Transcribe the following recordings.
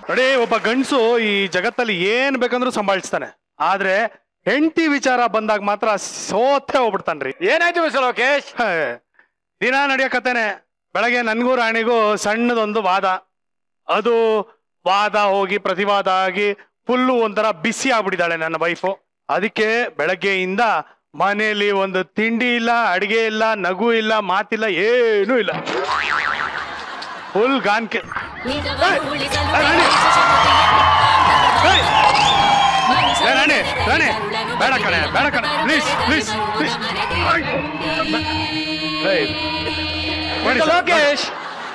ನೋಡಿ, ಒಬ್ಬ ಗಂಡಸು ಈ ಜಗತ್ತಲ್ಲಿ ಏನ್ ಬೇಕಂದ್ರೂ ಸಂಭಾಳಿಸ್ತಾನೆ, ಆದ್ರೆ ಹೆಂಡತಿ ವಿಚಾರ ಬಂದಾಗ ಮಾತ್ರ ಸೋತೆ ಹೋಗ್ಬಿಡ್ತಾನ್ರಿ. ಏನಾಯ್ತು ಮಿಸ್ಟರ್ ಲೋಕೇಶ್? ದಿನ ನಡೆಯಕತ್ತೇನೆ. ಬೆಳಗ್ಗೆ ನನ್ಗೂ ರಾಣಿಗೂ ಸಣ್ಣದೊಂದು ವಾದ. ಅದು ವಾದ ಹೋಗಿ ಪ್ರತಿವಾದ ಆಗಿ ಫುಲ್ಲು ಒಂಥರ ಬಿಸಿ ಆಗ್ಬಿಟ್ಟಿದ್ದಾಳೆ ನನ್ನ ವೈಫು. ಅದಕ್ಕೆ ಬೆಳಗ್ಗೆಯಿಂದ ಮನೆಯಲ್ಲಿ ಒಂದು ತಿಂಡಿ ಇಲ್ಲ, ಅಡಿಗೆ ಇಲ್ಲ, ನಗು ಇಲ್ಲ, ಮಾತಿಲ್ಲ, ಏನೂ ಇಲ್ಲ. ಫುಲ್ ಗಾನ್ಕೆ. ರಾಣಿ ರಾಣಿ ಬೇಡ ಕಣೆ, ಬೇಡ ಕಣೆ, ಪ್ಲೀಸ್ ಪ್ಲೀಸ್ ಪ್ಲೀಸ್. ಲೋಕೇಶ್,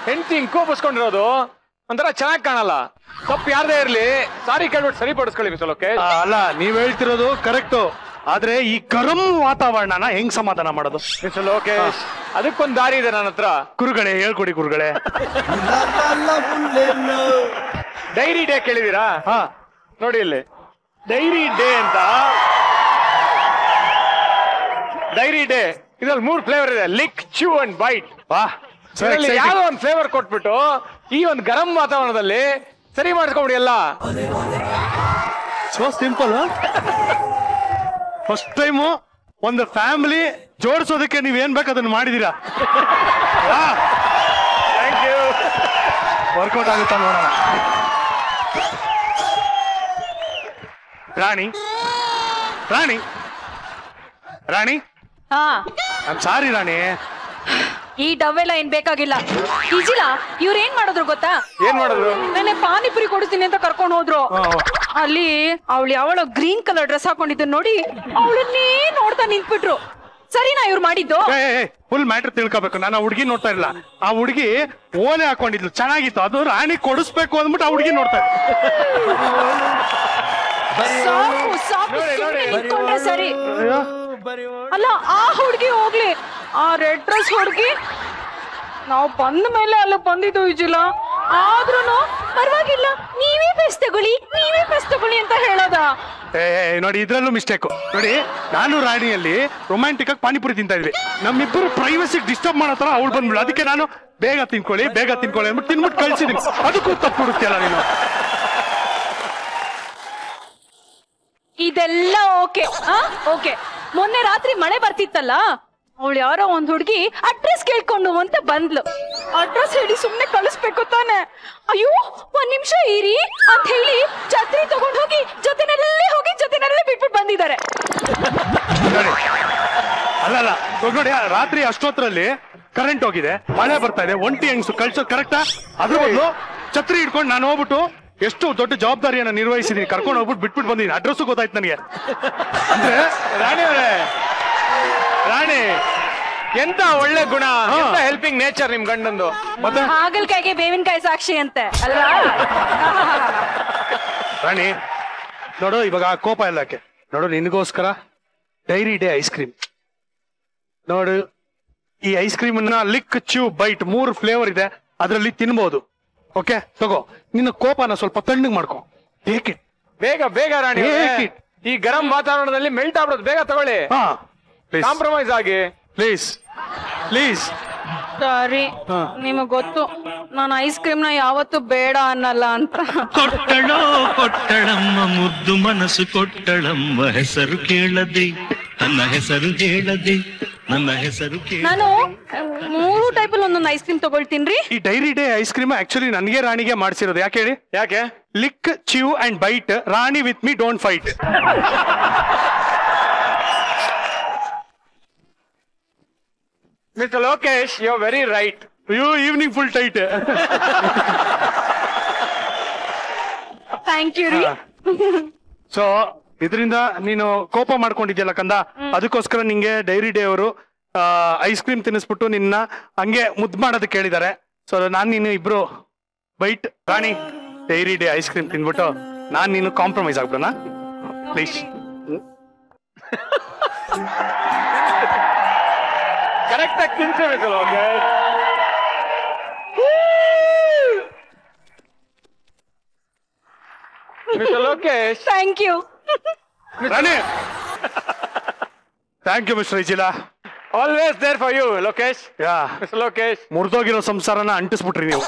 ಹೆಂಡತಿ ಹಿಂಗ್ ಕೋಪಿಸ್ಕೊಂಡಿರೋದು ಒಂಥರ ಚೆನ್ನಾಗಿ ಕಾಣಲ್ಲ. ತಪ್ಪು ಯಾರದೇ ಇರ್ಲಿ, ಸಾರಿ ಕೇಳ್ಬಿಟ್ಟು ಸರಿಪಡಿಸ್ಕೊಳ್ಳಿ ಮಿಸ್ಟರ್ ಲೋಕೇಶ್. ಅಲ್ಲ, ನೀವ್ ಹೇಳ್ತಿರೋದು ಕರೆಕ್ಟು, ಆದ್ರೆ ಈ ಗರಂ ವಾತಾವರಣನ ಹೆಂಗ್ ಸಮಾಧಾನ ಮಾಡೋದು ಮಿಸ್ಟರ್ ಲೋಕೇಶ್? ಅದಕ್ಕೊಂದು ದಾರಿ ಇದೆ ನನ್ನ ಹತ್ರ. ಗುರುಗಳೇ ಹೇಳ್ಕೊಡಿ ಗುರುಗಳೇ. ಡೈರಿ ಡೇ ಕೇಳಿದೀರಾ? ಹಾ, ನೋಡಿ ಇಲ್ಲಿ ಡೈರಿ ಡೇ ಅಂತ. ಡೈರಿ ಡೇ ಇದ್ರಲ್ಲಿ 3 ಫ್ಲೇವರ್ ಇದೆ, ಲಿಕ್, ಚೂ ಅಂಡ್ ಬೈಟ್. ಯಾವ್ದೋ ಒಂದು ಫ್ಲೇವರ್ ಕೊಟ್ಬಿಟ್ಟು ಈ ಒಂದು ಗರಂ ವಾತಾವರಣದಲ್ಲಿ ಸರಿ ಮಾಡಿಸ್ಕೊಂಬಿಡಿ ಎಲ್ಲ. So simple. ಫಸ್ಟ್ ಟೈಮು ಒಂದು ಫ್ಯಾಮಿಲಿ ಜೋಡಿಸೋದಕ್ಕೆ ನೀವೇನ್ ಬೇಕು ಅದನ್ನ ಮಾಡಿದೀರಾ. Thank you. ವರ್ಕೌಟ್ ಆಗುತ್ತಾ ನೋಡೋಣ. ರಾಣಿ ರಾಣಿ ರಾಣಿ, ಸಾರಿ ರಾಣಿ, ಈ ಡವೆಲ್ಲ ಏನ್ ಬೇಕಾಗಿಲ್ಲ. ಈಜಿಲ್ಲ, ಇವ್ರ ಏನ್ ಮಾಡಿದ್ರು ಗೊತ್ತಾ? ಏನ್ ಮಾಡಿದ್ರು? ನಾನೇ ಪಾನಿಪುರಿ ಕೊಡಿಸ್ತೀನಿ ಅಂತ ಕರ್ಕೊಂಡು ಹೋದ್ರು. ಅಲ್ಲಿ ಅವಳು ಗ್ರೀನ್ ಕಲರ್ ಡ್ರೆಸ್ ಹಾಕೊಂಡಿದ್ದು ನೋಡಿ ಅವಳನ್ನೇ ನೋಡ್ತಾ ನಿಂತ್ಬಿಟ್ರು. ಸರಿನಾ ಇವ್ರು ಮಾಡಿದ್ದು? ಫುಲ್ ಮ್ಯಾಟರ್ ತಿಳ್ಕೋಬೇಕು. ನಾನು ಆ ಹುಡುಗಿ ನೋಡ್ತಾ ಇಲ್ಲ. ಆ ಹುಡುಗಿ ಓಲೆ ಹಾಕೊಂಡಿದ್ಲು, ಚೆನ್ನಾಗಿತ್ತು. ಅದು ರಾಣಿ ಕೊಡಿಸ್ಬೇಕು ಅಂದ್ಬಿಟ್ಟು ಆ ಹುಡುಗಿ ನೋಡ್ತಾ ಸರಿ. ಅಲ್ಲ, ಆ ಹುಡುಗಿ ಹೋಗ್ಲಿ, ಆ ರೆಡ್ ಡ್ರೆಸ್ ಹುಡುಗಿ ನಾವು ಬಂದ ಮೇಲೆ ಅಲ್ಲ ಬಂದಿದ್ದು ಇಜಿಲ್ಲ. ಆದ್ರೂ ಪರವಾಗಿಲ್ಲ, ನೀವೇ ಬೆಸ್ಟ್ ತಗೊಳ್ಳಿ ಅಂತ ಹೇಳೋದ. ನೋಡಿ, ಇದ್ರಲ್ಲೂ ಮಿಸ್ಟೇಕು. ನೋಡಿ, ನಾನು ರಾಣಿಯಲ್ಲಿ ರೊಮ್ಯಾಂಟಿಕ್ ಆಗಿ ಪಾನಿಪುರಿ ತಿಂತಾ ಇದ್ವಿ. ನಮ್ಮಿಬ್ಬರು ಪ್ರೈವಸಿಗೆ ಡಿಸ್ಟರ್ಬ್ ಮಾಡೋ ತರ ಅವಳು ಬಂದ್ಬಿಡು. ಅದಕ್ಕೆ ನಾನು ಬೇಗ ತಿನ್ಕೊಳ್ಳಿ ಅಂದ್ಬಿಟ್ಟು ತಿನ್ಬಿಟ್ಟು ಕಳ್ಸಿದೀನಿ. ಅದಕ್ಕೂ ತಪ್ಪು ಹುಡುಕ್ತಿಯಲ್ಲ ನೀನು. ಇದೆಲ್ಲ ಓಕೆ ಓಕೆ. ಮೊನ್ನೆ ರಾತ್ರಿ ಮಳೆ ಬರ್ತಿತ್ತಲ್ಲ, ಅವಳು ಯಾರೋ ಒಂದ್ ಹುಡುಗಿ ಅಡ್ರೆಸ್ ಕೇಳ್ಕೊಂಡು ಅಂತ ಬಂದ್ಲು. ಅಡ್ರೆಸ್ ಹೇಳಿ ಸುಮ್ನೆ ಕಳಿಸ್ಬೇಕು ತಾನೆ. ಅಯ್ಯೋ, ಒಂದ್ ನಿಮಿಷ ಇರಿ ಅಂತ ಹೇಳಿ ಛತ್ರಿ ತಗೊಂಡು ಹೋಗಿ ಜೊತೆನಲ್ಲೇ ಬಿಟ್ಬಿಟ್ಟು ಬಂದಿದ್ದಾರೆ. ಅಲ್ಲ ನೋಡಿ, ರಾತ್ರಿ ಅಷ್ಟೊತ್ತರಲ್ಲಿ ಕರೆಂಟ್ ಹೋಗಿದೆ, ಮಳೆ ಬರ್ತಾ ಇದೆ, ಒಂಟಿ ಹೆಂಗ್ಸು ಕಳ್ಸೋದು ಕರೆಕ್ಟಾ? ಅದ್ರ ಬದಲು ಛತ್ರಿ ಇಟ್ಕೊಂಡು ನಾನು ಹೋಗ್ಬಿಟ್ಟು ಎಷ್ಟು ದೊಡ್ಡ ಜವಾಬ್ದಾರಿಯನ್ನ ನಿರ್ವಹಿಸಿದೀನಿ. ಕರ್ಕೊಂಡು ಹೋಗ್ಬಿಟ್ಟು ಬಿಟ್ಬಿಟ್ಟು ಬಂದಿದ್ದೀನಿ. ಅಡ್ರೆಸ್ಸು ಗೊತ್ತಾಯ್ತು ನನಗೆ. ಅಂದ್ರೆ ರಾಣಿ ಅವರೇ, ರಾಣಿ ಎಂತ ಒಳ್ಳೆ ಗುಣ, ಎಂತ ಹೆಲ್ಪಿಂಗ್ ನೇಚರ್ ನಿಮ್ ಗಂಡಂದು. ಮತ್ತೆ ಹಾಗಲ್ಕಾಯಿಗೆ ಬೇವಿನಕಾಯಿ ಸಾಕ್ಷಿ ಅಂತೆ ಅಲ್ವಾ? ರಾಣಿ ನೋಡು, ಇವಾಗ ಕೋಪ ಎಲ್ಲಕ್ಕೆ ನೋಡು, ನಿನಗೋಸ್ಕರ ಡೈರಿ ಡೇ ಐಸ್ ಕ್ರೀಮ್ ನೋಡು. ಈ ಐಸ್ ಕ್ರೀಮ್ ಅನ್ನ ಲಿಕ್, ಚ್ಯೂ, ಬೈಟ್ 3 ಫ್ಲೇವರ್ ಇದೆ, ಅದರಲ್ಲಿ ತಿನ್ಬಹುದು. ಓಕೆ, ತಗೋ. ನಿನ್ನ ಕೋಪನ ಸ್ವಲ್ಪ ತಣ್ಣಗ್ ಮಾಡ್ಕೊ. ಬೇಗ ರಾಣಿ, ಈ ಗರಂ ವಾತಾವರಣದಲ್ಲಿ ಮೆಲ್ಟ್ ಆಗ್ಬಿಡೋದು. ಬೇಗ ತಗೊಳ್ಳಿ. ಕಾಂಪ್ರಮೈಸ್ ಆಗಿ ಪ್ಲೀಸ್. ಸರಿ, ನಿಮಗ್ ಗೊತ್ತು ನಾನು ಐಸ್ ಕ್ರೀಮ್ ನ ಯಾವತ್ತು ಬೇಡ ಅನ್ನಲ್ಲ ಅಂತ. ಕೊಟ್ಟಳಮ್ಮ ಮುದ್ದು ಮನಸ್ಸು ಕೊಟ್ಟಳಮ್ಮ, ಹೆಸರು ಕೇಳದೆ ನನ್ನ ಹೆಸರು ಹೇಳದೆ ನನ್ನ ಹೆಸರು. ನಾನು 3 ಟೈಪಲ್ಲಿ ಒಂದೊಂದು ಐಸ್ ಕ್ರೀಮ್ ತಗೊಳ್ತೀನಿ. ಈ Dairy Day ice cream actually ನನಗೆ ರಾಣಿಗೆ ಮಾಡಿಸಿರೋದು. ಯಾಕೆ ಹೇಳಿ? ಯಾಕೆ? Lick, chew and bite, Rani with me don't fight. Mister Lokesh, you are very right. ಅಯ್ಯೋ, evening full tight. Thank you ರೀ. ಸೊ ಇದರಿಂದ ನೀನು ಕೋಪ ಮಾಡ್ಕೊಂಡಿದ್ಯಲ್ಲ ಕಂದ, ಅದಕ್ಕೋಸ್ಕರ ನಿಂಗೆ ಡೈರಿ ಡೇ ಅವರು ಐಸ್ ಕ್ರೀಮ್ ತಿನ್ನಿಸ್ಬಿಟ್ಟು ನಿನ್ನ ಹಂಗೆ ಮುದ್ದು ಮಾಡೋದಕ್ಕೆ ಕೇಳಿದ್ದಾರೆ. ಸೊ ನಾನ್ ನೀನು ಇಬ್ರು bite, Rani Dairy Day ice cream ತಿನ್ಬಿಟ್ಟು ನಾನ್ ನೀನು ಕಾಂಪ್ರಮೈಸ್ ಆಗ್ಬಿಡೋಣ ಪ್ಲೀಸ್. ಕರೆಕ್ಟ್ ಆಗಿ ತಿನ್ಸಬೇಕು Lokesh. Mister Lokesh, thank you. Rani thank you mister ಇಜಿಲಾ. Always there for you Lokesh. Yeah mister Lokesh, ಮುರಿದೋಗಿರೋ ಸಂಸಾರನ ಅಂಟಿಸ್ಬಿಟ್ರಿ ನೀವು.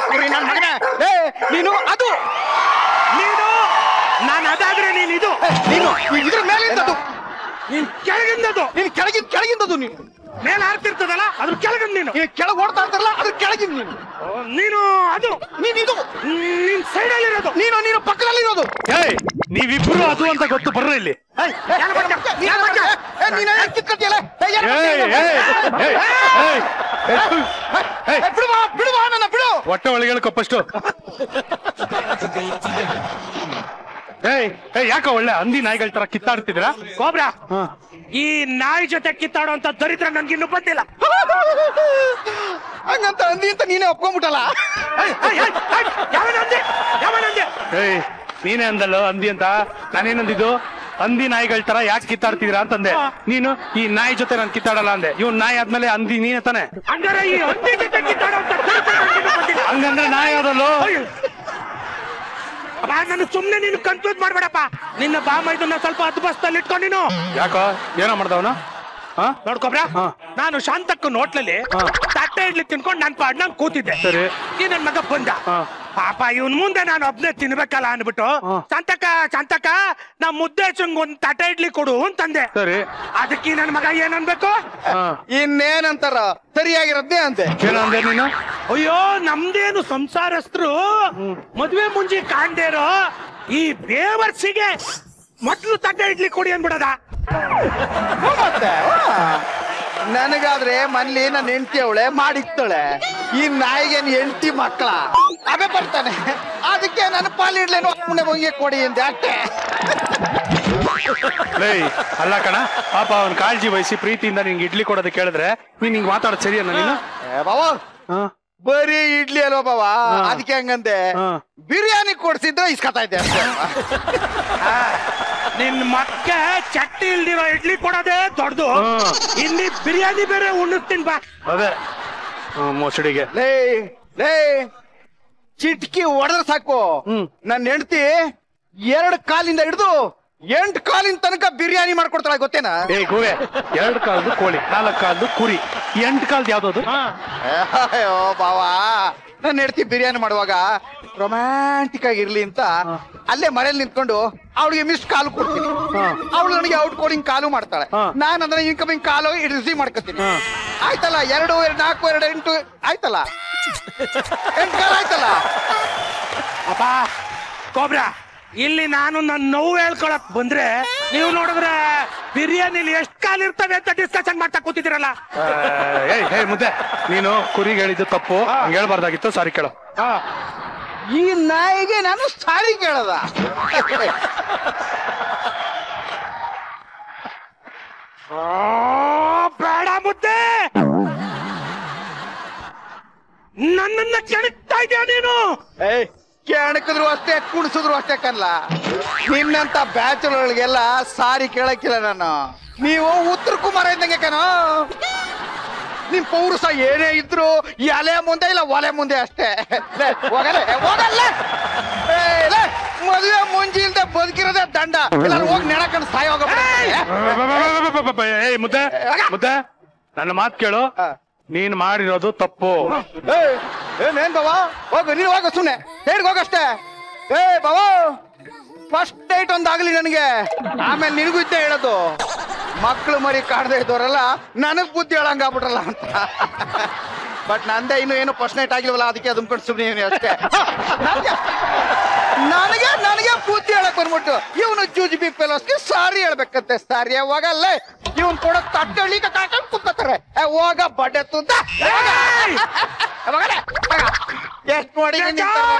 ಕುರಿ ನನ್ನ ಮಗನ ನೀನು ಅದು ನೀನು ನಾನು ಅದಾದ್ರೆ ನೀನು ಇದು ನೀನು ಇದ್ರ ಮೇಲಿಂದದು ನೀನ್ ಕೆಳಗಿಂದದು ನೀನು ಕೆಳಗಿಂದದು ನೀನು ಮೇಲೆ ಹಾರ್ತಿರ್ತದಲ್ಲ ಅದ್ರ ಕೆಳಗಿಂದ ನೀನು ಕೆಳಗೆ ಓಡ್ತಾ ಇರ್ತಾರಲ್ಲ ಅದ್ರ ಕೆಳಗಿಂದ ನೀನು ನೀನು ಅದು ನೀನು ಇದು ನೀನ್ ಸೈಡ್ ಅಲ್ಲಿ ಇರೋದು ನೀನು ಪಕ್ಕದಲ್ಲಿ ಇರೋದು ನೀವಿಬ್ರು ಅದು ಅಂತ ಗೊತ್ತು ಬರ್ರ ಇಲ್ಲಿ ಬಿಡುವ ನನ್ನ ಬಿಡು ಹೊಟ್ಟೆ ಒಳಗೆ ಕೊಪ್ಪಷ್ಟು ಯಾಕ ಒಳ್ಳೆ ಹಂದಿ ನಾಯಿಗಳ ತರ ಕಿತ್ತಾಡ್ತಿದ್ರ ಕೋಬ್ರಾ ಈ ನಾಯಿ ಜೊತೆ ಕಿತ್ತಾಡೋ ಅಂತ ದರಿದ್ರ ನನ್ಗಿನ್ನು ಬಂದಿಲ್ಲ. ಹಂಗಂತ ಹಂದಿ ಅಂತ ನೀನೇ ಒಪ್ಕೊಂಡ್ಬಿಟ್ಟಲ್ಲ. ನೀನೇ ಅಂದಲ್ಲೋ ಹಂದಿ ಅಂತ. ನಾನೇನಂದಿದ್ದು ಹಂದಿ ನಾಯಿಗಳ ತರ ಯಾಕೆ ಕಿತ್ತಾಡ್ತಿದ್ರ ಅಂತಂದೆ. ನೀನು ಈ ನಾಯಿ ಜೊತೆ ನಾನು ಕಿತ್ತಾಡಲ್ಲ ಅಂದೆ. ಇವ್ನ್ ನಾಯಿ ಆದ್ಮೇಲೆ ಹಂದಿ ನೀನೇ ತಾನೆ. ಹಂಗಾರೆ ಈ ಹಂದಿ ಜೊತೆ ಕಿತ್ತಾಡೋ ಅಂತ ಹಂಗಂದ್ರೆ ನಾಯಿ ಯಾವ್ದಲ್ಲೋ. ನಾನು ಸುಮ್ನೆ ನೀನು ಕನ್ಫ್ಯೂಸ್ ಮಾಡ್ಬೇಡಪ್ಪ. ನಿನ್ನ ಬಾಮ ಇದನ್ನ ಸ್ವಲ್ಪ ಹತ್ತು ಬಸ್ತಲ್ಲಿ ಇಟ್ಕೊಂಡು ನೀನು ಯಾಕೋ ಏನೋ ಮಾಡ್ದವನ ನೋಡ್ಕೊಬ್ರ. ನಾನು ಶಾಂತಕ್ಕ ಹೋಟ್ಲಲ್ಲಿ ತಟ್ಟೆ ಇಡ್ಲಿ ತಿನ್ಕೊಂಡು ನನ್ ಪಾಡ್ನಂಗ್ ಕೂತಿದ್ದೆ. ಸರಿ. ಈ ನನ್ ಮಗ ಬಂದ. ಪಾಪ ಇವನ್ ಮುಂದೆ ನಾನು ಒಬ್ನೇ ತಿನ್ಬೇಕಲ್ಲ ಅನ್ಬಿಟ್ಟು ಶಾಂತಕ್ಕ ನಾ ಮುದ್ದೆ ಚಂಗ್ ಒಂದ್ ತಟ್ಟೆ ಇಡ್ಲಿ ಕೊಡು ಅಂತಂದೆ. ಸರಿ. ಅದಕ್ಕೆ ನನ್ ಮಗ ಏನನ್ಬೇಕು ಇನ್ನೇನಂತಾರ ಸರಿಯಾಗಿರದ್ದೇ ಅಂತೆ. ಏನಂದೆ ನೀನು? ಅಯ್ಯೋ ನಮ್ದೇನು ಸಂಸಾರಸ್ಥರು ಮದ್ವೆ ಮುಂಜಿ ಕಾಣ್ದೇರೋ ಈ ಬೇವರ್ಸಿಗೆ ಮೊದ್ಲು ತಟ್ಟೆ ಇಡ್ಲಿ ಕೊಡಿ ಅನ್ಬಿಡದ. ಮತ್ತೆ ನನಗಾದ್ರೆ ಮನ್ಲಿ ನನ್ನ ಹೆಂಡತಿ ಅವಳೆ ಮಾಡಿಕ್ತಾಳೆ. ಈ ನಾಯಿಗೇನು ಹೆಂಡತಿ ಮಕ್ಕಳ ಅವೇ ಬರ್ತಾನೆ. ಅದಕ್ಕೆ ನನ್ನ ಪಾಲಿಡ್ಲೇನು ಮುಂದೆ ಬಂಗೆ ಕೊಡಿ ಅಂದೆ ಅಷ್ಟೇ. ಅಲ್ಲ ಕಣ ಪಾಪ ಅವನ್ ಕಾಳಜಿ ವಹಿಸಿ ಪ್ರೀತಿಯಿಂದ ನಿಂಗೆ ಇಡ್ಲಿ ಕೊಡೋದು ಕೇಳಿದ್ರೆ ನೀನ್ ಹಿಂಗ್ ಮಾತಾಡೋದು ಸರಿಯಲ್ಲ ನೀನು? ಬಾವಾ ಬರೀ ಇಡ್ಲಿ ಅಲ್ವಾ ಬಾವ, ಅದಕ್ಕೆ ಹಂಗಂದೆ. ಬಿರಿಯಾನಿ ಕೊಡ್ಸಿದ್ರೆ ಇಸ್ಕೊತಾ ಇದ್ದೆ ಅಷ್ಟೇ. ನಿನ್ ಮಕ್ಕ ಚಟ್ಟಿ ಇಲ್ದಿರೋ ಇಡ್ಲಿ ಕೊಡೋದೇ ದೊಡ್ಡದು. ಇಲ್ಲಿ ಬಿರಿಯಾನಿ ಬೇರೆ ಉಣಿಸ್ತೀನಿ ಬಾ. ಅದೇ ಮೊಸಡಿಗೆ ಲೇ ಚಿಟ್ಕಿ ಹೊಡೆದ್ರೆ ಸಾಕು ನನ್ನ ಹೆಂಡತಿ 2 ಕಾಲಿಂದ ಹಿಡಿದು 8 ಕಾಲಿನ ತನಕ ಬಿರಿಯಾನಿ ಮಾಡ್ಕೊಡ್ತಾಳೆ ಗೊತ್ತೇನಾ? ಗೋವೆ 2 ಕಾಲ್ದು ಕೋಳಿ, 4 ಕಾಲ್ದು ಕುರಿ, 8 ಕಾಲ್ದು ಯಾವ್ದದು? ಅಯ್ಯೋ ಬಾವಾ, ನನ್ನ ಹೆಂಡತಿ ಬಿರಿಯಾನಿ ಮಾಡುವಾಗ ರೊಮ್ಯಾಂಟಿಕ್ ಆಗಿರ್ಲಿ ಅಂತ ಅಲ್ಲೇ ಮನೇಲಿ ನಿಂತ್ಕೊಂಡು ಅವಳಿಗೆ ಮಿಸ್ ಕಾಲು ಕೊಡ್ತೀನಿ. ಅವಳು ನನಗೆ ಔಟ್ ಗೋಲಿಂಗ್ ಕಾಲು ಮಾಡ್ತಾಳೆ. ನಾನು ಅಂದ್ರೆ ಇನ್ಕಮಿಂಗ್ ಕಾಲು ರಿಸೀವ್ ಮಾಡ್ಕೊತೀನಿ. ಆಯ್ತಲ್ಲ 2, 4, 2, 8 ಆಯ್ತಲ್ಲ 8 ಕಾಲು ಆಯ್ತಲ್ಲ. ಅಪ್ಪ ಕೋಬ್ರಾ, ಇಲ್ಲಿ ನಾನು ನನ್ನ ನೋವು ಹೇಳ್ಕೊಳಕ್ ಬಂದ್ರೆ ನೀವು ನೋಡಿದ್ರೆ ಬಿರಿಯಾನಿಲಿ ಎಷ್ಟು ಕಾಲ್ ಇರ್ತವೆ ಅಂತ ಡಿಸ್ಕಷನ್ ಮಾಡ್ತಾ ಕೂತಿದ್ದೀರಲ್ಲ. ಮುದ್ದೆ ನೀನು ಕುರಿಗೆ ಹೇಳಿದ್ದು ತಪ್ಪು, ಹಂಗೆ ಹೇಳ್ಬಾರ್ದಾಗಿತ್ತು. ಸಾರಿ ಕೇಳೋ. ಈ ನಾಯಿಗೆ ನಾನು ಸಾರಿ ಕೇಳದ. ಬೇಡ ಮುದ್ದೆ, ನನ್ನನ್ನ ಕೆಣಕ್ತಾ ಇದೆಯಾ ನೀನು? ಕೆಣಕಿದ್ರು ಅಷ್ಟೇ, ಕುಣಿಸಿದ್ರು ಅಷ್ಟೇ ಕನ್ಲ. ನಿನ್ನಂತ ಬ್ಯಾಚುಲರ್ಗಳಿಗೆಲ್ಲ ಸಾರಿ ಕೇಳಕ್ಕಿಲ್ಲ ನಾನು. ನೀವು ಉತ್ತರ ಕುಮಾರ ಇದ್ದಂಗೆ ಕಣೋ. ನಿಮ್ ಪೌರುಷ ಏನೇ ಇದ್ರು ಎಲೆ ಮುಂದೆ ಇಲ್ಲ ಒಲೆ ಮುಂದೆ ಅಷ್ಟೇ. ಹೋಗಲ್ಲ ಮದುವೆ ಮುಂಜಿ ಇಲ್ದೆ ಬದುಕಿರೋದೇ ದಂಡ. ಇಲ್ಲ ಹೋಗಿ ನೆಣಕಂಡು ಸಾಯ ಹೋಗ. ಮುದ್ದೆ ಮುದ್ದೆ ನನ್ನ ಮಾತು ಕೇಳು. ನೀನ್ ಮಾಡಿರೋದು ತಪ್ಪು. ಏನೇನ್ ಬಾವಾ, ಹೋಗು ನೀನು ಹೋಗು, ಸುಮ್ನೆ ಹೇಗೆ ಹೋಗಷ್ಟೇ. ಬಾವಾ ಫಸ್ಟ್ ಡೇಟ್ ಒಂದಾಗ್ಲಿ ನನಗೆ, ಆಮೇಲೆ ನಿನಗೂ ಇದ್ದೇ ಹೇಳೋದು. ಮಕ್ಳು ಮರಿ ಕಾಣದೇ ಇದ್ದವರಲ್ಲ ನನಗ್ ಬುದ್ಧಿ ಹೇಳಂಗಾಗ್ಬಿಟ್ರಲ್ಲ ಅಂತ. ಬಟ್ ನಂದೇ ಇನ್ನು ಏನು ಫಸ್ಟ್ ನೈಟ್ ಆಗಿಲ್ವಲ್ಲ, ಅದಕ್ಕೆ ಅದ್ಕೊಂಡು ಸುಮ್ಮನೆ ಅಷ್ಟೇ. ನನಗೆ ಬುದ್ಧಿ ಹೇಳಕ್ ಬಂದ್ಬಿಟ್ಟು ಇವನು ಜೂಜಿ ಬಿ ಫೆಲೋಸ್ಗೆ ಸಾರಿ ಹೇಳ್ಬೇಕಂತೆ. ಸಾರಿ ಹೋಗಲ್ಲ, ಇವನ್ ಕೊಡೋ ತಟ್ಟಳಿ ಕಾಕೊಂಡು ಕುತ್ಕೋತಾರೆ. ಹೋಗ ಬಡ್ಡೆ ತುದ್ದ ಎಷ್ಟು ನೋಡಿ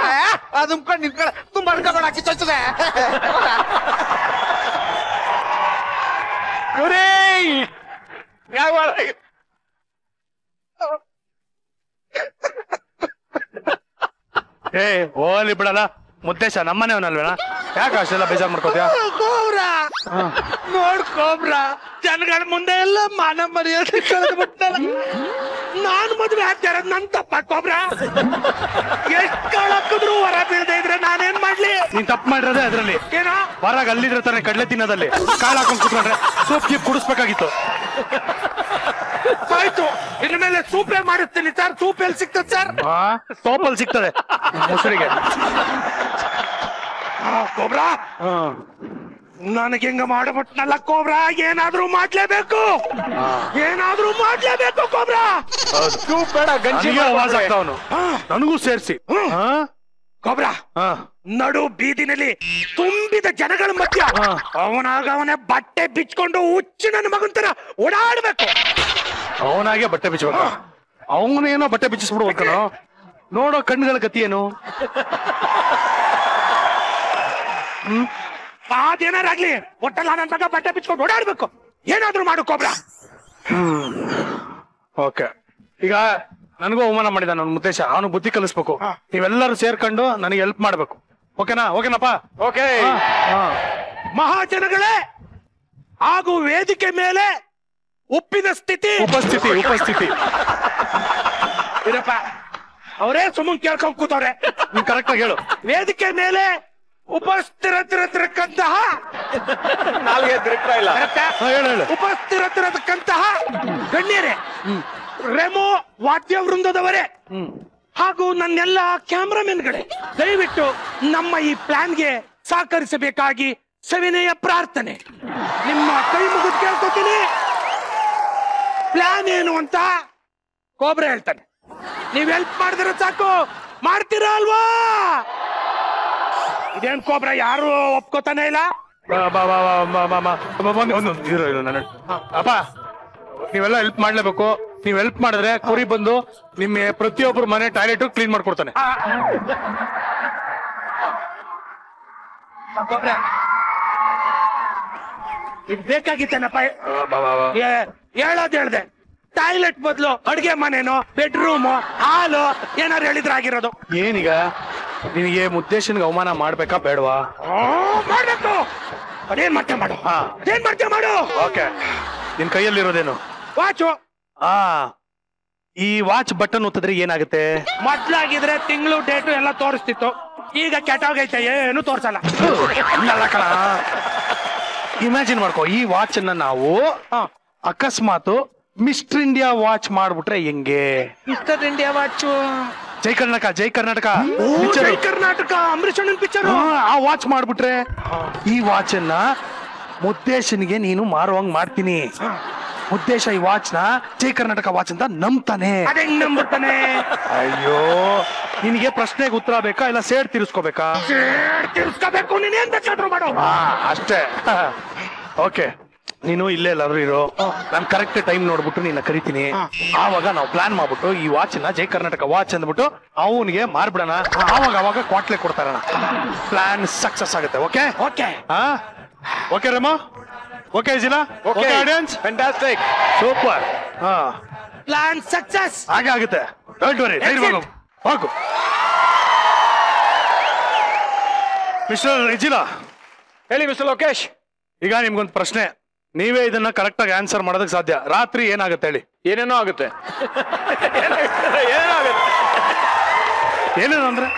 ಅದುಮ್ಕೊಂಡು ನಿಂತ್ಕೊಳ್ಳ ತುಂಬಾ ಅಡ್ಕೊಂಡು ಹಾಕಿ ಚೊಚ್ಚದೆ. ಹೋಲಿ ಬಿಡಲ್ಲ ಮುದ್ದೇಶ, ನಮ್ಮನೆ ಅವನಲ್ವೇನ? ಯಾಕೆ ಅಷ್ಟೆಲ್ಲ ಬೇಜಾರ್ ಮಾಡ್ಕೋತೀಯ? ಕೋಬ್ರಾ ನೋಡ್ಕೋಬ್ರಾ, ಜನಗಳ ಮುಂದೆ ಎಲ್ಲ ಮಾನ ಮರ್ಯಾದೆ ಕಳೆದ್ಬಿಟ್ಟಲ್ಲ. ನಾನು ಮದುವೆ ಆಗ್ತಿರೋದು ನನ್ ತಪ್ಪ ಕೋಬ್ರಾ. ಎಷ್ಟ್ ಕಾಳಾಕಿದ್ರು ಹೊರ ಬೀಳದೆ ಇದ್ರೆ ನಾನೇನ್ ಮಾಡ್ಲಿ? ನೀನ್ ತಪ್ಪು ಮಾಡಿರೋದೇ ಅದ್ರಲ್ಲಿ. ಏನೋ ಹೊರಗೆ ಅಲ್ಲಿದ್ರೆ ತಾನೆ ಕಡ್ಲೆ ತಿನ್ನೋದಲ್ಲಿ ಕಾಳು ಹಾಕೊಂಡ್ ಕುತ್ಕೊಂಡ್ರೆ ಸೂಪ್ ಗೀಪ್ ಕುಡಿಸ್ಬೇಕಾಗಿತ್ತು. ಆಯ್ತು ಇನ್ನು ಮೇಲೆ ಸೂಪೇ ಮಾಡಿಸ್ತೀನಿ ಸರ್. ಸೂಪ್ ಎಲ್ಲಿ ಸಿಗ್ತದೆ ಸರ್? ಸೋಪಲ್ಲಿ ಸಿಗ್ತದೆ ಮೊಸರಿಗೆ. ಕೋಬ್ರಾ ನನಗೆ ಹೆಂಗ ಮಾಡಬಿಟ್ನಲ್ಲ ಕೋಬ್ರಾ, ಏನಾದ್ರೂ ಮಾಡ್ಲೇಬೇಕು, ಏನಾದ್ರೂ ಮಾಡ್ಲೇಬೇಕು ಕೋಬ್ರಾ. ಸೂಪ್ ಬೇಡ, ಗಂಜಿ ನನಗೆ ಆವಾಜ್ ಆಗ್ತಾವನು, ನನಗೂ ಸೇರಿಸಿ. ಕೋಬ್ರಾ ನಡು ಬೀದಿನಲ್ಲಿ ತುಂಬಿದ ಜನಗಳ ಮಧ್ಯ ಅವನಾಗವನೇ ಬಟ್ಟೆ ಬಿಚ್ಕೊಂಡು ಹುಚ್ಚು ನನ್ನ ಮಗನ್ ತರ ಓಡಾಡ್ಬೇಕು. ಅವನಾಗೆ ಬಟ್ಟೆ ಬಿಚ್ಚಬೇಕು, ಅವನೇನೋ ಬಟ್ಟೆ ಬಿಚ್ಚಿಸ್ಬಿಡ್ಬೇಕನೋ. ನೋಡೋ ಕಣ್ಣುಗಳ ಗತಿ ಏನು? ಅದೇನಾರಾಗ್ಲಿ ಒಟ್ಟಲ್ಲ ನನ್ನ ಮಗ ಬಟ್ಟೆ ಬಿಚ್ಕೊಂಡು ಓಡಾಡ್ಬೇಕು. ಏನಾದ್ರೂ ಮಾಡು ಕೋಬ್ರಾ. ಓಕೆ, ಈಗ ನನಗೂ ಅವಮಾನ ಮಾಡಿದ ನನ್ನ ಮುದ್ದೇಶ, ಅವನು ಬುದ್ಧಿ ಕಲಿಸ್ಬೇಕು. ನೀವೆಲ್ಲರೂ ಸೇರ್ಕೊಂಡು ನನಗೆ ಹೆಲ್ಪ್ ಮಾಡ್ಬೇಕು. ಓಕೆನಾ? ಓಕೆನಪ್ಪ? ಓಕೆ. ಮಹಾಜನಗಳೇ ಹಾಗೂ ವೇದಿಕೆ ಮೇಲೆ ಉಪ್ಪಿನ ಸ್ಥಿತಿ ಉಪಸ್ಥಿತಿ ಇರಪ್ಪ, ಅವರೇ ಸುಮ್ಮನೆ ಕೇಳ್ಕೊಂಡ್ ಕೂತವ್ರೆ. ನೀನ್ ಕರೆಕ್ಟ್ ಆಗಿ ಹೇಳು. ವೇದಿಕೆ ಮೇಲೆ ಉಪಸ್ಥಿರತಿರತಕ್ಕಂತಹ ನಾಲ್ಗೆ ತಿರುಗ್ತಾ ಇಲ್ಲ. ಹೇಳು. ಉಪಸ್ಥಿರತಿರತಕ್ಕಂತಹ ಗಣ್ಯರೇ, ರೆಮೋ ವಾದ್ಯ ವೃಂದದವರೇ ಹಾಗೂ ನನ್ನೆಲ್ಲ ಕ್ಯಾಮ್ರಾಮನ್ಗಳೇ, ದಯವಿಟ್ಟು ನಮ್ಮ ಈ ಪ್ಲಾನ್ಗೆ ಸಹಕರಿಸಬೇಕಾಗಿ ಸವಿನಯ ಪ್ರಾರ್ಥನೆ. ನಿಮ್ಮ ಕೈ ಮುಗಿದು ಕೇಳ್ಕೊತೀನಿ. ಪ್ಲಾನ್ ಏನು ಅಂತ ಕೋಬ್ರಾ ಹೇಳ್ತಾನೆ, ನೀವ್ ಹೆಲ್ಪ್ ಮಾಡಿದ್ರೆ ಸಾಕು. ಮಾಡ್ತೀರಾ ಅಲ್ವಾ? ಇದೇನ್ ಕೋಬ್ರಾ ಯಾರು ಒಪ್ಕೋತಾನೆ ಇಲ್ಲ? ಅಪ್ಪ, ನೀವೆಲ್ಲ ಹೆಲ್ಪ್ ಮಾಡ್ಲೇಬೇಕು. ನೀವ್ ಹೆಲ್ಪ್ ಮಾಡಿದ್ರೆ ಕುರಿ ಬಂದು ನಿಮ್ಮ ಪ್ರತಿಯೊಬ್ಬರು ಮನೆ ಟಾಯ್ಲೆಟ್ ಕ್ಲೀನ್ ಮಾಡ್ಕೊಡ್ತಾನೆ. ಇದು ಬೇಕಾಗಿತ್ತೇನಪ್ಪ? ಹೇಳೋದ್ ಹೇಳ್ದೆ. ಟಾಯ್ಲೆಟ್ ಬದಲು ಅಡ್ಗೆ ಮನೆನೋ ಬೆಡ್ರೂಮು ಹಾಲು ಏನಾರು ಹೇಳಿದ್ರಾಗಿರೋದು. ಏನೀಗ ನಿನಗೆ ಮುದ್ದೇಶನ್ಗೆ ಅವಮಾನ ಮಾಡ್ಬೇಕಾ ಬೇಡವಾ? ಮಾಡ್ಬೇಕು. ಅದೇನ್ ಮಾಡ್ತೇ ಮಾಡು, ಅದೇನ್ ಮಾಡ್ತೇ ಮಾಡು. ಓಕೆ, ನಿನ್ ಕೈಯಲ್ಲಿರೋದೇನು? ವಾಚು. ಈ ವಾಚ್ ಬಟನ್ ಒತ್ತಿದ್ರೆ ಏನಾಗುತ್ತೆ? ಮೊದ್ಲಾಗಿದ್ರೆ ತಿಂಗಳು ಡೇಟು ಎಲ್ಲ ತೋರಿಸ್ತಿತ್ತು. ಈಗ ಕೆಟ್ಟೋಗೈತೆ, ಏನು ತೋರ್ಸಲ್ಲ. ಇಮ್ಯಾಜಿನ್ ಮಾಡ್ಕೋ, ಈ ವಾಚ್ ಅನ್ನ ನಾವು ಅಕಸ್ಮಾತ್ ಮಿಸ್ಟರ್ ಇಂಡಿಯಾ ವಾಚ್ ಮಾಡ್ಬಿಟ್ರೆ ಹೆಂಗೆ? ಮಿಸ್ಟರ್ ಇಂಡಿಯಾ ವಾಚು ಜೈ ಕರ್ನಾಟಕ, ಜೈ ಕರ್ನಾಟಕ, ಜೈ ಕರ್ನಾಟಕ ಅಂಬರೀಷ್ ಅಣ್ಣನ್ ಪಿಕ್ಚರ್. ಆ ವಾಚ್ ಮಾಡ್ಬಿಟ್ರೆ ಈ ವಾಚ್ ಅನ್ನ ಮುದ್ದೇಶನ್ಗೆ ನೀನು ಮಾರುವಂಗ್ ಮಾಡ್ತೀನಿ. ಮುದ್ದೇಶ ಈ ವಾಚ್ ನ ಜೈ ಕರ್ನಾಟಕ ವಾಚ್ ಅಂತ ನಂಬ್ತಾನೆ. ಅದೇಂಗ್ ನಂಬುತ್ತಾನೆ? ಅಯ್ಯೋ, ನಿನಗೆ ಪ್ರಶ್ನೆಗೆ ಉತ್ತರ ಬೇಕಾ ಇಲ್ಲ ಸೇಡ್ ತಿರ್ಸ್ಕೋಬೇಕಾ? ತಿರ್ಸ್ಕೋಬೇಕು. ನೀನೇನ್ ಬೇಕಾದ್ರೂ ಮಾಡು. ಅಷ್ಟೇ. ಓಕೆ, ನೀನು ಇಲ್ಲೇ ಎಲ್ಲಾದ್ರೂ ಇರೋ, ನಾನು ಕರೆಕ್ಟ್ ಟೈಮ್ ನೋಡ್ಬಿಟ್ಟು ನಿನ್ನ ಕರಿತೀನಿ. ಆವಾಗ ನಾವು ಪ್ಲಾನ್ ಮಾಡ್ಬಿಟ್ಟು ಈ ವಾಚ್ ನ ಜೈ ಕರ್ನಾಟಕ ವಾಚ್ ಅಂದ್ಬಿಟ್ಟು ಅವನಿಗೆ ಮಾರ್ಬಿಡೋಣ. ಅವಾಗ ಕ್ವಾಟ್ಲೆ ಕೊಡ್ತಾರಣ. ಪ್ಲಾನ್ ಸಕ್ಸಸ್ ಆಗುತ್ತೆ. ಓಕೆ ಓಕೆ ಓಕೆ ರೇಮೋ? ಓಕೆ ಜಿಲಾ? Okay audience? Fantastic, super. Plan success ಹಾಗೆ ಆಗುತ್ತೆ. ಡೋಂಟ್ ವರಿ, ಹೋಗು. ಮಿಸ್ಟರ್ ರಿಜಿಲಾ, ಹೇಳಿ ಮಿಸ್ಟರ್ ಲೋಕೇಶ್. ಈಗ ನಿಮ್ಗೊಂದು ಪ್ರಶ್ನೆ, ನೀವೇ ಇದನ್ನ ಕರೆಕ್ಟ್ ಆಗಿ ಆನ್ಸರ್ ಮಾಡೋದಕ್ಕೆ ಸಾಧ್ಯ. ರಾತ್ರಿ ಏನಾಗುತ್ತೆ ಹೇಳಿ? ಏನೇನೋ ಆಗುತ್ತೆ. ಏನೇನು ಅಂದ್ರೆ?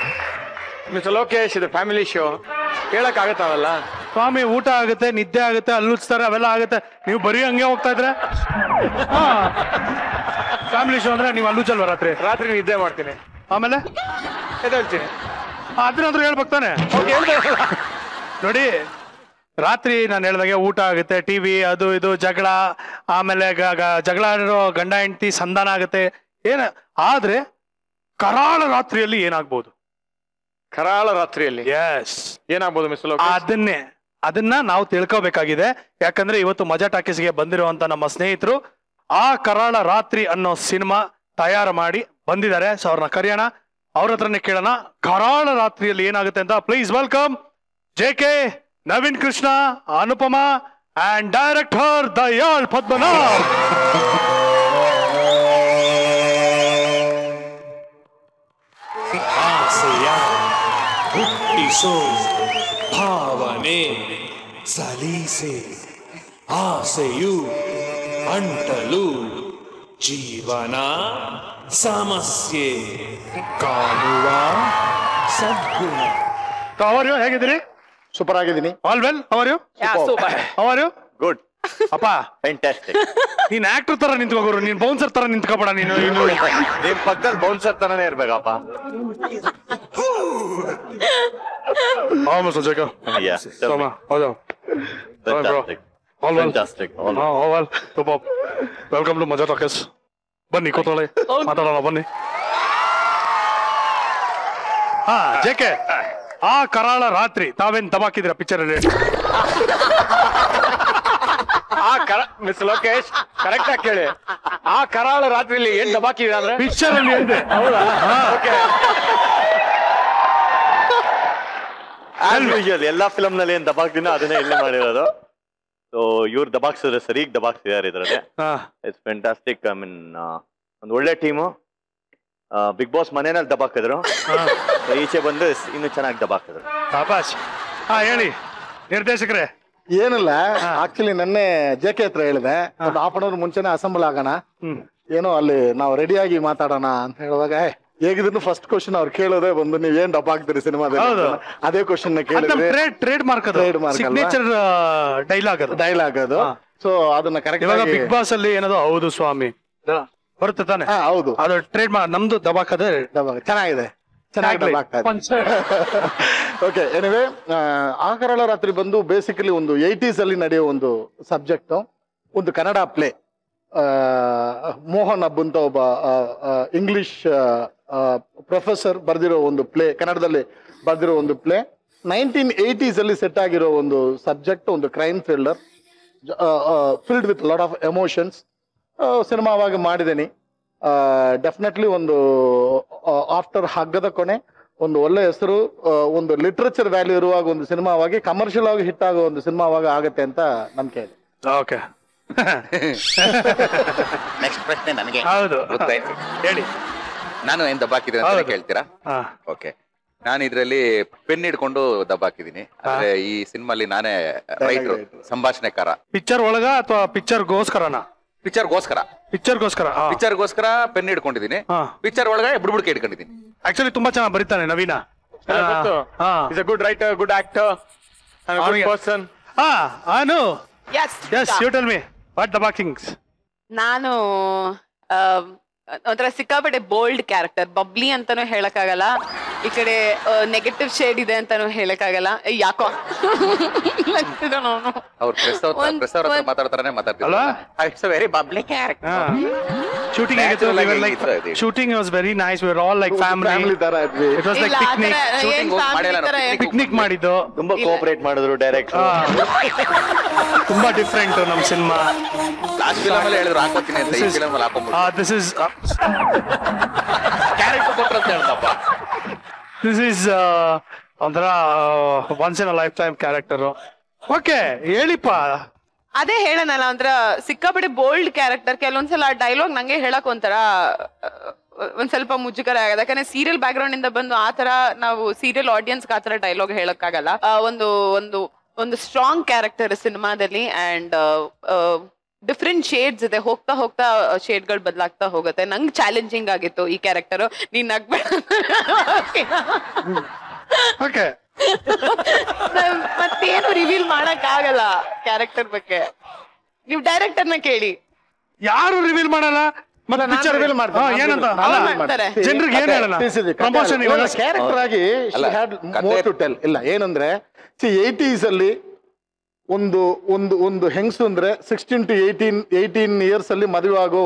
ಮಿಸ್ಟರ್ ಲೋಕೇಶ್, ಇದು ಫ್ಯಾಮಿಲಿ ಶೋ, ಹೇಳಕ್ ಆಗತ್ತಾವಲ್ಲ ಸ್ವಾಮಿ. ಊಟ ಆಗುತ್ತೆ, ನಿದ್ದೆ ಆಗುತ್ತೆ, ಅಲ್ಲುಚ್ತಾರೆ, ಅವೆಲ್ಲ ಆಗುತ್ತೆ. ನೀವು ಬರೀ ಹಂಗೆ ಹೋಗ್ತಾ ಇದ್ರೆ ಫ್ಯಾಮಿಲಿ ಶೋ ಅಂದ್ರೆ ನೀವು ಅಲ್ಲುಚಲ್ವ ರಾತ್ರಿ? ರಾತ್ರಿ ನಿದ್ದೆ ಮಾಡ್ತೀನಿ, ಆಮೇಲೆ ಎದ್ದೇಳ್ತೀನಿ. ಅದನ್ನಾದ್ರೂ ಹೇಳ್ಬೇಕು ತಾನೆ? ನೋಡಿ, ರಾತ್ರಿ ನಾನು ಹೇಳ್ದಾಗೆ ಊಟ ಆಗುತ್ತೆ, ಟಿವಿ ಅದು ಇದು ಜಗಳ, ಆಮೇಲೆ ಜಗಳ ಆಡಿರೋ ಗಂಡ ಹೆಂಡತಿ ಸಂಧಾನ ಆಗುತ್ತೆ. ಆದ್ರೆ ಕರಾಳ ರಾತ್ರಿಯಲ್ಲಿ ಏನಾಗ್ಬೋದು? ಕರಾಳ ರಾತ್ರಿಯಲ್ಲಿ ಎಸ್, ಏನಾಗ್ಬೋದು ಮಿಸ್ಟರ್ ಲೋಕೇಶ್? ಅದನ್ನ ನಾವು ತಿಳ್ಕೋಬೇಕಾಗಿದೆ. ಯಾಕಂದ್ರೆ ಇವತ್ತು ಮಜಾ ಟಾಕೀಸ್ಗೆ ಬಂದಿರುವಂತ ನಮ್ಮ ಸ್ನೇಹಿತರು ಆ ಕರಾಳ ರಾತ್ರಿ ಅನ್ನೋ ಸಿನಿಮಾ ತಯಾರು ಮಾಡಿ ಬಂದಿದ್ದಾರೆ. ಸೊ ಅವ್ರನ್ನ ಕರೆಯೋಣ, ಅವ್ರ ಹತ್ರನೇ ಕೇಳೋಣ ಕರಾಳ ರಾತ್ರಿಯಲ್ಲಿ ಏನಾಗುತ್ತೆ ಅಂತ. Please welcome JK, Naveen Krishna, Anupama and director Dayal Padmanabh. ಹುಟ್ಟಿಸೋ ಭಾವನೆ ಸಲೀಸೆ, ಆಸೆಯು ಅಂಟಲು, ಜೀವನ ಸಮಸ್ಯೆ ಕಾಣುವ ಸದ್ಗುಣ. ಹೇಗಿದ್ದೀರಿ? ಸೂಪರ್ ಆಗಿದ್ದೀನಿ. All well? How are you? Super. How are you? Good. ಅಪ್ಪ ಫ್ಯಾಂಟಾಸ್ಟಿಕ್. ನೀನ್ ಆಕ್ಟರ್ ತರ ನಿಂತ್ಕೋಗೋರು, ನೀನ್ ಬೌನ್ಸರ್ ತರ ನಿಂತ್ಕೋಬೇಡ ನೀನು. ನಿಮ್ ಪಕ್ಕದಲ್ಲಿ ಬೌನ್ಸರ್ ತರನೇ ಇರ್ಬೇಕಪ್ಪ. ವೆಲ್ಕಮ್ ಟು ಮಜಾ ಟಾಕೀಸ್. ಬನ್ನಿ ಕೂತ್ಕೊಳ್ಳಿ, ಮಾತಾಡೋಣ ಬನ್ನಿ. ಹಾ ಜೆಕೆ, ಆ ಕರಾಳ ರಾತ್ರಿ ತಾವೇನ್ ದಬಾಕಿದಿರ ಪಿಕ್ಚರ್ ಅಲ್ಲಿ? ಮಿಸ್ ಲೋಕೇಶ್ ಕರೆಕ್ಟ್ ಆಗಿ ಕೇಳಿ, ಆ ಕರಾಳ ರಾತ್ರಿಲಿ ಏನ್ ದಬಾಕಿದೆ ಅಂದ್ರೆ ಪಿಕ್ಚರ್ ಅಲ್ಲಿ ಅಂದೆ. ಹೌದಾ? ಎಲ್ಲಾ ಫಿಲಮ್ ನಲ್ಲಿ ಏನ್ ದಬಾಕ್ದಿನ ಅದನ್ನೇ ಇಲ್ಲಿ ಮಾಡಿರೋದು. ಸೊ ಇವ್ರು ದಬಾಕ್ಸಿದ್ರೆ ಸರಿಗ್ ದಬಾಕ್ಸಿದಾರೆ ಇದ್ರಲ್ಲಿ. It's fantastic. ಐ ಮೀನ್ ಒಂದು ಒಳ್ಳೆ ಟೀಮು. ಬಿಗ್ ಬಾಸ್ ಮನೆಯಲ್ಲಿ ದಬಾಕಿದ್ರು, ಈಚೆ ಬಂದು ಇನ್ನು ಚೆನ್ನಾಗಿ ದಬಾಕಿದ್ರು. ಹಾ ಹೇಳಿ ನಿರ್ದೇಶಕರೇ. ಏನಿಲ್ಲ, ಆಕ್ಚುಲಿ ನೆನ್ನೆ ಜೆಕೆ ಹತ್ರ ಹೇಳಿದೆ, ಒಂದು ಹಾಫ್ ಅನ್ ಅವರ್ ಮುಂಚೆನೆ ಅಸೆಂಬಲ್ ಆಗೋಣ, ಏನೋ ಅಲ್ಲಿ ನಾವು ರೆಡಿಯಾಗಿ ಮಾತಾಡೋಣ ಅಂತ ಹೇಳುವಾಗ, ಹೇಗಿದ್ರು ಫಸ್ಟ್ ಕ್ವಶನ್ ಅವ್ರು ಕೇಳೋದೇ ಬಂದು ನೀವ್ ಏನ್ ಡಬ್ಬ ಹಾಕ್ತೀರಿ ಸಿನಿಮಾದಲ್ಲಿ, ಅದೇ ಕ್ವಶನ್ ಕೇಳಿದ್ರೆ ಟ್ರೇಡ್ ಮಾರ್ಕ್ ಸಿಗ್ನೇಚರ್ ಡೈಲಾಗ್ ಅದು. ಸೊ ಅದನ್ನ ಕರೆಕ್ಟ್ ಬಿಗ್ ಬಾಸ್ ಅಲ್ಲಿ ಏನದು ಹೌದು ಸ್ವಾಮಿ ಬರುತ್ತೆ ತಾನೆ? ಹೌದು, ಅದು ಟ್ರೇಡ್ ಮಾರ್ಕ್. ನಮ್ದು ದಬಾಕದೆ ಚೆನ್ನಾಗಿದೆ, ಚೆನ್ನಾಗಿ ಓಕೆ. ಎನಿವೇ, ಆ ಕರಾಳ ರಾತ್ರಿ ಬಂದು ಬೇಸಿಕಲಿ ಒಂದು 80s ಅಲ್ಲಿ ನಡೆಯೋ ಒಂದು ಸಬ್ಜೆಕ್ಟ್, ಒಂದು ಕನ್ನಡ ಪ್ಲೇ. ಮೋಹನ್ ಅಬ್ ಅಂತ ಒಬ್ಬ ಇಂಗ್ಲಿಷ್ ಪ್ರೊಫೆಸರ್ ಬರ್ದಿರೋ ಒಂದು ಪ್ಲೇ, ಕನ್ನಡದಲ್ಲಿ ಬರ್ದಿರೋ ಒಂದು ಪ್ಲೇ. 1980s ಅಲ್ಲಿ ಸೆಟ್ ಆಗಿರೋ ಒಂದು ಸಬ್ಜೆಕ್ಟ್, ಒಂದು crime thriller filled with lot of emotions. ಸಿನಿಮಾವಾಗಿ ಮಾಡಿದ್ದೀನಿ. ಡೆಫಿನೆಟ್ಲಿ ಒಂದು ಆಫ್ಟರ್ ಹಗ್ಗದ ಕೊನೆ ಒಂದು ಒಳ್ಳೆ ಹೆಸರು, ಒಂದು ಲಿಟ್ರೇಚರ್ ವ್ಯಾಲ್ಯೂ ಇರುವಾಗ ಒಂದು ಸಿನಿಮಾವಾಗಿ, ಕಮರ್ಷಿಯಲ್ ಆಗಿ ಹಿಟ್ ಆಗೋ ಒಂದು ಸಿನಿಮಾವಾಗಿ ಆಗತ್ತೆ ಅಂತ ನಂಬಿಕೆ ಇದೆ. ಓಕೆ, ನೆಕ್ಸ್ಟ್ ಪ್ರಶ್ನೆ ನನಗೆ. ಹೌದು, ಗೊತ್ತಾಯ್ತು, ಹೇಳಿ. ನಾನು ಏನ್ ದಬ್ಬಾಕಿದ್ರೆ ಅಂತ ಕೇಳ್ತೀರಾ? ಓಕೆ, ನಾನು ಇದ್ರಲ್ಲಿ ಪೆನ್ ಹಿಡ್ಕೊಂಡು ದಬ್ಬಾಕಿದ್ದೀನಿ. ಅಂದ್ರೆ ಈ ಸಿನಿಮಾಲಿ ನಾನೇ ರೈಟ್ರು, ಸಂಭಾಷಣೆಕಾರ. ಪಿಕ್ಚರ್ ಒಳಗ ಅಥವಾ ಪಿಕ್ಚರ್ಗೋಸ್ಕರನಾ? ಪಿಕ್ಚರ್ಗೋಸ್ಕರ ಪೆನ್ ಹಿಡ್ಕೊಂಡಿದ್ದೀನಿ. ಪಿಕ್ಚರ್ ಒಳಗೆ ಬುಡ್ಬುಡ್ಕೆ ಹಿಡ್ಕೊಂಡಿದ್ದೀನಿ. ಆಕ್ಚುಲಿ ತುಂಬಾ ಚೆನ್ನಾಗಿ ಬರೀತಾನೆ Naveena. Is a good writer, good actor, good person. Anu, yes, you tell me what the backings. ನಾನು ಒಂಥರ ಸಿಕ್ಕಾಪಟ್ಟೆ ಬೋಲ್ಡ್ ಕ್ಯಾರೆಕ್ಟರ್, ಬಬ್ಲಿ ಅಂತಾನು ಹೇಳಕ್ಕಾಗಲ್ಲ, ಈ ಕಡೆ ನೆಗೆಟಿವ್ ಶೇಡ್ ಇದೆ ಅಂತಾನು ಹೇಳಕ್ಕಾಗಲ್ಲ. ಯಾಕೋ ಅವ್ರು ಪ್ರೆಸ್ ಅವ್ರ ಮಾತಾಡ್ತಾರನೆ ಮಾತಾಡ್ತಿಲ್ಲ. It's a very bubbly character. Shooting ಆಗಿತ್ತು, we were like, shooting was very nice, we were all like family ತರ ಇದ್ವಿ. It was like picnic ಮಾಡಿದ್ದು. ತುಂಬಾ ಕೋಆಪರೇಟ್ ಮಾಡಿದ್ರು ಡೈರೆಕ್ಟರ್. ತುಂಬಾ ಡಿಫರೆಂಟ್ ನಮ್ ಸಿನಿಮಾ. ಲಾಸ್ಟ್ ಫಿಲಮ್ ಅಲ್ಲಿ ಹೇಳಿದ್ರು ಹಾಕೋತೀನಿ ಅಂತ, ಈ ಫಿಲಮ್ ಅಲ್ಲಿ ಹಾಕೊಂಡ್ಬಿಟ್ಟು this is ಕ್ಯಾರೆಕ್ಟರ್ ಕೊಟ್ರು ಅಂತ ಹೇಳ್ದಪ್ಪ. this is ಒಂಥರ once in a lifetime character. Okay, ಹೇಳಿಪ್ಪ. ಅದೇ ಹೇಳನಲ್ಲ, ಒಂಥರ ಸಿಕ್ಕಾಪಟ್ಟೆ ಬೋಲ್ಡ್ ಕ್ಯಾರೆಕ್ಟರ್. ಕೆಲವೊಂದ್ಸಲ ಆ ಡೈಲಾಗ್ ನಂಗೆ ಹೇಳಕ್ ಒಂಥರ ಒಂದ್ ಸ್ವಲ್ಪ ಮುಜುಗರ ಆಗದ, ಯಾಕಂದ್ರೆ ಸೀರಿಯಲ್ ಬ್ಯಾಕ್ ಗ್ರೌಂಡ್ ಇಂದ ಬಂದು ಆತರ ನಾವು ಸೀರಿಯಲ್ ಆಡಿಯನ್ಸ್ ಆತರ ಡೈಲಾಗ್ ಹೇಳಕ್ಕಾಗಲ್ಲ. ಒಂದು ಸ್ಟ್ರಾಂಗ್ ಕ್ಯಾರೆಕ್ಟರ್ ಸಿನಿಮಾದಲ್ಲಿ, ಅಂಡ್ ಡಿಫ್ರೆಂಟ್ ಶೇಡ್ಸ್ ಇದೆ. ಹೋಗ್ತಾ ಹೋಗ್ತಾ ಶೇಡ್ಗಳು ಬದಲಾಗ್ತಾ ಹೋಗುತ್ತೆ. ನಂಗೆ ಚಾಲೆಂಜಿಂಗ್ ಆಗಿತ್ತು ಈ ಕ್ಯಾರೆಕ್ಟರ್. ನೀನ್ ನಗ್ಬೇಡ, ಮತ್ತೇನು ರಿವೀಲ್ ಮಾಡಕ್ ಆಗಲ್ಲ ಕ್ಯಾರೆಕ್ಟರ್ ಬಗ್ಗೆ. ನೀವು ಡೈರೆಕ್ಟರ್ನ ಕೇಳಿ. ಯಾರು ರಿವೀಲ್ ಮಾಡಲ್ಲ, ಜನರಿಗೆ ಏನ್ ಹೇಳಲ್ಲ. ಪ್ರಮೋಷನ್ ಕ್ಯಾರೆಕ್ಟರ್ ಆಗಿ ಮೋರ್ ಟು ಟೆಲ್ ಇಲ್ಲ. ಏನಂದ್ರೆ 80s ಅಲ್ಲಿ ಒಂದು ಹೆಂಗಸು ಅಂದ್ರೆ 16 to 18 ಇಯರ್ಸ್ ಅಲ್ಲಿ ಮದುವೆ ಆಗೋ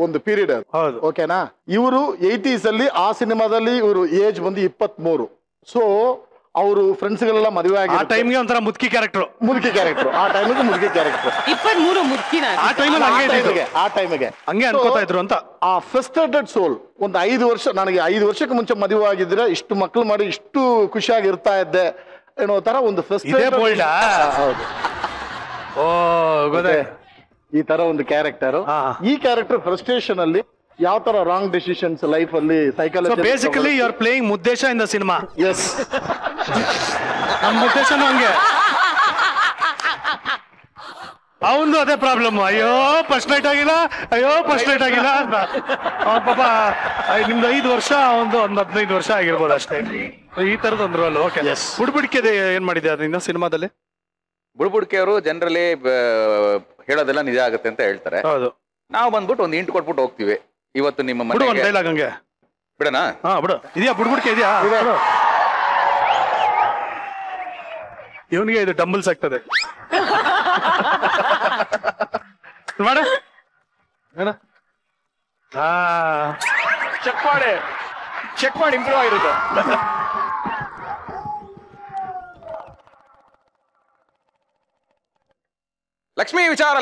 ಒಂದು ಪೀರಿಯಡ್ ಅದು. ಓಕೆನಾ? ಇವರು 80s ಅಲ್ಲಿ ಆ ಸಿನಿಮಾದಲ್ಲಿ ಇವರು ಏಜ್ ಬಂದು 23. ಸೊ ಅವರು ಫ್ರೆಂಡ್ಸ್ ಗಳೆಲ್ಲ ಮದುವೆ ಆಗಿ, ಆ ಟೈಮ್ಗೆ ಒಂಥರ ಮುದುಕಿ ಕ್ಯಾರೆಕ್ಟರ್. ಆ ಟೈಮಿಗೆ ಮುದುಕಿ ಕ್ಯಾರೆಕ್ಟರ್. 23 ಮುದುಕಿನ ಆ ಟೈಮಿಗೆ ಹಂಗೆ ಅನ್ಕೋತಾ ಇದ್ರು ಅಂತ. ಆ ಫ್ರಸ್ಟ್ರೇಟೆಡ್ ಸೋಲ್. ಒಂದು 5 ವರ್ಷ, ನನಗೆ 5 ವರ್ಷಕ್ಕೆ ಮುಂಚೆ ಮದುವೆ ಆಗಿದ್ರೆ ಇಷ್ಟು ಮಕ್ಳು ಮಾಡಿ ಇಷ್ಟು ಖುಷಿಯಾಗಿ ಇರ್ತಾ ಇದ್ದೆ ಏನೋ ತರ ಒಂದು ಫ್ರಸ್ಟ್ರೇಟೆಡ್. ಹೌದು, ಈ ತರ ಒಂದು ಕ್ಯಾರೆಕ್ಟರ್. ಈ ಕ್ಯಾರೆಕ್ಟರ್ ಫ್ರಸ್ಟ್ರೇಷನ್ ಅಲ್ಲಿ ಯಾವ ತರ ರಾಂಗ್ ಡಿಸಿಷನ್ಸ್ ಲೈಫ್ ಅಲ್ಲಿ psychology. Basically you are playing Muddesha in the cinema. Yes, ನಮ್ಮ ಮುದ್ದೇಶನು ಹಂಗೆ. ಅವನು ಅದೇ ಪ್ರಾಬ್ಲಮ್. ಅಯ್ಯೋ ಫಸ್ಟ್ ನೈಟ್ ಆಗಿಲ್ಲ, ಪಾಪ ನಿಮ್ದು 5 ವರ್ಷ, ಒಂದು 15 ವರ್ಷ ಆಗಿರ್ಬೋದು ಅಷ್ಟೇ. ಈ ತರದೊಂದು ರೋಲ್. ಓಕೆ, ಬುಡ್ಬಿಡಿಕೆ ಏನ್ ಮಾಡಿದೆ ಅದರಿಂದ ಸಿನಿಮಾದಲ್ಲಿ? ಬುಡ್ಬುಡ್ಕೆಯವರು ಜನರಲಿ ಹೇಳೋದೆಲ್ಲ ನಿಜ ಆಗುತ್ತೆ ಅಂತ ಹೇಳ್ತಾರೆ. ಹೌದು. ನಾವು ಬಂದ್ಬಿಟ್ಟು ಒಂದು ಇಂಟು ಕೊಟ್ಬಿಟ್ಟು ಹೋಗ್ತೀವಿ. ಇವತ್ತು ನಿಮ್ಮ ಮನೆಗೆ ಡೈಲಾಗ್ ಹಂಗೆ ಬಿಡೋಣ. ಬಿಡು. ಇದೆಯಾ ಬುಡ್ಬುಡ್ಕೆ ಇದೆಯಾ? ಇವನಿಗೆ ಇದು ಡಂಬಲ್ಸ್ ಆಗ್ತದೆ. ಮಾಡ ಚೆಕ್ ಮಾಡಿ ಇಂಪ್ರೂವ್ ಆಗಿರುತ್ತೆ. ಲಕ್ಷ್ಮೀ ವಿಚಾರ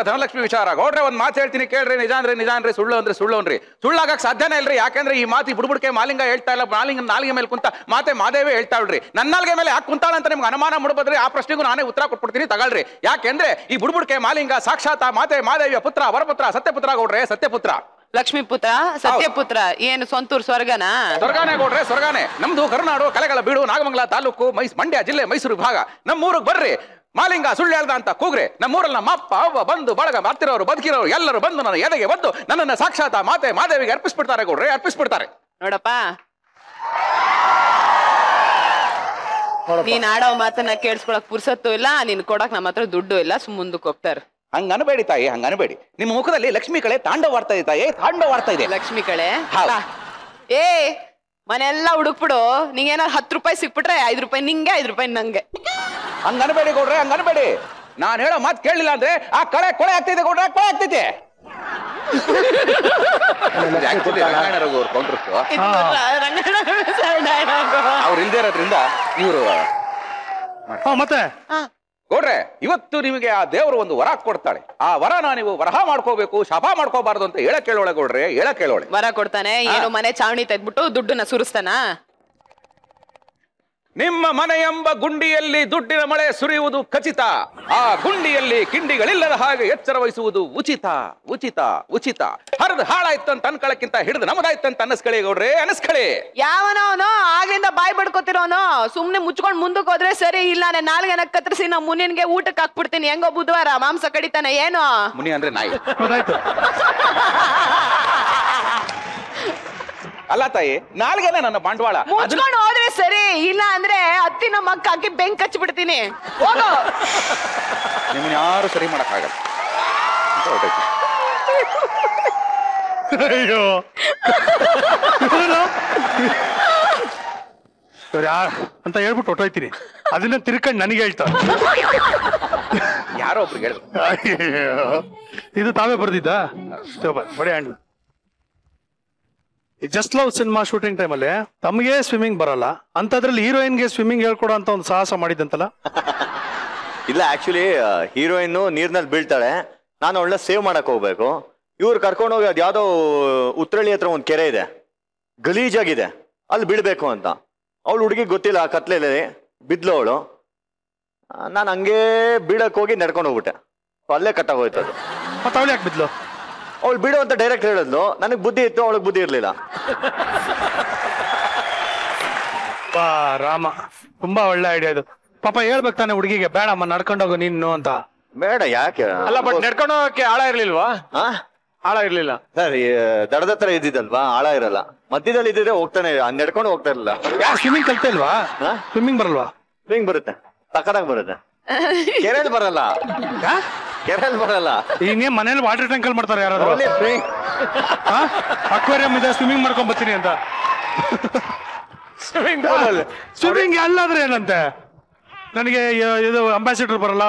ಧನಲಕ್ಷ್ಮಿ ವಿಚಾರ. ಗೌಡ್ರೆ ಒಂದ್ ಮಾತು ಹೇಳ್ತೀನಿ ಕೇಳ್ರಿ, ನಿಜ ಅಂದ್ರೆ ಸುಳ್ಳು ಅಂದ್ರೆ ಸುಳ್ಳು ಸುಳ್ಳಾಗಕ್ ಸಾಧ್ಯನೇ ಇಲ್ರಿ. ಯಾಕಂದ್ರೆ ಈ ಮಾತು ಬುಡ್ಬುಡ್ಕೆ ಮಾಲಿಂಗ ಹೇಳ್ತಾ ಇಲ್ಲ, ಮಾಲಿಂಗ ನಾಲಿಗೆ ಮೇಲೆ ಕುಂತ ಮಾತೆ ಮಾದೇವಿ ಹೇಳ್ತಾಳ್ರಿ. ನನ್ನ ನಾಲ್ಗೆ ಮೇಲೆ ಯಾಕೆ ಕುಂತಾಳ ಅಂತ ನಿಮ್ಗೆ ಅನುಮಾನ ಮುಡ್ಬೋದ್ರಿ. ಆ ಪ್ರಶ್ನೆಗೂ ನಾನೇ ಉತ್ತರ ಕೊಟ್ಬಿಡ್ತೀನಿ, ತಗೊಳ್ರಿ. ಯಾಕೆಂದ್ರೆ ಈ ಬುಡ್ಬುಡ್ಕೆ ಮಾಲಿಂಗ ಸಾಕ್ಷಾತ್ ಮಾತೆ ಮಾದೇವಿಯ ಪುತ್ರ, ವರಪುತ್ರ, ಸತ್ಯಪುತ್ರ ಗೌಡ್ರೆ, ಸತ್ಯಪುತ್ರ. ಲಕ್ಷ್ಮೀ ಪುತ್ರ, ಸತ್ಯಪುತ್ರ. ಏನು ಸ್ವಂತೂರ್ ಸ್ವರ್ಗನಾ? ಸ್ವರ್ಗಾನೆ ಗೌಡ್ರೆ, ಸ್ವರ್ಗಾನೆ. ನಮ್ದು ಕರುನಾಡು, ಕಲೆಗಳ ಬೀಡು, ನಾಗಮಂಗಲ ತಾಲೂಕು, ಮಂಡ್ಯ ಜಿಲ್ಲೆ, ಮೈಸೂರು ವಿಭಾಗ. ನಮ್ಮೂರಿಗೆ ಬರ್ರಿ, ಮಾಲಿಂಗ ಸುಳ್ಳು ಹೇಳ್ದ ಅಂತ ಕೂಗ್ರೆ ನಮ್ಮೂರಲ್ಲಿ ನಮ್ಮ ಅಪ್ಪ ಅವ್ವ ಬಂದು ಬಳಗ ಬರ್ತಿರೋರು ಬದುಕಿರೋರು ಎಲ್ಲರೂ ಬಂದು ನನ್ನ ಎದೆಗೆ ಬಂದು ನನ್ನನ್ನ ಸಾಕ್ಷಾತ್ ಮಾತೆ ಮಾದೇವಿಗೆ ಅರ್ಪಿಸ್ಬಿಡ್ತಾರೆ ಗೌಡ್ರೆ, ಅರ್ಪಿಸ್ಬಿಡ್ತಾರೆ. ನೋಡಪ್ಪ, ನೀನ್ ಆಡೋ ಮಾತನ್ನ ಕೇಳಿಸ್ಕೊಳಕ್ ಪುರ್ಸತ್ತು ಇಲ್ಲ, ನೀನ್ ಕೊಡಕ್ ನಮ್ಮ ಹತ್ರ ದುಡ್ಡು ಇಲ್ಲ, ಮುಂದಕ್ಕೆ ಹೋಗ್ತಾರೆ. ಹಂಗ ಅನ್ಬೇಡಿ ತಾಯಿ, ಹಂಗ ಅನ್ಬೇಡಿ. ನಿಮ್ಮ ಮುಖದಲ್ಲಿ ಲಕ್ಷ್ಮಿ ಕಳೆ ತಾಂಡವಾಡ್ತಾ ಇದೆ ತಾಯಿ, ತಾಂಡವಾಡ್ತಾ ಇದೆ. ಲಕ್ಷ್ಮಿ ಕಳೆ ಏ ಮನೆಯೆಲ್ಲ ಹುಡುಕ್ಬಿಡು, ನಿಂಗೇನಾರು 10 ರೂಪಾಯಿ ಸಿಕ್ಬಿಟ್ರೆ 5 ರೂಪಾಯಿ ನಿಂಗೆ, 5 ರೂಪಾಯಿ ನಂಗೆ. ಹಂಗ ಅನ್ಬೇಡಿ ಗೌಡ್ರೆ, ಹಂಗ ಅನ್ಬೇಡಿ. ನಾನ್ ಹೇಳೋ ಮಾತು ಕೇಳಲಿಲ್ಲ ಅಂದ್ರೆ ಆ ಕಳೆ ಕೊಳೆ ಆಗ್ತಿದೆ ಗೌಡ್ರೆ, ಕೊಳೆ ಆಗ್ತೈತೆ. ಅವ್ರು ಇಲ್ದೇ ಇರೋದ್ರಿಂದ ಇವರು ಮತ್ತೆ ಗೌಡ್ರೆ, ಇವತ್ತು ನಿಮಗೆ ಆ ದೇವರು ಒಂದು ವರ ಕೊಡ್ತಾಳೆ. ಆ ವರನ ನೀವು ವರಹ ಮಾಡ್ಕೋಬೇಕು, ಶಾಪ ಮಾಡ್ಕೋಬಾರ್ದು ಅಂತ ಹೇಳ ಕೇಳೋಳೆ ಗೌಡ್ರೆ, ಹೇಳ ಕೇಳೋಳೆ. ವರ ಕೊಡ್ತಾನೆ, ಏನು ಮನೆ ಚಾವಣಿ ತೆಗ್ದ್ಬಿಟ್ಟು ದುಡ್ಡನ್ನ ಸುರಿಸ್ತಾನ. ನಿಮ್ಮ ಮನೆ ಎಂಬ ಗುಂಡಿಯಲ್ಲಿ ದುಡ್ಡಿನ ಮಳೆ ಸುರಿಯುವುದು ಖಚಿತ. ಆ ಗುಂಡಿಯಲ್ಲಿ ಕಿಂಡಿಗಳಿಲ್ಲದ ಹಾಗೆ ಎಚ್ಚರ ವಹಿಸುವುದು ಉಚಿತ ಉಚಿತ ಉಚಿತ. ಹರಿದು ಹಾಳಾಯ್ತಂತ ಅನ್ಕೊಳ್ಳಕ್ಕಿಂತ ಹಿಡಿದು ನಮದಾಯ್ತಂತ ಅನ್ನಿಸ್ಕಳಿ ಗೌಡ್ರೆ, ಅನ್ನಿಸ್ಕಳಿ. ಯಾವನವನು ಆಗ್ಲಿಂದ ಬಾಯ್ ಬಡ್ಕೋತಿರೋನು ಸುಮ್ನೆ ಮುಚ್ಕೊಂಡ್ ಮುಂದಕ್ಕೆ ಹೋದ್ರೆ ಸರಿ. ಇಲ್ಲ ನಾಲ್ಗೆನ ಕತ್ತರಿಸಿ ನಾ ಮುನಿನ್ಗೆ ಊಟಕ್ಕೆ ಹಾಕ್ಬಿಡ್ತೀನಿ. ಹೆಂಗೋ ಬುಧವಾರ ಮಾಂಸ ಕಡಿತಾನೆ. ಏನು ಮುನಿ ಅಂದ್ರೆ ನಾಯಿ ಅಲ್ಲ ತಾಯಿ, ನಾಲ್ಗೆನೆ ನನ್ನ ಬಂಡವಾಳ. ಮುಚ್ಕೊಂಡು ಹೋದ್ರೆ ಸರಿ, ಇಲ್ಲ ಅಂದ್ರೆ ಹತ್ತಿನ ಮಕ್ಕ ಹಾಕಿ ಬೆಂಕ್ ಹಚ್ಚಿಬಿಡ್ತೀನಿ. ಹೋಗೋ. ನಿಮ್ಮನ್ನ ಯಾರು ಸರಿ ಮಾಡಕ್ ಆಗಲ್ಲ. ಅಯ್ಯೋ ಅಂತ ಹೇಳ್ಬಿಟ್ಟು ಹೊಟ್ಟೋಯ್ತೀನಿ. ಅದನ್ನ ತಿರ್ಕಂಡ್ ನನಗೆ ಹೇಳ್ತಾರೆ. ಯಾರೋ ಒಬ್ರಿಗೆ ಹೇಳ. ಇದು ತಾವೇ ಬರ್ದಿದ್ದ ಬಡಿ hand. Just love cinema shooting ಟೈಮಲ್ಲಿ ತಮಗೆ ಸ್ವಿಮ್ಮಿಂಗ್ ಬರಲ್ಲ ಅಂತದ್ರಲ್ಲಿ ಹೀರೋಯಿನ್ಗೆ ಸ್ವಿಮ್ಮಿಂಗ್ ಹೇಳ್ಕೊಡೋ ಅಂತ ಒಂದು ಸಾಹಸ ಮಾಡಿದಂತಲ್ಲ? ಇಲ್ಲ, ಆಕ್ಚುಲಿ ಹೀರೋಯಿನ್ ನೀರ್ನಲ್ಲಿ ಬೀಳ್ತಾಳೆ, ನಾನು ಅವಳನ್ನ ಸೇವ್ ಮಾಡಕ್ ಹೋಗ್ಬೇಕು. ಇವ್ರು ಕರ್ಕೊಂಡೋಗಿ ಅದ್ ಯಾವ್ದೋ ಉತ್ರಳ್ಳಿ ಹತ್ರ ಒಂದು ಕೆರೆ ಇದೆ, ಗಲೀಜಾಗಿದೆ, ಅಲ್ಲಿ ಬೀಳ್ಬೇಕು ಅಂತ. ಅವಳು ಹುಡುಗಿ ಗೊತ್ತಿಲ್ಲ, ಕತ್ಲೆಯಲ್ಲಿ ಬಿದ್ಲು ಅವಳು. ನಾನು ಹಂಗೇ ಬೀಳಕ್ ಹೋಗಿ ನಡ್ಕೊಂಡು ಹೋಗ್ಬಿಟ್ಟೆ, ಅಲ್ಲೇ ಕಟ್ಟಾಗೋಯ್ತು ಅದು. ಮತ್ತೆ ಅವಳು ಯಾಕೆ ಬಿದ್ಲು? ಅವಳು ಬಿಡು ಅಂತ ಡೈರೆಕ್ಟ್ ಹೇಳಿದ್ಲು, ನನಗೆ ಬುದ್ಧಿ ಇತ್ತು, ಅವಳಿಗೆ ಬುದ್ಧಿ ಇರ್ಲಿಲ್ಲ. ರಾಮ, ತುಂಬಾ ಒಳ್ಳೆ ಐಡಿಯಾ ಇದು. ಪಾಪ ಹೇಳ್ಬೇಕು ತಾನೆ ಹುಡುಗಿಗೆ, ಬೇಡಮ್ಮ ನಡ್ಕೊಂಡೋಗು ನೀನು ಅಂತ. ಬೇಡ, ಯಾಕೆ? ಅಲ್ಲ, ಬಟ್ ನಡ್ಕೊಂಡು ಹೋಗಕ್ಕೆ ಆಳ ಇರ್ಲಿಲ್ವಾ? ಆಳ ಇರ್ಲಿಲ್ಲ ಸರ್, ದಡದ ಹತ್ರ ಇದ್ದಿದ್ದಲ್ವಾ, ಆಳ ಇರಲ್ಲ. ಮಧ್ಯದಲ್ಲಿ ಇದ್ದಿದ್ರೆ ಹೋಗ್ತಾನೆ, ನಡ್ಕೊಂಡು ಹೋಗ್ತಾ ಇರಲಿಲ್ಲ. ಸ್ವಿಮ್ಮಿಂಗ್ ಕಲ್ತಾ ಇಲ್ವಾ? ಸ್ವಿಮ್ಮಿಂಗ್ ಬರಲ್ವಾ? ಸ್ವಿಮ್ಮಿಂಗ್ ಬರುತ್ತೆ, ಸಕ್ಕದಾಗ ಬರುತ್ತೆ. ಕೆರೆಯಲ್ಲಿ ಬರಲ್ಲ, ಕೆರೆಯಲ್ಲಿ ಬರಲ್ಲ. ಇನ್ನೇ ಮನೇಲಿ ವಾಟರ್ ಟ್ಯಾಂಕಲ್ ಮಾಡ್ತಾರೆ ಯಾರಾದ್ರೂ. ಅಕ್ವೇರಿಯಂ ಇದೆ, ಸ್ವಿಮ್ಮಿಂಗ್ ಮಾಡ್ಕೊಂಡ್ ಬರ್ತೀನಿ ಅಂತ. ಸ್ವಿಮ್ಮಿಂಗ್ ಅಲ್ಲಾದ್ರೆ ಏನಂತೆ? ನನಗೆ ಇದು ಅಂಬಾಸಿಡರ್ ಬರಲ್ಲ,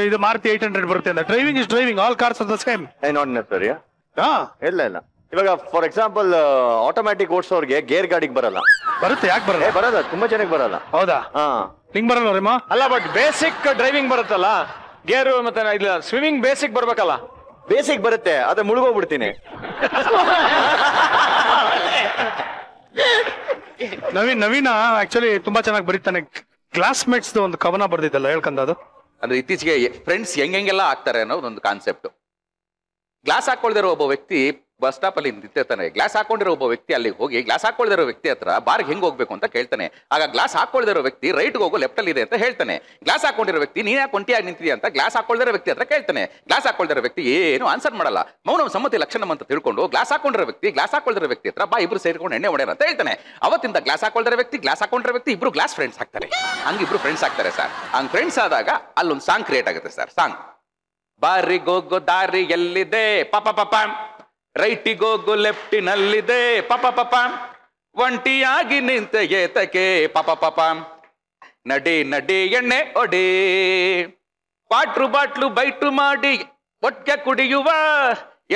ಇದು ಮಾರುತಿ 800 ಬರುತ್ತೆ ಅಂತ. Driving is driving, all cars are the same. Not necessary. ಇಲ್ಲ ಇಲ್ಲ, ಇವಾಗ ಫಾರ್ ಎಕ್ಸಾಂಪಲ್ ಆಟೋಮ್ಯಾಟಿಕ್ ಓಡಿಸೋರ್ಗೆ ಗೇರ್ ಗಾಡಿಗೆ ಬರಲ್ಲ. ಬರುತ್ತೆ, ಯಾಕೆ ಬರಲ್ಲ? ಬರಲ್ಲ, ತುಂಬಾ ಜನಕ್ಕೆ ಬರಲ್ಲ. ಹೌದಾ? ನಿಂಗ್ ಬರಲ್ಲ ರೇಮಾ? ಅಲ್ಲ, ಬಟ್ ಬೇಸಿಕ್ ಡ್ರೈವಿಂಗ್ ಬರುತ್ತಲ್ಲ, ಗೇರು ಮತ್ತೆ ಇಲ್ಲ, ಸ್ವಿಮ್ಮಿಂಗ್ ಬೇಸಿಕ್ ಬರ್ಬೇಕಲ್ಲ. ಬೇಸಿಕ್ ಬರುತ್ತೆ, ಅದೇ ಮುಳುಗೋಗ್ಬಿಡ್ತೀನಿ. ನವೀನ ಆಕ್ಚುಲಿ ತುಂಬಾ ಚೆನ್ನಾಗಿ ಬರೀತಾನೆ. ಕ್ಲಾಸ್ಮೇಟ್ಸ್ ಒಂದು ಕವನ ಬರ್ದಿದ್ದಲ್ಲ, ಹೇಳ್ಕಂದ ಅದು. ಅಂದ್ರೆ ಇತ್ತೀಚೆಗೆ ಫ್ರೆಂಡ್ಸ್ ಹೆಂಗೆಲ್ಲ ಆಗ್ತಾರೆ ಅನ್ನೋದು ಒಂದು ಕಾನ್ಸೆಪ್ಟ್. ಗ್ಲಾಸ್ ಹಾಕೊಳ್ದಿರೋ ಒಬ್ಬ ವ್ಯಕ್ತಿ ಬಸ್ ಸ್ಟಾಪ್ ಅಲ್ಲಿ ನಿಂತಿರ್ತಾನೆ. ಗ್ಲಾಸ್ ಹಾಕೊಂಡಿರೋ ಒಬ್ಬ ವ್ಯಕ್ತಿ ಅಲ್ಲಿಗೆ ಹೋಗಿ ಗ್ಲಾಸ್ ಹಾಕೊಳ್ದಿರೋ ವ್ಯಕ್ತಿ ಹತ್ರ ಬಾರ್ಗೆ ಹೆಂಗ್ ಹೋಗ್ಬೇಕು ಅಂತ ಕೇಳ್ತಾನೆ. ಆಗ ಗ್ಲಾಸ್ ಹಾಕೊಳ್ದಿರೋ ವ್ಯಕ್ತಿ ರೈಟ್ಗೆ ಹೋಗೋ ಲೆಫ್ಟ್ ಅಲ್ಲಿ ಇದೆ ಅಂತ ಹೇಳ್ತಾನೆ. ಗ್ಲಾಸ್ ಹಾಕೊಂಡಿರೋ ವ್ಯಕ್ತಿ ನೀನ್ ಯಾಕೆ ಒಂಟಿಯಾಗಿ ನಿಂತಿದ್ಯಾ ಅಂತ ಗ್ಲಾಸ್ ಹಾಕೊಳ್ದಿರೋ ವ್ಯಕ್ತಿ ಹತ್ರ ಕೇಳ್ತಾನೆ. ಗ್ಲಾಸ್ ಹಾಕೊಳ್ದಿರೋ ವ್ಯಕ್ತಿ ಏನು ಆನ್ಸರ್ ಮಾಡಲ್ಲ. ಮೌನ ಸಮ್ಮತಿ ಲಕ್ಷಣ ಅಂತ ತಿಳ್ಕೊಂಡು ಗ್ಲಾಸ್ ಹಾಕೊಂಡಿರೋ ವ್ಯಕ್ತಿ ಹತ್ರ ಬಾ ಇಬ್ರು ಸೇರ್ಕೊಂಡು ಎಣ್ಣೆ ಹೊಡೆಯೋಣ ಅಂತ ಹೇಳ್ತಾನೆ. ಅವತ್ತಿಂದ ಗ್ಲಾಸ್ ಹಾಕೊಳ್ದಿರೋ ವ್ಯಕ್ತಿ ಇಬ್ರು ಗ್ಲಾಸ್ ಫ್ರೆಂಡ್ಸ್ ಆಗ್ತಾರೆ. ಹಂಗಿಬ್ರು ಫ್ರೆಂಡ್ಸ್ ಆಗ್ತಾರೆ ಸರ್. ಹಂಗ್ ಫ್ರೆಂಡ್ಸ್ ಆದಾಗ ಅಲ್ಲೊಂದು ಸಾಂಗ್ ಕ್ರಿಯೇಟ್ ಆಗುತ್ತೆ ಸರ್. ಸಾಂಗ್ ಬಾರಿಗೋಗೋ ದಾರಿ ಎಲ್ಲಿದೆ ಪಾಪ ಪಾಪ, ರೈಟಿಗೋಗು ಲೆಫ್ಟಿನಲ್ಲಿದೆ ಪಾಪ ಪಾಪ, ಒಂಟಿಯಾಗಿ ನಿಂತ ಏತಕ್ಕೆ ಪಾಪ ಪಾಪ, ನಡಿ ನಡಿ ಎಣ್ಣೆ ಒಡಿ, ವಾಟ್ರು ಬಾಟ್ಲು ಬೈಟು ಮಾಡಿ ಒಟ್ಟಿಗೆ ಕುಡಿಯುವ,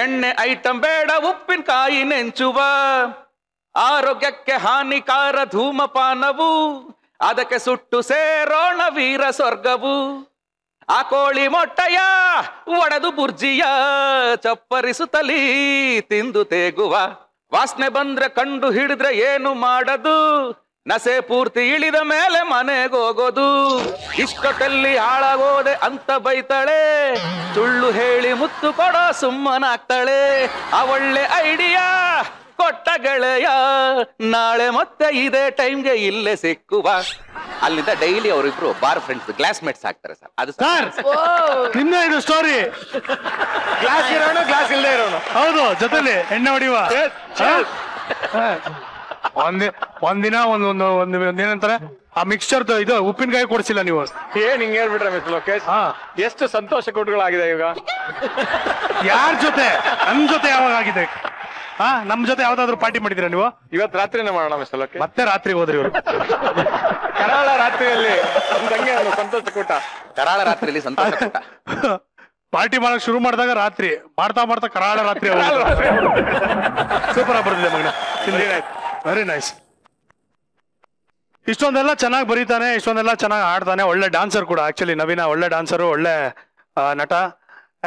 ಎಣ್ಣೆ ಐಟಮ್ ಬೇಡ ಉಪ್ಪಿನಕಾಯಿ ನೆಂಚುವ, ಆರೋಗ್ಯಕ್ಕೆ ಹಾನಿಕಾರ ಧೂಮಪಾನವು, ಅದಕ್ಕೆ ಸುಟ್ಟು ಸೇರೋಣ ವೀರ ಸ್ವರ್ಗವು, ಆ ಕೋಳಿ ಮೊಟ್ಟೆಯ ಒಡೆದು ಬುರ್ಜಿಯ ಚಪ್ಪರಿಸುತ್ತಲೀ ತಿಂದು ತೇಗುವ, ವಾಸನೆ ಬಂದ್ರೆ ಕಂಡು ಹಿಡಿದ್ರೆ ಏನು ಮಾಡದು, ನಸೆ ಪೂರ್ತಿ ಇಳಿದ ಮೇಲೆ ಮನೆಗೋಗೋದು, ಇಷ್ಟೊತ್ತಲ್ಲಿ ಹಾಳಾಗೋದೆ ಅಂತ ಬೈತಾಳೆ, ಸುಳ್ಳು ಹೇಳಿ ಮುತ್ತು ಕೊಡೋ ಸುಮ್ಮನಾಗ್ತಾಳೆ, ಆ ಒಳ್ಳೆ ಐಡಿಯಾ ಕೊಟ್ಟ ಗೆಳೆಯ ನಾಳೆ ಮತ್ತೆ ಇದೇ ಟೈಮ್ಗೆ ಇಲ್ಲೇ ಸಿಕ್ಕುವ. ಅಲ್ಲಿಂದ ಡೈಲಿ ಅವರಿಬ್ರು ಬಾರ್ ಫ್ರೆಂಡ್ಸ್ ಗ್ಲಾಸ್ ಮೇಟ್ಸ್ ಆಗ್ತಾರೆ ಸರ್. ಅದು ಸರ್ ನಿಮ್ದೇ ಇದು ಸ್ಟೋರಿ. ಗ್ಲಾಸ್ ಇರೋನು ಗ್ಲಾಸ್ ಇಲ್ಲದೆ ಇರೋನು. ಹೌದು, ಜೊತೆಲಿ ಎಣ್ಣೆ ಹೊಡಿಯುವ. ಒಂದಿನ ಒಂದೇನಂತಾರೆ ಆ ಮಿಕ್ಸ್ಚರ್ ಇದು ಉಪ್ಪಿನಕಾಯಿ ಕೊಡ್ಸಿಲ್ಲ ನೀವು. ಏನ್ ಹಿಂಗ್ ಹೇಳ್ಬಿಟ್ರೆ ಮಿಸ್ ಲೋಕೇಶ್, ಎಷ್ಟು ಸಂತೋಷ ಕೊಟ್ಟುಗಳಾಗಿದೆ ಈಗ. ಯಾರ ಜೊತೆ? ನಮ್ ಜೊತೆ ಯಾವಾಗ ಆಗಿದೆ? ನಮ್ ಜೊತೆ ಯಾವ್ದಾದ್ರು ಪಾರ್ಟಿ ಮಾಡಿದಿರಾ ನೀವು? ಇವತ್ತು ರಾತ್ರಿನೇ ಮಾಡೋಣ ಮಿಸ್ ಲೋಕೇಶ್. ಮತ್ತೆ ರಾತ್ರಿ ಹೋದ್ರಿ ಇವರು. ಕರಾಳ ರಾತ್ರಿಯಲ್ಲಿ ಸಂತೋಷ ಕೂಟ. ಕರಾಳ ರಾತ್ರಿಯಲ್ಲಿ ಸಂತೋಷ ಕೂಟ. ಪಾರ್ಟಿ ಮಾಡಕ್ ಶುರು ಮಾಡಿದಾಗ ರಾತ್ರಿ ಮಾಡ್ತಾ ಮಾಡ್ತಾ ಕರಾಳ ರಾತ್ರಿ. ಸೂಪರ್ ಆಗಿ ಬರ್ತಿದೆ ಮಗನ. Very nice. ಇಷ್ಟೊಂದೆಲ್ಲ ಚೆನ್ನಾಗಿ ಬರೀತಾನೆ, ಇಷ್ಟೊಂದೆಲ್ಲ ಚೆನ್ನಾಗಿ ಆಡ್ತಾನೆ. ಒಳ್ಳೆ ಡಾನ್ಸರ್ ಕೂಡ. ಆಕ್ಚುಲಿ ನವೀನ ಒಳ್ಳೆ ಡಾನ್ಸರು, ಒಳ್ಳೆ ನಟ.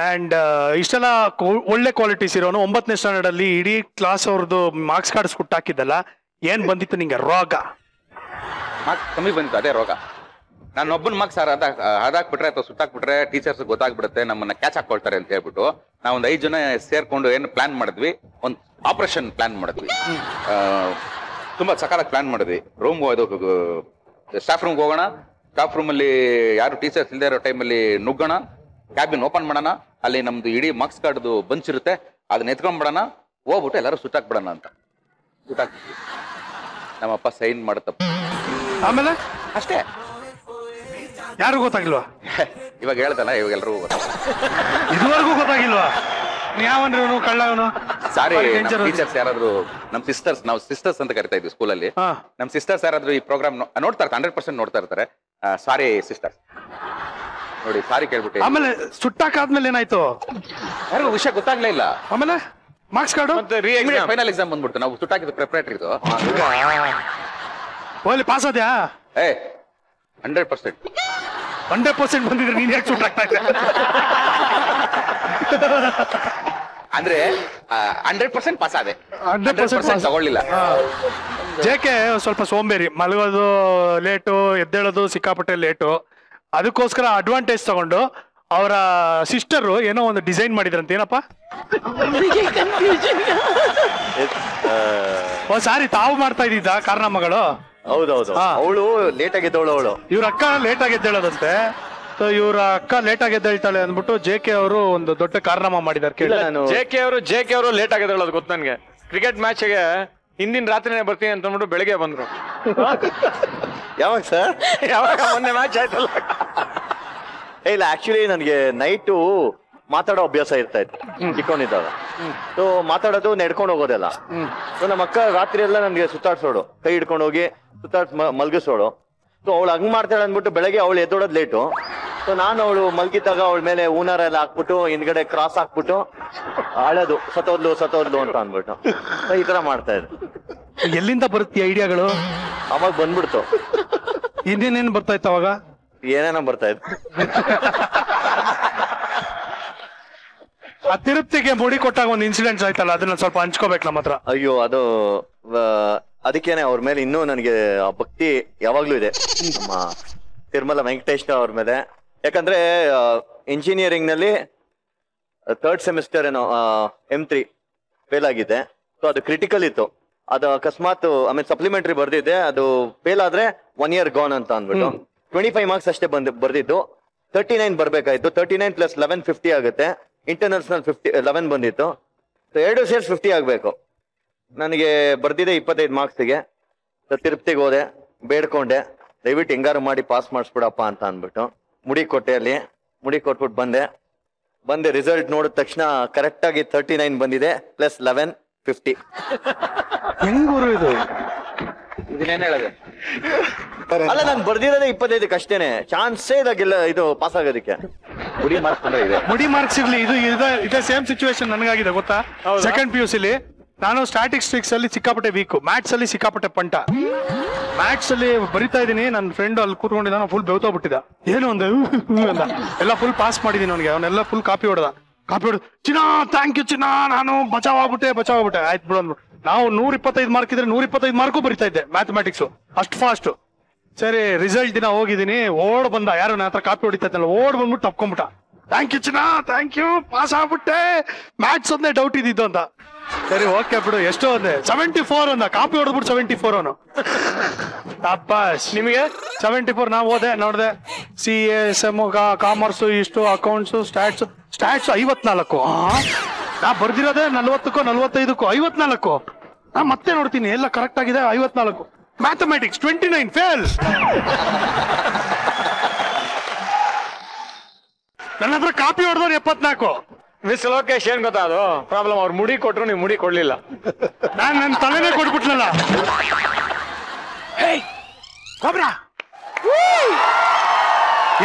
ಅಂಡ್ ಇಷ್ಟೆಲ್ಲ ಒಳ್ಳೆ ಕ್ವಾಲಿಟೀಸ್ ಇರೋನು. 9ನೇ ಸ್ಟ್ಯಾಂಡರ್ಡ್ ಅಲ್ಲಿ ಇಡೀ ಕ್ಲಾಸ್ ಅವ್ರದ್ದು ಮಾರ್ಕ್ಸ್ ಕಾರ್ಡ್ ಹುಟ್ಟಾಕಿದ್ದಲ್ಲ, ಏನ್ ಬಂದಿತ್ತು ನಿಂಗೆ? ರೋಗ ಮಾರ್ಕ್ಸ್ ಕಮ್ಮಿ ಬಂದಿತ್ತು, ಅದೇ ರೋಗ. ನಾನು ಒಬ್ಬನ ಮಾರ್ಕ್ಸ್ ಹಾದಾಕ್ಬಿಟ್ರೆ ಅಥವಾ ಸುಟ್ಟಾಕ್ಬಿಟ್ರೆ ಟೀಚರ್ಸ್ ಗೊತ್ತಾಗ್ಬಿಡುತ್ತೆ, ನಮ್ಮನ್ನ ಕ್ಯಾಚ್ ಹಾಕೊಳ್ತಾರೆ ಅಂತ ಹೇಳ್ಬಿಟ್ಟು ನಾವೊಂದು 5 ಜನ ಸೇರ್ಕೊಂಡು ಏನು ಪ್ಲಾನ್ ಮಾಡಿದ್ವಿ, ಒಂದು ಆಪರೇಷನ್ ಪ್ಲಾನ್ ಮಾಡಿದ್ವಿ. ತುಂಬಾ ಸಕಾಲಕ್ಕೆ ಪ್ಲಾನ್ ಮಾಡಿದ್ವಿ. ರೂಮ್ ಸ್ಟಾಫ್ ರೂಮ್ಗೆ ಹೋಗೋಣ, ಸ್ಟಾಫ್ ರೂಮಲ್ಲಿ ಯಾರು ಟೀಚರ್ಸ್ ಇಲ್ಲದೆ ಇರೋ ಟೈಮಲ್ಲಿ ನುಗ್ಗೋಣ, ಕ್ಯಾಬಿನ್ ಓಪನ್ ಮಾಡೋಣ, ಅಲ್ಲಿ ನಮ್ದು ಇಡೀ ಮಾರ್ಕ್ಸ್ ಕಾರ್ಡ್ದು ಬಂಚ್ ಇರುತ್ತೆ, ಅದನ್ನ ಎತ್ಕೊಂಡ್ಬಿಡೋಣ, ಹೋಗ್ಬಿಟ್ಟು ಎಲ್ಲರೂ ಸುಟ್ಟಾಕ್ಬಿಡೋಣ ಅಂತ ಸುಟ್ಟಾಕ್ಬಿಟ್ವಿ. ನಮ್ಮಪ್ಪ ಸೈನ್ ಮಾಡತ್ತಪ್ಪ. ಆಮೇಲೆ ಅಷ್ಟೇ. ಯಾರು ಗೊತ್ತಾಗಿಲ್ವಾ? ಇವಾಗ ಹೇಳ್ದಲ್ಲ, ಇವಾಗ ಎಲ್ರಿಗೂ ಇದುವರೆಗೂ ಗೊತ್ತಾಗಿಲ್ವಾ? ಯಾವನ್ರಿ ಅವನು ಕಳ್ಳವನು? ಸಾರಿ, ಟೀಚರ್ಸ್ ಯಾರಾದ್ರು ನಮ್ ಸಿಸ್ಟರ್ಸ್, ನಾವು ಸಿಸ್ಟರ್ಸ್ ಅಂತ ಕರಿತಾ ಇದ್ವಿ ಸ್ಕೂಲಲ್ಲಿ, ನಮ್ ಸಿಸ್ಟರ್ಸ್ ಯಾರಾದ್ರು ಈ ಪ್ರೋಗ್ರಾಮ್ ನೋಡ್ತಾ ಇರ್ತಾರೆ, 100% ನೋಡ್ತಾ ಇರ್ತಾರೆ. ಸಾರಿ ಸಿಸ್ಟರ್ಸ್, ನೋಡಿ ಸಾರಿ ಕೇಳ್ಬಿಟ್ಟು. ಆಮೇಲೆ ಸುಟ್ಟಾಕಾದ್ಮೇಲೆ ಏನಾಯ್ತು? ಯಾರಿಗೂ ವಿಷಯ ಗೊತ್ತಾಗ್ಲೇ ಇಲ್ಲ. ಆಮೇಲೆ ಮಾರ್ಕ್ಸ್ ಕಾರ್ಡ್ ಫೈನಲ್ ಎಕ್ಸಾಮ್ ಬಂದ್ಬಿಡ್ತು. ನಾವು ಸುಟ್ಟಾಕಿದ್ದು ಪ್ರಿಪರೇಟರಿ ಇದು. ಓಲಿ ಪಾಸ್ ಆದ್ಯಾ? 100%. 100% ಬಂದಿದ್ರೆ ನೀನ್ ಯಾಕೆ ಸುಟ್ಟಾಕ್ತಾ ಇದ್ದೆ? ಅಂದ್ರೆ 100% ಪಾಸ್ ಆದೆ, 100% ತಗೊಳ್ಳಿಲ್ಲ. ಜೆಕೆ ಸ್ವಲ್ಪ ಸೋಂಬೇರಿ, ಮಲಗೋದು ಲೇಟು, ಎದ್ದೇಳೋದು ಸಿಕ್ಕಾಪಟ್ಟೆ ಲೇಟು. ಅದಕ್ಕೋಸ್ಕರ ಅಡ್ವಾಂಟೇಜ್ ತಗೊಂಡು ಅವರ ಸಿಸ್ಟರು ಏನೋ ಒಂದು ಡಿಸೈನ್ ಮಾಡಿದ್ರಂತ. ಏನಪ್ಪ? ಸಾರಿ, ತಾವು ಮಾಡ್ತಾ ಇದ್ದಿದ್ದ ಕಾರಣಮ್ಮಗಳು? ಹೌದೌದು, ಅವಳು ಲೇಟ್ ಆಗಿದ್ದವಳು. ಅವಳು ಇವ್ರ ಅಕ್ಕ ಲೇಟ್ ಆಗಿ ಎದ್ದೇಳೋದಂತೆ. ಇವ್ರ ಅಕ್ಕ ಲೇಟ್ ಆಗಿ ಎದ್ದೇಳ್ತಾಳೆ ಅಂದ್ಬಿಟ್ಟು ಜೆಕೆ ಅವರು ಒಂದು ದೊಡ್ಡ ಕಾರಣಮ್ಮ ಮಾಡಿದಾರೆ. ಜೆಕೆ ಅವರು ಲೇಟ್ ಆಗಿದ್ದವಳು, ಅದು ಗೊತ್ತು ನನ್ಗೆ. ಕ್ರಿಕೆಟ್ ಮ್ಯಾಚ್ಗೆ ಹಿಂದಿನ ರಾತ್ರಿನೇ ಬರ್ತೀನಿ ಅಂತ ಅಂದ್ಬಿಟ್ಟು ಬೆಳಗ್ಗೆ ಬಂದ್ರು. ಯಾವಾಗ ಸರ್? ಯಾವಾಗ? ಮೊನ್ನೆ ಮ್ಯಾಚ್ ಆಯ್ತಲ್ಲ. ಇಲ್ಲ, ಆಕ್ಚುಲಿ ನನಗೆ ನೈಟು ಮಾತಾಡೋ ಅಭ್ಯಾಸ ಇರ್ತಾ ಇತ್ತು ಚಿಕ್ಕವನಿದ್ದಾಗ. ಸೊ ಮಾತಾಡೋದು ನಡ್ಕೊಂಡು ಹೋಗೋದೆಲ್ಲ. ಸೊ ನಮ್ಮ ಅಕ್ಕ ರಾತ್ರಿ ಎಲ್ಲ ನನ್ಗೆ ಸುತ್ತಾಡ್ಸೋಡು, ಕೈ ಹಿಡ್ಕೊಂಡು ಹೋಗಿ ಸುತ್ತಾಡ್ಸ್ ಮಲ್ಗಿಸೋಳು. ಸೊ ಅವಳು ಹಂಗ್ ಮಾಡ್ತಾಳೆ ಅಂದ್ಬಿಟ್ಟು ಬೆಳಗ್ಗೆ ಅವಳು ಎದ್ದೋಡೋದು ಲೇಟು. ಸೊ ನಾನು ಅವಳು ಮಲ್ಗಿದ್ದಾಗ ಅವಳ ಮೇಲೆ ಊನಾರ ಎಲ್ಲ ಹಾಕ್ಬಿಟ್ಟು ಹಿಂದ್ಗಡೆ ಕ್ರಾಸ್ ಹಾಕ್ಬಿಟ್ಟು ಆಳೋದು, ಸತೋದ್ಲು ಅಂತ ಅಂದ್ಬಿಟ್ಟು ಈ ತರ ಮಾಡ್ತಾ ಇದ್ದೆ. ಎಲ್ಲಿಂದ ಬರುತ್ತೆ ಐಡಿಯಾಗಳು? ಅವಾಗ ಬಂದ್ಬಿಡ್ತು. ಇನ್ನೇನೇನು ಬರ್ತಾ ಇತ್ತು ಅವಾಗ? ಏನೇನೋ ಬರ್ತಾ ಇತ್ತು. ಆ ತಿರುಪ್ತಿಗೆ ಮುಡಿ ಕೊಟ್ಟಾಗ ಒಂದು ಇನ್ಸಿಡೆಂಟ್ಸ್ ಆಯ್ತಲ್ಲ, ಅದನ್ನ ಸ್ವಲ್ಪ ಹಂಚ್ಕೋಬೇಕು ನಮ್ಮ ಹತ್ರ. ಅಯ್ಯೋ, ಅದು ಅದಕ್ಕೇನೆ ಅವ್ರ ಮೇಲೆ ಇನ್ನೂ ನನಗೆ ಭಕ್ತಿ ಯಾವಾಗ್ಲೂ ಇದೆ, ನಮ್ಮ ತಿರುಮಲ ವೆಂಕಟೇಶ್ ಅವ್ರ ಮೇಲೆ. ಯಾಕಂದ್ರೆ ಇಂಜಿನಿಯರಿಂಗ್ ನಲ್ಲಿ 3rd ಸೆಮಿಸ್ಟರ್ ಏನೋ M3 ಫೇಲ್ ಆಗಿದೆ. ಸೊ ಅದು ಕ್ರಿಟಿಕಲ್ ಇತ್ತು. ಅದು ಅಕಸ್ಮಾತ್ ಸಪ್ಲಿಮೆಂಟರಿ ಬರ್ದಿದ್ದೆ, ಅದು ಫೇಲ್ ಆದ್ರೆ 1 year ಗಾನ್ ಅಂತ ಅಂದ್ಬಿಟ್ಟು 25 marks ಅಷ್ಟೇ ಬರ್ದಿದ್ದು. 39 ಬರ್ಬೇಕಾಯ್ತು. 39 + 11 50 ಆಗುತ್ತೆ. ಇಂಟರ್ನಲ್ಸ್ ನಲ್ಲಿ 11 ಬಂದಿತ್ತು. ಸೊ 2 ಸೇರ್ಸ್ 50 ಆಗ್ಬೇಕು. ನನಗೆ ಬರ್ದಿದೆ 25 marksಗೆ. ತಿರುಪತಿಗೆ ಹೋದೆ, ಬೇಡ್ಕೊಂಡೆ, ದಯವಿಟ್ಟು ಹೆಂಗಾರು ಮಾಡಿ ಪಾಸ್ ಮಾಡಿಸ್ಬಿಡಪ್ಪ ಅಂತ ಅಂದ್ಬಿಟ್ಟು ಮುಡಿ ಕೊಟ್ಟೆ. ಅಲ್ಲಿ ಮುಡಿ ಕೊಟ್ಬಿಟ್ಟು ಬಂದೆ ರಿಸಲ್ಟ್ ನೋಡಿದ ತಕ್ಷಣ ಕರೆಕ್ಟ್ ಆಗಿ 39 ಬಂದಿದೆ + 11 50. ಹೆಂಗೂರು ಇದು? ಇದನ್ನೇನ್ ಹೇಳದೆ? ಅಲ್ಲ ನಾನು ಬರ್ದಿರೋದೇ 25 ಅಷ್ಟೇನೆ. ಚಾನ್ಸೇ ಇದಾಗಿಲ್ಲ ಇದು ಪಾಸ್ ಆಗೋದಕ್ಕೆ. ಮುಡಿ ಮಾರ್ಕ್ಸ್ ಅಂದ್ರೆ ಇದೆ. ಮುಡಿ ಮಾರ್ಕ್ಸ್ ಇರ್ಲಿ. ಇದೇ ಸೇಮ್ ಸಿಚುವೇಶನ್ ನನಗಾಗಿದೆ ಗೊತ್ತಾ. ಸೆಕೆಂಡ್ PUC ನಾನು ಸ್ಟ್ಯಾಟಿಸ್ಟಿಕ್ಸ್ ಅಲ್ಲಿ ಸಿಕ್ಕಾಪಟ್ಟೆ ವೀಕ್, ಮ್ಯಾಥ್ಸ್ ಅಲ್ಲಿ ಸಿಕ್ಕಾಪಟ್ಟೆ ಪಂಟ. ಮ್ಯಾಥ್ಸ್ ಅಲ್ಲಿ ಬರಿತಾ ಇದೀನಿ, ನನ್ನ ಫ್ರೆಂಡ್ ಅಲ್ಲಿ ಕೂತ್ಕೊಂಡಿದ್ದ, ಫುಲ್ ಬೆವ್ತೋಗ್ಬಿಟ್ಟಿದ್ದ. ಏನು ಅಂದ ಎಲ್ಲ ಫುಲ್ ಪಾಸ್ ಮಾಡಿದೀನಿ ಅವನಿಗೆ. ಅವನ್ನೆಲ್ಲ ಫುಲ್ ಕಾಪಿ ಹೊಡೆದ. ಚಿನ್ನ ಥ್ಯಾಂಕ್ ಯು ಚಿನ್ನ, ನಾನು ಬಚಾವ್ ಆಗ್ಬಿಟ್ಟೆ ಆಯ್ತು ಬಿಡು ಅಂದ್ಬಿಟ್ಟು. ನಾವು 125 ಮಾರ್ಕ್ ಇದ್ರೆ 125 ಮಾರ್ಕು ಬರಿತಾ ಇದ್ದೆ ಮ್ಯಾಥಮೆಟಿಕ್ಸ್, ಅಷ್ಟು ಫಾಸ್ಟ್. ಸರಿ ರಿಸಲ್ಟ್ ದಿನ ಹೋಗಿದ್ದೀನಿ, ಓಡ್ ಬಂದ, ಯಾರು ನನ್ನ ಹತ್ರ ಕಾಪಿ ಹೊಡಿತಾ ಇದ್ದಲ್ಲ, ಓಡ್ ಬಂದ್ಬಿಟ್ಟು ತಪ್ಕೊಂಡ್ಬಿಟ್ಟ. ಥ್ಯಾಂಕ್ ಯು ಚಿನ್ನ, ಥ್ಯಾಂಕ್ ಯು, ಪಾಸ್ ಆಗ್ಬಿಟ್ಟೆ, ಮ್ಯಾಥ್ಸ್ ಒಂದೇ ಡೌಟ್ ಇದ್ದಿದ್ದು ಅಂತ. ಸರಿ ಓಕೆ ಬಿಡು, ಎಷ್ಟೋ ಅಂದೆ, 74 ಅಂದ, ಕಾಪಿ ಹೊಡೆದ್ಬಿಟ್ಟು 74 ಅವನು. ಅಬ್ಬಾಸ್ ನಿಮಗೆ 74. ನಾವು ಓದೆ ನೋಡ್ದೆ, CA SM ಕಾಮರ್ಸ್ ಇಷ್ಟು, ಅಕೌಂಟ್ಸ್ ಸ್ಟ್ಯಾಟ್ಸ್ 54. ನಾ ಬರ್ದಿರೋದೆ 40ಕ್ಕೋ 45ಕ್ಕೋ 54. ನಾ ಮತ್ತೆ ನೋಡ್ತೀನಿ ಎಲ್ಲ ಕರೆಕ್ಟ್ ಆಗಿದೆ 54. Mathematics 29 fail. ನನ್ನ ಹತ್ರ ಕಾಪಿ ಹೊಡೆದವ್ರು 74. ಮಿಸ್ ಲೋಕೇಶ್ ಏನ್ ಗೊತ್ತಾ ಅದು ಪ್ರಾಬ್ಲಮ್? ಅವ್ರು ಮುಡಿ ಕೊಟ್ರು, ನೀವು ಮುಡಿ ಕೊಡ್ಲಿಲ್ಲ. ನನ್ನ ತಲೆನೇ ಕೊಟ್ಬಿಟ್ನಲ್ಲ.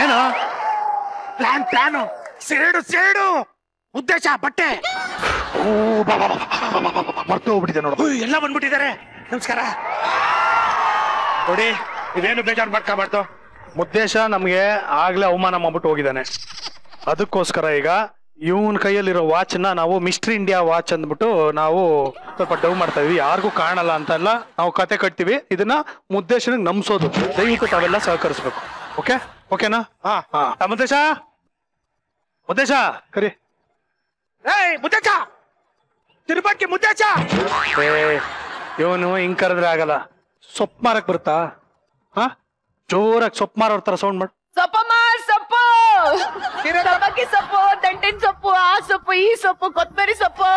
ಏನು ಪ್ಲಾನು ಸೇಡು ಉದ್ದೇಶ ಬಟ್ಟೆ ಮರ್ತು ಹೋಗ್ಬಿಟ್ಟಿದೆ ನೋಡು. ಎಲ್ಲ ಬಂದ್ಬಿಟ್ಟಿದ್ದಾರೆ. ನಮಸ್ಕಾರ. ನೋಡಿ ಇದೇನು ಬೇಜಾರು ಮಾಡ್ಕೊಬಾರ್ದು. ಉದ್ದೇಶ ನಮ್ಗೆ ಆಗ್ಲೇ ಅವಮಾನ ಮಾಡ್ಬಿಟ್ಟು ಹೋಗಿದ್ದಾನೆ. ಅದಕ್ಕೋಸ್ಕರ ಈಗ ಇವನ್ ಕೈಯಲ್ಲಿರೋ ವಾಚ್ ನ ನಾವು ಮಿಸ್ಟರ್ ಇಂಡಿಯಾ ವಾಚ್ ಅಂದ್ಬಿಟ್ಟು ನಾವು ಸ್ವಲ್ಪ ಡೌ ಮಾಡ್ತಾ ಇದೀವಿ. ಯಾರಿಗೂ ಕಾಣಲ್ಲ ಅಂತಲ್ಲ, ನಾವು ಕತೆ ಕಟ್ತೀವಿ. ಇದನ್ನ ಮುದ್ದೇಶನಿಗೆ ನಂಬಿಸೋದು. ದಯವಿಟ್ಟು ತಾವೆಲ್ಲ ಸಹಕರಿಸ್ಬೇಕು. ಓಕೆನಾ? ಮುದ್ದೇಶ ಕರಿ. ಮುದ್ದೇಶ, ತಿರುಪತಿ ಮುದ್ದೇಶ. ಇವನು ಹಿಂಗ್ ಕರೆದ್ರೆ ಆಗಲ್ಲ. ಸೊಪ್ಪು ಮಾರಕ್ ಬರುತ್ತಾ? ಜೋರಾಗಿ ಸೊಪ್ಪು ಮಾರೋರ್ ತರ ಸೌಂಡ್ ಮಾಡು. ಸೊಪ್ಪು ಸಬ್ಬಕ್ಕಿ ಸೊಪ್ಪು, ದಂಟಿನ ಸೊಪ್ಪು, ಆ ಸೊಪ್ಪು, ಈ ಸೊಪ್ಪು, ಕೊತ್ತಂಬರಿ ಸೊಪ್ಪು.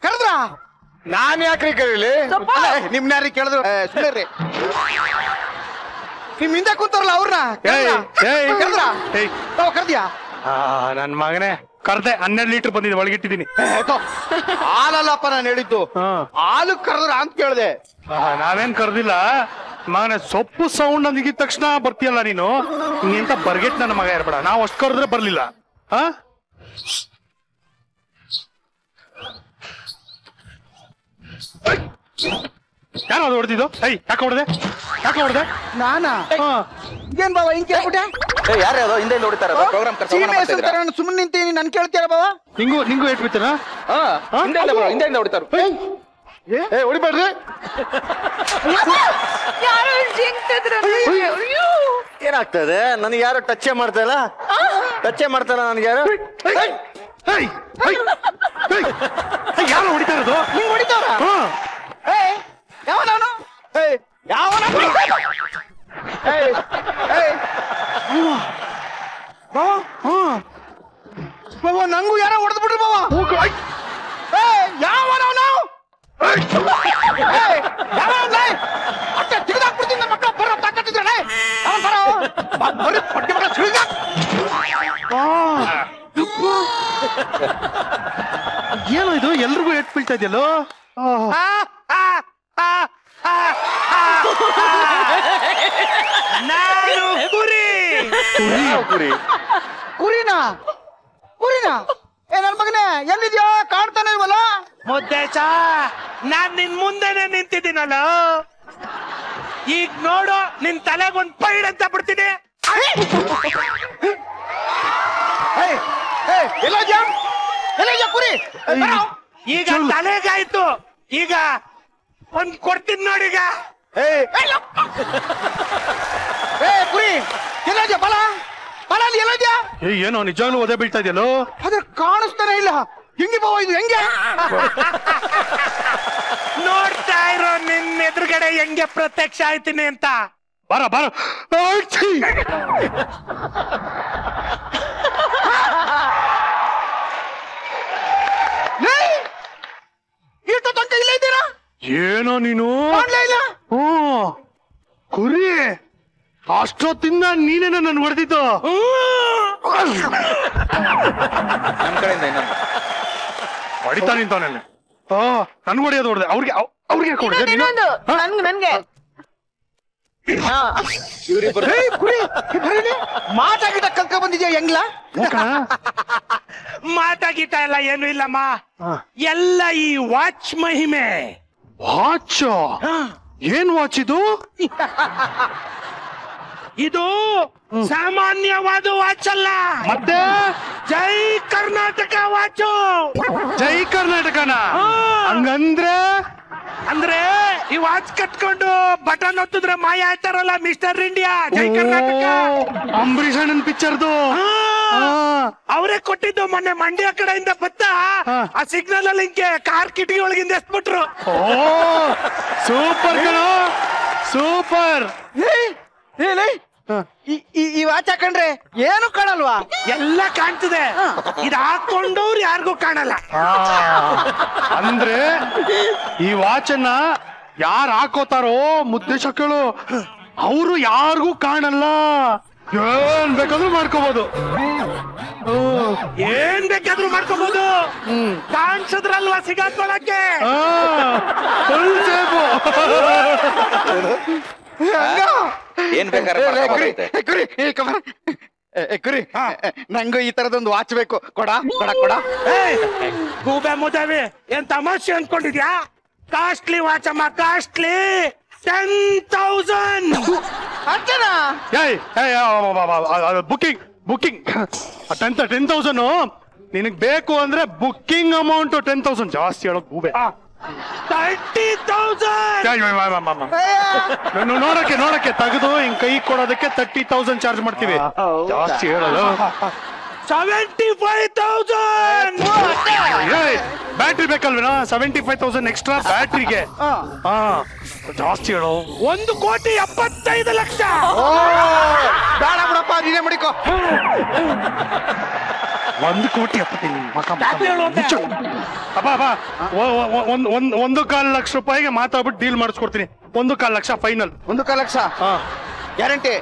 ಕರೆದ್ರ ನಾನ್ ಯಾಕ್ರಿ ಕರೀಲಿ? ನಿಮ್ನ ಯಾರಿಗೆ ಕೇಳಿದ್ರು ಸುಮ್ಮನೆ ನಿಮ್ ಹಿಂದೆ ಕೂತಾರಲ್ಲ ಅವ್ರನ್ನ ಕರ್ದ್ಯಾ? ನನ್ ಮಗನೇ ಕರ್ದೆ. 12 ಲೀಟರ್ ಬಂದಿದೆ, ಒಳಗಿಟ್ಟಿದ್ದೀನಿ. ಹಾಲಲ್ಲಪ್ಪ ನಾನು ಹೇಳಿದ್ದು, ಹಾಲು ಕರೆದ್ರ ಅಂತ ಕೇಳ್ದೆ. ನಾವೇನ್ ಕರ್ದಿಲ್ಲ ಮಗನೇ. ಸೊಪ್ಪು ಸೌಂಡ್ ಅಂದಿದ ತಕ್ಷಣ ಬರ್ತೀಯಲ್ಲ ನೀನು. ನೀಂತ ಬರ್ಗೆಟ್ ನನ್ನ ಮಗ ಇರ್ಬೇಡ. ನಾವು ಅಷ್ಟು ಕರೆದ್ರೆ ಬರ್ಲಿಲ್ಲ. ಯಾರು ಅದು ಹೊಡೆದಿದ್ದು? ಯಾಕೆ ಹೊಡೆದೆ? ನಾನಾ? ಏನ್ ಬಾವ ಹಿಂಗ್ ಕೇಳ್ಬಿಟ್ಟೆ? ಯಾರು ಹಿಂದೆ ನೋಡ್ತಾರ ಪ್ರೋಗ್ರಾಮ್ ಸುಮ್ಮನೆ ನಿಂತೀನಿ, ನನ್ ಕೇಳ್ತೀರ ಬಾವ? ನಿಂಗೂ ಏಟ್ ಬಿತ್ತನ? ಹಿಂದೆ ಹೊಡಿತಾರ. ಹೊಡಿಬೇಡ್ರಿ. ಏನಾಗ್ತದೆ? ನನಗೆ ಯಾರು ಟಚ್ಚೇ ಮಾಡ್ತಾಯಿಲ್ಲ ನನಗೆ ಯಾರು. ಯಾರು ಹೊಡಿತಾ ಇರೋದು? ಹಿಂಗ್ ಹೊಡಿತಾರ? ಯಾವನವನು? ಬಾವ ನಂಗೂ ಯಾರೋ ಹೊಡೆದ್ ಬಿಡ್ರಿ ಬಾವ. ಯಾವನವನು? ಅಷ್ಟೇ ತಿರುಗಾಕ್ಬಿಡ್ತೀನಿ ಮಕ್ಕಳ ಬರೋ ತಾಕತ್ತಿದ್ದಾನೆ. ಪಟ್ಟಿ ಮಗ ಏನೋ ಇದು ಎಲ್ರಿಗೂ ಏಟ್ ಬೀಳ್ತಾ ಇದೆಯಲ್ಲೋ. ಕುರಿನಾ? ನನ್ ಮಗನೇ ಎಲ್ಲಿದ್ಯಾ? ಕಾಣ್ತಾನೆ ಇಲ್ವಲ್ಲ? ಮುದ್ದೇಶ, ನಾನ್ ನಿನ್ ಮುಂದೆನೆ ನಿಂತಿದ್ದೀನಲ್ಲ. ಈಗ ನೋಡು, ನಿನ್ ತಲೆಗೊಂದ್ ಪೈಡ್ ಅಂತ ಬಿಡ್ತೀನಿ. ಎಲ್ಲ ಕುರಿ ಈಗ ತಲೆಗಾಯ್ತು. ಈಗ ಒಂದ್ ಕೊಡ್ತೀನಿ ನೋಡೀಗ. ಕುರಿ ಎಲ್ಲ ಬಲ ಅಲ್ಲ ಅಲ್ಲಿ ಎಲ್ಲದ್ಯಾ? ಏನೋ ನಿಜವಾಗ್ಲೂ ಒದೆ ಬೀಳ್ತಾ ಇದೆಯಲ್ಲೋ? ಅದ್ರ ಕಾಣಿಸ್ತಾನೆ ಇಲ್ಲ. ಹೆಂಗೆ ಬಾವ ಇದು ಹೆಂಗೆ? ನೋಡ್ತಾ ಇರೋ ನಿನ್ನ ಎದುರುಗಡೆ ಹೆಂಗೆ ಪ್ರತ್ಯಕ್ಷ ಆಯ್ತೀನಿ ಅಂತ. ಬಾರ ಬಾರ. ಇಷ್ಟು ತನಕ ಇಲ್ಲ ಇದ್ದೀರಾ? ಏನೋ ನೀನು ಇಲ್ಲ. ಕುರಿ ಅಷ್ಟೊತ್ತಿಂದ ನೀನೇನ ನನ್ ಹೊಡೆದಿದ್ದು. ನಮ್ ಕಡೆಯಿಂದ ಇನ್ನೊಂದು ಹೊಡಿತಾ ನಿಂತವನೆ. ನನ್ಗೆ ಹೊಡೆಯೋದು ಹೊಡೆದೆ. ಅವ್ರಿಗೆ ಕೊಡಿದೆ. ನನ್ಗೆ ಮಾತಾಗಿಟ ಕಲ್ಕ ಬಂದಿದ್ಯಾ ಹೆಂಗ್ಲ? ಮಾತಾಗಿತ ಎಲ್ಲ ಏನು ಇಲ್ಲಮ್ಮ, ಎಲ್ಲ ಈ ವಾಚ್ ಮಹಿಮೆ. ವಾಚ್? ಏನ್ ವಾಚ್ ಇದು? ಇದು ಸಾಮಾನ್ಯವಾದ ವಾಚ್ ಅಲ್ಲ, ಮತ್ತೆ ಜೈ ಕರ್ನಾಟಕ ವಾಚು. ಜೈ ಕರ್ನಾಟಕನ? ಹಂಗಂದ್ರೆ ಅಂದ್ರೆ ಈ ವಾಚ್ ಕಟ್ಕೊಂಡು ಬಟನ್ ಒತ್ತಿದ್ರೆ ಮಾಯ ಆಯ್ತಾರಲ್ಲ ಮಿಸ್ಟರ್ ಇಂಡಿಯಾ, ಜೈ ಕರ್ನಾಟಕ. ಅಂಬರೀಷ್ ಅಣ್ಣನ್ ಪಿಕ್ಚರ್ದು ಅವರೇ ಕೊಟ್ಟಿದ್ದು. ಮೊನ್ನೆ ಮಂಡ್ಯ ಕಡೆಯಿಂದ ಬತ್ತ ಆ ಸಿಗ್ನಲ್ ಅಲ್ಲಿ ಹಿಂಗೆ ಕಾರ್ ಕಿಟಕಿ ಒಳಗಿಂದ ಎಸ್ಬಿಟ್ರು. ಸೂಪರ್ ಕಣೋ, ಸೂಪರ್. ಈ ವಾಚ್ ಹಾಕೊಂಡ್ರೆ ಏನು ಕಾಣಲ್ವಾ? ಎಲ್ಲ ಕಾಣ್ತದೆ. ಇದು ಹಾಕೊಂಡವ್ರು ಯಾರಿಗೂ ಕಾಣಲ್ಲ. ಅಂದ್ರೆ ಈ ವಾಚನ್ನ ಯಾರು ಹಾಕೋತಾರೋ ಮುದ್ದೆ ಶಕ್ಕಳು ಅವರು ಯಾರಿಗೂ ಕಾಣಲ್ಲ. ಏನ್ ಬೇಕಾದ್ರೂ ಮಾಡ್ಕೋಬಹುದು. ಏನ್ ಬೇಕಾದ್ರೂ ಮಾಡ್ಕೋಬಹುದು. ಕಾಣಿಸಿದ್ರಲ್ವಾ ಸಿಗಾಕೊಳ್ಳಕ್ಕೆ. ಏನ್ ಬೇಕಾದ್ರೆ ಕುರಿ ನಂಗೂ ಈ ತರದೊಂದು ವಾಚ್ ಬೇಕು. ಕೊಡ ಕೊಡ ಕೊಡ. ಗೂಬೆ ಮುದವಿ ಏನ್ ತಮಾಷೆ ಅನ್ಕೊಂಡಿದ್ಯಾ? ಕಾಸ್ಟ್ಲಿ ವಾಚ್ ಅಮ್ಮ, ಕಾಸ್ಟ್ಲಿ. 10,000. ಬುಕಿಂಗ್ 10,000. ನಿನಗ್ ಬೇಕು ಅಂದ್ರೆ ಬುಕ್ಕಿಂಗ್ ಅಮೌಂಟ್ 10,000 ಜಾಸ್ತಿ ಹೇಳೋ ಗೂಬೆ. 30,000. ನೋಡಕ್ಕೆ ತೆಗೆದು ಹಿಂಗ್ ಕೈ ಕೊಡೋದಕ್ಕೆ 30,000 ಚಾರ್ಜ್ ಮಾಡ್ತೀವಿ. ಜಾಸ್ತಿ ಹೇಳಲ್ಲ. 75,000. ಬ್ಯಾಟ್ರಿ ಬೇಕಲ್ವೇನಾ? 75,000 ಎಕ್ಸ್ಟ್ರಾ ಬ್ಯಾಟ್ರಿಗೆ. ಜಾಸ್ತಿ ಹೇಳೋ. 1,75,00,000. ಬೇಡ ಬಿಡಪ್ಪ, ನೀನೇ ಮಡಿಕೋ. 1,25,00,000 ಲಕ್ಷ ರೂಪಾಯಿಗೆ ಮಾತಾಡ್ಬಿಟ್ಟು ಡೀಲ್ ಮಾಡಿಸ್ಕೊಡ್ತೀನಿ. 1,25,00,000 ಲಕ್ಷ ಫೈನಲ್. 1,25,00,000 ಲಕ್ಷ ಗ್ಯಾರಂಟಿ.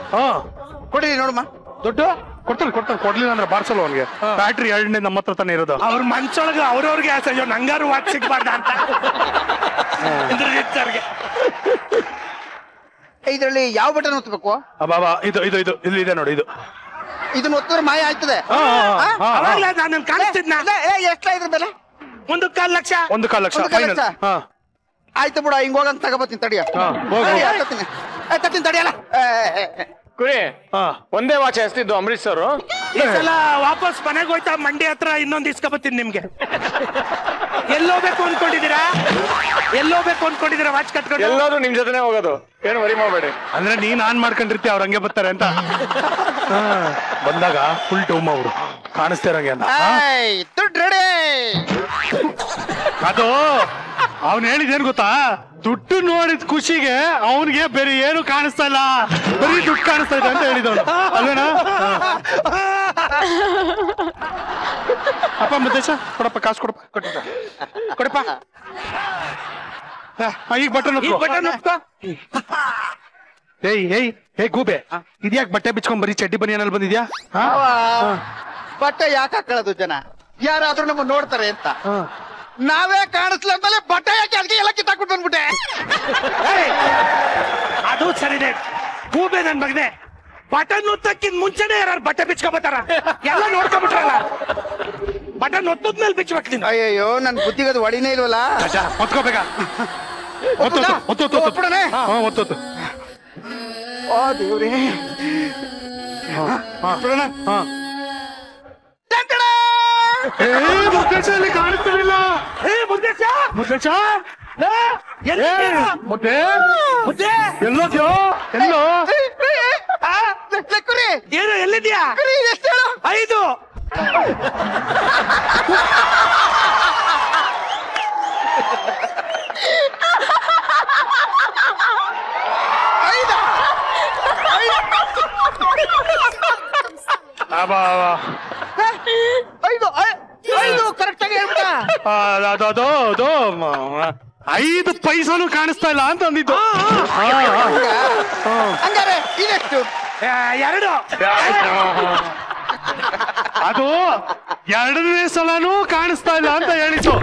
ಕೊಡಿ ನೋಡಮ್ಮ. ದುಡ್ಡು ಕೊಡ್ತಾನೆ. ಕೊಡ್ಲಿಲ್ಲ ಅಂದ್ರೆ ಬಾರ್ಸಲ್ಲ ಅವನ್ಗೆ. ಬ್ಯಾಟ್ರಿ 2 ನಮ್ಮ ಹತ್ರ ತಾನೇ ಇರೋದು. ಅವ್ರ ಮನ್ಸೊಳಗ ಅವ್ರವ್ರಿಗೆ ಅಯ್ಯೋ ನಂಗಾರು ವಾಚ್ ಸಿಗ್ಬಾರ್ದ ಅಂತ. ಇದ್ರಲ್ಲಿ ಯಾವ ಬಟನ್ ಒತ್ತಬೇಕು? ಬಾಬಾ ಇದು ಇಲ್ಲಿ ಇದೆ ನೋಡಿ. ಇದನ್ನ ಒತ್ತಿದ್ರೆ ಮಾಯ ಆಯ್ತದೆ. ನಾನು ಕಾಣಿಸ್ತಿದ್ನ. ಎಷ್ಟ್ಲ ಇದ್ರ ಬೆಲೆ? 1,25,00,000 ಲಕ್ಷ. 1,25,00,000 ಲಕ್ಷ ಫೈನಲ್. ಆಯ್ತು ಬಿಡ, ಹಿಂಗ ಹೋಗಂತ ತಗೋಬತ್ತೀನಿ. ತಡಿಯ ತಡಿಯಲ್ಲ. ಕುರಿ ಒಂದೇ ವಾಚ್ ಎಷ್ಟಿದ್ದು ಅಂಬರೀಶ್ ಸರ್? ಈ ಸಲ ವಾಪಸ್ ಮನೆಗೆ ಹೋಯ್ತಾ ಮಂಡ್ಯ ಹತ್ರ ಇನ್ನೊಂದು ಇಸ್ಕೊಬತ್ತೀನಿ ನಿಮ್ಗೆ. ಎಲ್ಲೋಗ್ಬೇಕು ಅನ್ಕೊಂಡಿದ್ದೀರಾ ವಾಚ್ ಕಟ್ಕೊಂಡು? ಎಲ್ಲಾದ್ರೂ ನಿಮ್ ಜೊತೆನೆ ಹೋಗೋದು, ಏನು ವರಿ ಮಾಡಬೇಡಿ. ಅಂದ್ರೆ ನೀನ್ ಆನ್ ಮಾಡ್ಕೊಂಡಿರ್ತೀಯ, ಅವ್ರ ಹಂಗೆ ಬರ್ತಾರೆ ಅಂತ. ಬಂದಾಗ ಫುಲ್ ಟೂಮ್ ಅವರು ಕಾಣಿಸ್ತಾ ಇರಂಗೆ ಅಂತ. ದುಡ್ಡು ರೆಡಿ. ಅದು ಅವ್ನು ಹೇಳಿದೇನ್ ಗೊತ್ತಾ? ದುಡ್ಡು ನೋಡಿದ ಖುಷಿಗೆ ಅವನಿಗೆ ಬೇರೆ ಏನು ಕಾಣಿಸ್ತಾ ಇಲ್ಲ, ಬರೀ ದುಡ್ಡು ಕಾಣಿಸ್ತಾ ಇದೆ ಅಂತ ಹೇಳಿದವನು ಅಲ್ವೇನಾ? ಅಪ್ಪ ಮುದ್ದೇಶ ಕೊಡಪ್ಪ, ಕಾಸು ಕೊಡಪ್ಪ. ಈಗ ಬಟನ್ ಹೇ ಗೂಬೆ, ಇದ್ಯಾಕೆ ಬಟ್ಟೆ ಬಿಚ್ಕೊಂಡ್ ಬರೀ ಚಡ್ಡಿ ಬನಿಯನಲ್ಲಿ ಬಂದಿದ್ಯಾ? ಬಟ್ಟೆ ಯಾಕೆ ಹಾಕೊಳ್ಳೋದು? ಜನ ಯಾರಾದ್ರೂ ನಮ್ಮ ನೋಡ್ತಾರೆ ಅಂತ. ನಾವೇ ಕಾಣಿಸ್ಲಾರ್ದಲೆ ಬಟ್ಟೆ ಯಾಕೆ ಅಲ್ಲಿಗೆ ಎಲ್ಲ ಕಿತ್ತಾಕ್ಬಿಟ್ಟು ಬಂದ್ಬಿಟ್ಟೆ. ಅದು ಸರಿದೆ ಗೂಬೆ ನನ್ ಮಗನೆ. ಬಟನ್ ಒತ್ತಕ್ಕಿಂತ ಮುಂಚೆನೆ ಯಾರು ಬಟ್ಟೆ ಬಿಚ್ಕೊಬತ್ತಾರ? ಎಲ್ಲ ನೋಡ್ಕೊಬಿಟ್ರಲ್ಲ. ಬಟನ್ ಒತ್ತದ್ಮೇಲೆ ಬಿಚ್ಬೇಕು ನೀನು. ಅಯ್ಯಯ್ಯೋ, ನನ್ ಬುದ್ಧಿಗದು ಹೊಡಿನೇ ಇಲ್ವಲ್ಲ. ಒತ್ಕೋಬೇಕ. ಒತ್ತು. ಓ ದೇವ್ರೇ. ಮುದ್ದೇಶಲ್ಲಿ ಕಾಣಿಸ್ತಿರ್ಲಿಲ್ಲ. ಮುದ್ದೆ ಎಲ್ಲೋದ್ಯೋ? ಎಲ್ಲೋ ಕರಿ ಏನು ಎಲ್ಲಿದ್ಯಾ? ಕರಿ ಎಷ್ಟು ಹೇಳು? 5. ಐದು ಕರೆಕ್ಟ್ ಆಗಿ ಹೇಳ್ಬಿಟ್ಟ. ಅದು 5 ಪೈಸಾನು ಕಾಣಿಸ್ತಾ ಇಲ್ಲ ಅಂತ ಅಂದಿದ್ದು. ಹಂಗಾರೆ ಇದೆಷ್ಟು? 2. ಅದು 2ನೇ ಸಲನೂ ಕಾಣಿಸ್ತಾ ಇಲ್ಲ ಅಂತ ಹೇಳಿದ್ದು.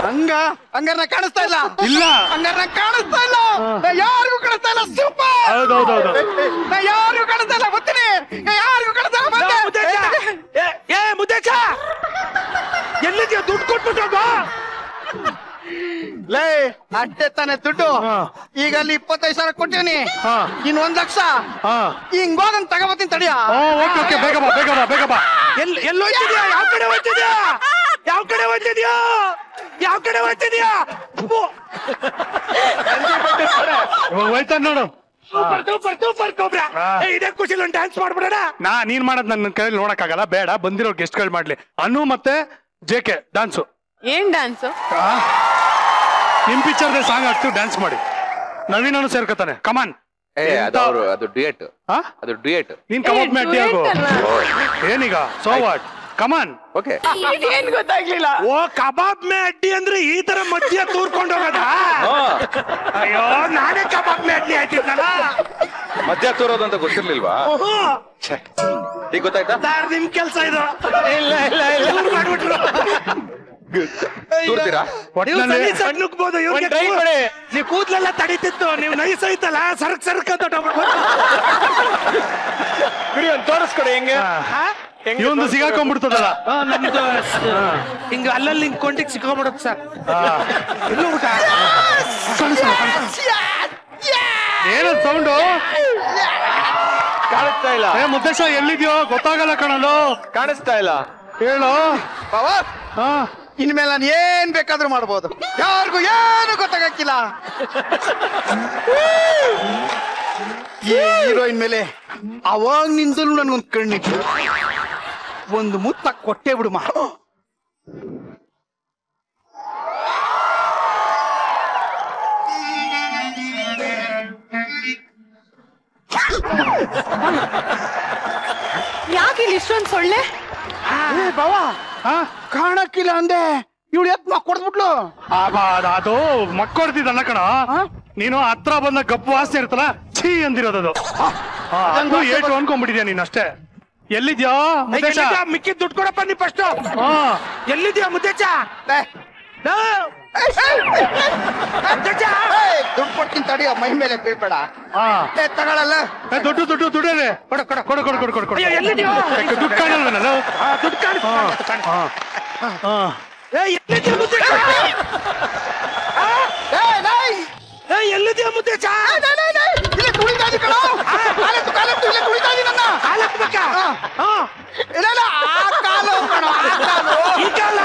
ಹಂಗಾರ ನಾ ಕಾಣಿಸ್ತಾ ಇಲ್ಲ. ಇಲ್ಲ ಹಂಗಾರ ನಾ ಕಾಣಿಸ್ತಾ ಇಲ್ಲ. ನಾ ಯಾರಿಗೂ ಕಾಣಿಸ್ತಾ ಇಲ್ಲ. ಸೂಪರ್. ಹೌದೌದೌದು. ನಾ ಯಾರಿಗೂ ಕಾಣಿಸ್ತಾ ಇಲ್ಲ. ಬರ್ತೀನಿ. ನಾ ಯಾರಿಗೂ ಕಾಣಿಸ್ತಾ ಇಲ್ಲ. ಮುದ್ದೇಶ ಎಲ್ಲಿದ್ಯಾ? ದುಡ್ಡು ಕೊಟ್ಬಿಟ್ಟು ಲೇ ಅಷ್ಟೇ ತಾನೆ ದುಡ್ಡು. ಈಗ ಅಲ್ಲಿ 25,000 ಕೊಟ್ಟಿವ್ನಿ. ಇನ್ 1 ಲಕ್ಷ ಹಿಂಗ್ ಹೋಗಂಗ್ ತಗೋಬತ್ತೀನಿ ತಡಿಯ. ಬೇಗ ಬಾ ಬೇಗ ಬಾ ಬೇಗ ಬಾ. ಎಲ್ಲಿ ಹೋಗ್ತಿದ್ಯಾ? ಯಾವ ಕಡೆ ಹೋಗ್ತಿದ್ಯಾ? ಯಾವ ಕಡೆ ಹೋಗ್ತಿದ್ಯಾ? ಯಾವ ಕಡೆ ಹೋಗ್ತಿದ್ಯಾ? ಹೋಯ್ತಾ ನೋಡು. Super cobra. ಇದೇ ಖುಷಿಲಿ ಒಂದು ಡ್ಯಾನ್ಸ್ ಮಾಡ್ಬಿಡೋಣ. ನೀನ್ ಮಾಡೋದ್ ನನ್ನ ಕೈಯಲ್ಲಿ ನೋಡಕ್ಕಾಗಲ್ಲ. ಬೇಡ, ಬಂದಿರೋ ಗೆಸ್ಟ್ಗಳು ಮಾಡ್ಲಿ. ಅನು ಮತ್ತೆ JK ಡ್ಯಾನ್ಸು. ಏನ್ ಡ್ಯಾನ್ಸ್? ನಿಮ್ ಪಿಕ್ಚರ್ ಸಾಂಗ್ ಹಾಕ್ತಿವ್, ಡ್ಯಾನ್ಸ್ ಮಾಡಿ. ನವೀನನು ಸೇರ್ಕತಾನೆ. ಕಮಾನ್. ಅದು ಡ್ಯೂಯೆಟ್. ಅದು ಡ್ಯೂಯೆಟ್. ನೀನ್ ಕಬಾಬ್ ಮೇ ಅಡ್ಡಿ ಆಗು. ಏನೀಗ? So what? ಕಮಾನ್. ಓಕೆ. ಏನ್ ಗೊತ್ತಾಗ್ಲಿಲ್ಲ. ಓ, ಕಬಾಬ್ ಮೇ ಅಡ್ಡಿ ಅಂದ್ರೆ ಈ ತರ ಮಧ್ಯ ತೂರ್ಕೊಂಡು ಹೋಗೋದಾ? ಅಯ್ಯೋ, ನಾನೇ ಕಬಾಬ್ ಮೇ ಅಡ್ಡಿ ಆಯ್ತಿದ್ನಲ್ಲ. ಮಧ್ಯ ತೂರೋದು ಅಂತ ಗೊತ್ತಿರ್ಲಿಲ್ವಾ? ಈಗ ಗೊತ್ತಾಯ್ತಾ? ನಿಮ್ ಕೆಲ್ಸ ಇದು. ಇಲ್ಲ ಮಾಡ್ಬಿಟ್ರು. ತೂರ್ತೀರಾ? ನುಗ್ಬೋದು. ನೀವು ಕೂದ್ಲೆಲ್ಲ ತಡೀತಿತ್ತು. ನೀವು ನೈಸ್ ಐತಲ್ಲ, ಸರಕ್ ಅಂತ ತೋರಿಸ್ಕೊಡಿ ಹೆಂಗೆ. ಇವಂದು ಸಿಗಾಕೊಂಡ್ಬಿಡ್ತದಲ್ಲ. ನಮ್ದು ಹಿಂಗ ಅಲ್ಲಲ್ಲಿ ಹಿಂಗ್ ಕೊಂಡಿಗೆ ಸಿಕ್ಕೊಂಡ್ಬಿಡುತ್ತೆ ಸರ್. ಎಲ್ಲೂ ಊಟ ಏನದು ಸೌಂಡು? ಕಾಣಿಸ್ತಾ ಇಲ್ಲ. ಮುದ್ದೇಶ ಎಲ್ಲಿದ್ಯೋ? ಗೊತ್ತಾಗಲ್ಲ ಕಣಲು. ಕಾಣಿಸ್ತಾ ಇಲ್ಲ. ಹೇಳು ಬಾವಾ. ಇನ್ಮೇಲೆ ನಾನು ಏನ್ ಬೇಕಾದ್ರೂ ಮಾಡ್ಬೋದು. ಯಾರಿಗೂ ಏನು ಗೊತ್ತಾಗಕ್ಕಿಲ್ಲ. ಈ ಹೀರೋಯಿನ್ ಮೇಲೆ ಅವಾಗ ನಿಂದಲೂ ನನ್ಗೊಂದು ಕಣ್ಣಿತ್ತು. ಒಂದು ಮುತ್ತ ಕೊಟ್ಟೆ ಬಿಡುಮ. ಯಾಕೆ ಇಲ್ಲಿ ಇಷ್ಟೊಂದು ಸೊಳ್ಳೆ? ಬಾವಾ ಕಾಣಕ್ಕಿಲ್ಲ ಅಂದೆ. ಇವಳು ಎತ್ ಕೊಡ್ಬಿಟ್ಲು. ಅದು ಮಕ್ಕೊಡ್ತಿದ್ದಲ್ಲ ಕಣ. ನೀನು ಹತ್ರ ಬಂದ ಗಪ್ಪು ವಾಸನೆ ಇರ್ತಲ್ಲ, ಛೀ ಅಂದಿರೋದದು. ಏಟು ಅನ್ಕೊಂಡ್ಬಿಟ್ಟಿದ್ಯಾ ನೀನ್ ಅಷ್ಟೇ. ಎಲ್ಲಿದ್ಯಾ ಮುದ್ದೇಶ? ಮಿಕ್ಕಿ ದುಡ್ಡು ಕೊಡಪ್ಪ ನೀ ಫಸ್ಟ್. ಎಲ್ಲಿದ್ಯಾ ಮುದ್ದೇಶ? ದುಡ್ಡು ಕೊಡ್ತೀನಿ ತಡಿಯೋ. ಮೈ ಮೇಲೆ ಬೀಳ್ಬೇಡ. ತಗೊಳಲ್ಲ. ದುಡ್ಡು ದುಡ್ಡು ದುಡ್ಡೇ ಕೊಡ ಕೊಡ ಕೊಡ ಕೊಡ ಕೊಡ ಕೊಡ ಕೊಡ. ದುಡ್ಡು ಕಾಣಲ್ವೇನಲ್ಲ? ದುಡ್ಡು ಎಲ್ಲಿದ್ಯಾ ಮುದ್ದೇಶ? ಇಲ್ಲಿ ತುಳಿತಾದಿ ಕಣ. ಕಾಲತ್ತು ಇಲ್ಲಿ ತುಳಿತಾದಿ ನನ್ನ. ಕಾಲಕ್ಬೇಕಾ? ಇಲ್ಲ ಆ ಕಾಲು ಕಣ. ಆ ಕಾಲು. ಈ ಕಾಲ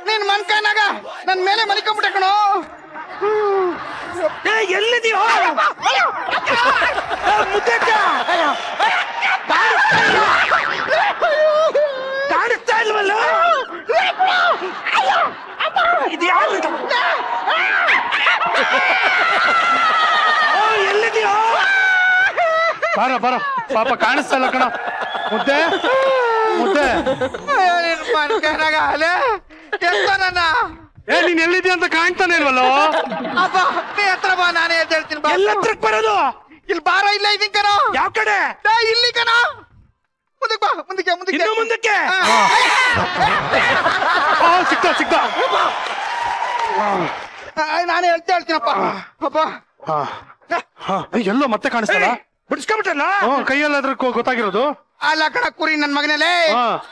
ನೀನ್ ಮನ್ಕನಾಗ ನನ್ ಮೇಲೆ ಮಲಿಕೊಂಡ್ಬಿಟ್ಟೆ ಕಣೋ. ಎಲ್ಲಿದೀಯೋ ಮುದ್ದೇಶ? ಕಾಣಿಸ್ತಾ ಇಲ್ವಲ್ಲ? ಇದ್ಯಾರು? ಎಲ್ಲಿದೀಯೋ? ಬಾರ ಬಾರ. ಪಾಪ ಕಾಣಿಸ್ತಾ ಇಲ್ಲ ಕಣ. ಮುದ್ದೆ ಮುದ್ದೆ ಮನ್ಕನಾಗ ಅಲೆ ನನ್ನ. ನೀನ್ ಎಲ್ಲಿದ್ಯಾ ಅಂತ ಕಾಣ್ತಾನೆ ಇಲ್ವಲ್ಲೋ? ಅಪ್ಪ ನೀ ಹತ್ರ ಬಾ, ನಾನೇ ಎದ್ದು ಹೇಳ್ತೀನಿ. ಎಲ್ಲ ಹತ್ರಕ್ ಬರೋದು? ಇಲ್ಲಿ ಬಾರ. ಇಲ್ಲ ಇದೀನಿ ಕಣೋ. ಯಾವ ಕಡೆ? ಇಲ್ಲಿ ಕಣೋ. ಮುಂದಕ್ಕೆ ಬಾ. ಮುಂದಕ್ಕೆ ಮುಂದಕ್ಕೆ ಇನ್ನೂ ಮುಂದಕ್ಕೆ. ಸಿಕ್ತ ಸಿಕ್ತ. ನಾನೇ ಹೇಳ್ತೀನಪ್ಪ. ಅಪ್ಪ ಎಲ್ಲೋ ಮತ್ತೆ ಕಾಣಿಸ್ತಲ್ಲ. ಬಿಡಿಸ್ಕೊಂಬಿಟ್ಟಲ್ಲ ಕೈಯಲ್ಲಾದ್ರ ಗೊತ್ತಾಗಿರೋದು. ಅಲ್ಲ ಕಣ ಕುರಿ ನನ್ ಮಗನೇಲೆ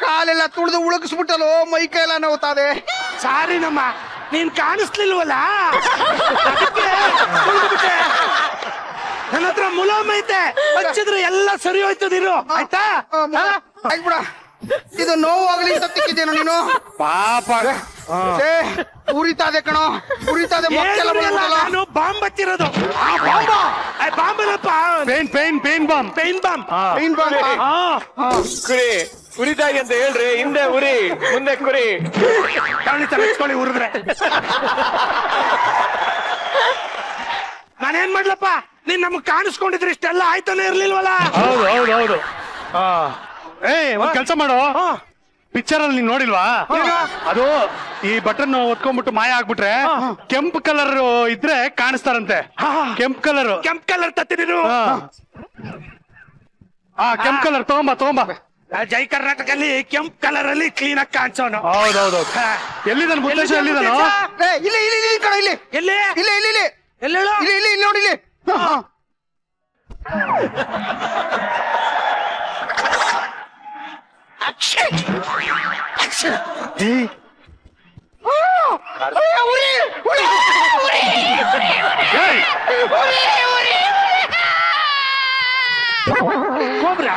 ಕಾಲೆಲ್ಲ ತುಳಿದು ಉಳುಗಿಸ್ಬಿಟ್ಟಲು. ಮೈ ಕೈಯೆಲ್ಲ ನೋವ್ತಾದೆ. ಸಾರಿ ನಮ್ಮ, ನೀನ್ ಕಾಣಿಸ್ಲಿಲ್ವಲ್ಲ. ನನ್ನ ಹತ್ರ ಮುಲಾಮ್ ಐತೆ, ಹಚ್ಚಿದ್ರೆ ಎಲ್ಲ ಸರಿ ಹೋಯ್ತದಿರು. ಆಯ್ತಾ? ಆಗ್ಬಿಡ. ಇದು ನೋವು ಆಗ್ಲಿ ಅಂತ ತಿಕ್ಕಿದ್ದೇನು ನೀನು? ಪಾಪ ಛೇ, ಉರಿತಾದೆ ಕಣೋ, ಉರಿತಾದೆ. ಮತ್ತೆಲ್ಲ ಬಂದ್ಬಿಡಲ್ಲ. ನಾನು ಬಾಂಬ್ ಹಚ್ಚಿರೋದು. ಬಾಂಬ್ ಪೇನ್ ಬಾಂಬ್. ಕುರಿ ಉರಿತಾಗಿ ಅಂತ ಹೇಳ್ರಿ. ಹಿಂದೆ ಉರಿ, ಮುಂದೆ ಕುರಿ. ತಲೆಸ್ಕೊಳ್ಳಿ ಉರಿದ್ರೆ. ನಾನೇನ್ ಮಾಡ್ಲಪ್ಪ, ನೀನ್ ನಮಗ್ ಕಾಣಿಸ್ಕೊಂಡಿದ್ರೆ ಇಷ್ಟೆಲ್ಲ ಆಯ್ತಾನೆ ಇರ್ಲಿಲ್ವಲ್ಲ. ಹೌದು ಒಂದ್ ಕೆಲ್ಸ ಮಾಡು, ಪಿಕ್ಚರ್ ಅಲ್ಲಿ ನೀನ್ ನೋಡಿಲ್ವಾ? ಅದು ಈ ಬಟನ್ ಒತ್ಕೊಂಡ್ಬಿಟ್ಟು ಮಾಯ ಆಗ್ಬಿಟ್ರೆ ಕೆಂಪು ಕಲರ್ ಇದ್ರೆ ಕಾಣಿಸ್ತಾರಂತೆ. ಕೆಂಪು ಕಲರ್ ತತ್ತಿರು. ಕೆಂಪು ಕಲರ್ ತಗೊಂಬ. ಜೈ ಕರ್ನಾಟಕಲ್ಲಿ ಕೆಂಪು ಕಲರ್ ಅಲ್ಲಿ ಕ್ಲೀನ್ ಆಗಿ ಕಾಣಿಸೋನು. ಹೌದೌದು. ಎಲ್ಲಿದ್ದಾನೆ ಮುದ್ದೇಶ? ಎಲ್ಲಿದ್ದಾನೋ? ಇಲ್ಲಿ ಕಣ, ಇಲ್ಲಿ ಎಲ್ಲಿ ಇಲ್ಲಿ ನೋಡಿ. ಕೋಬ್ರಾ,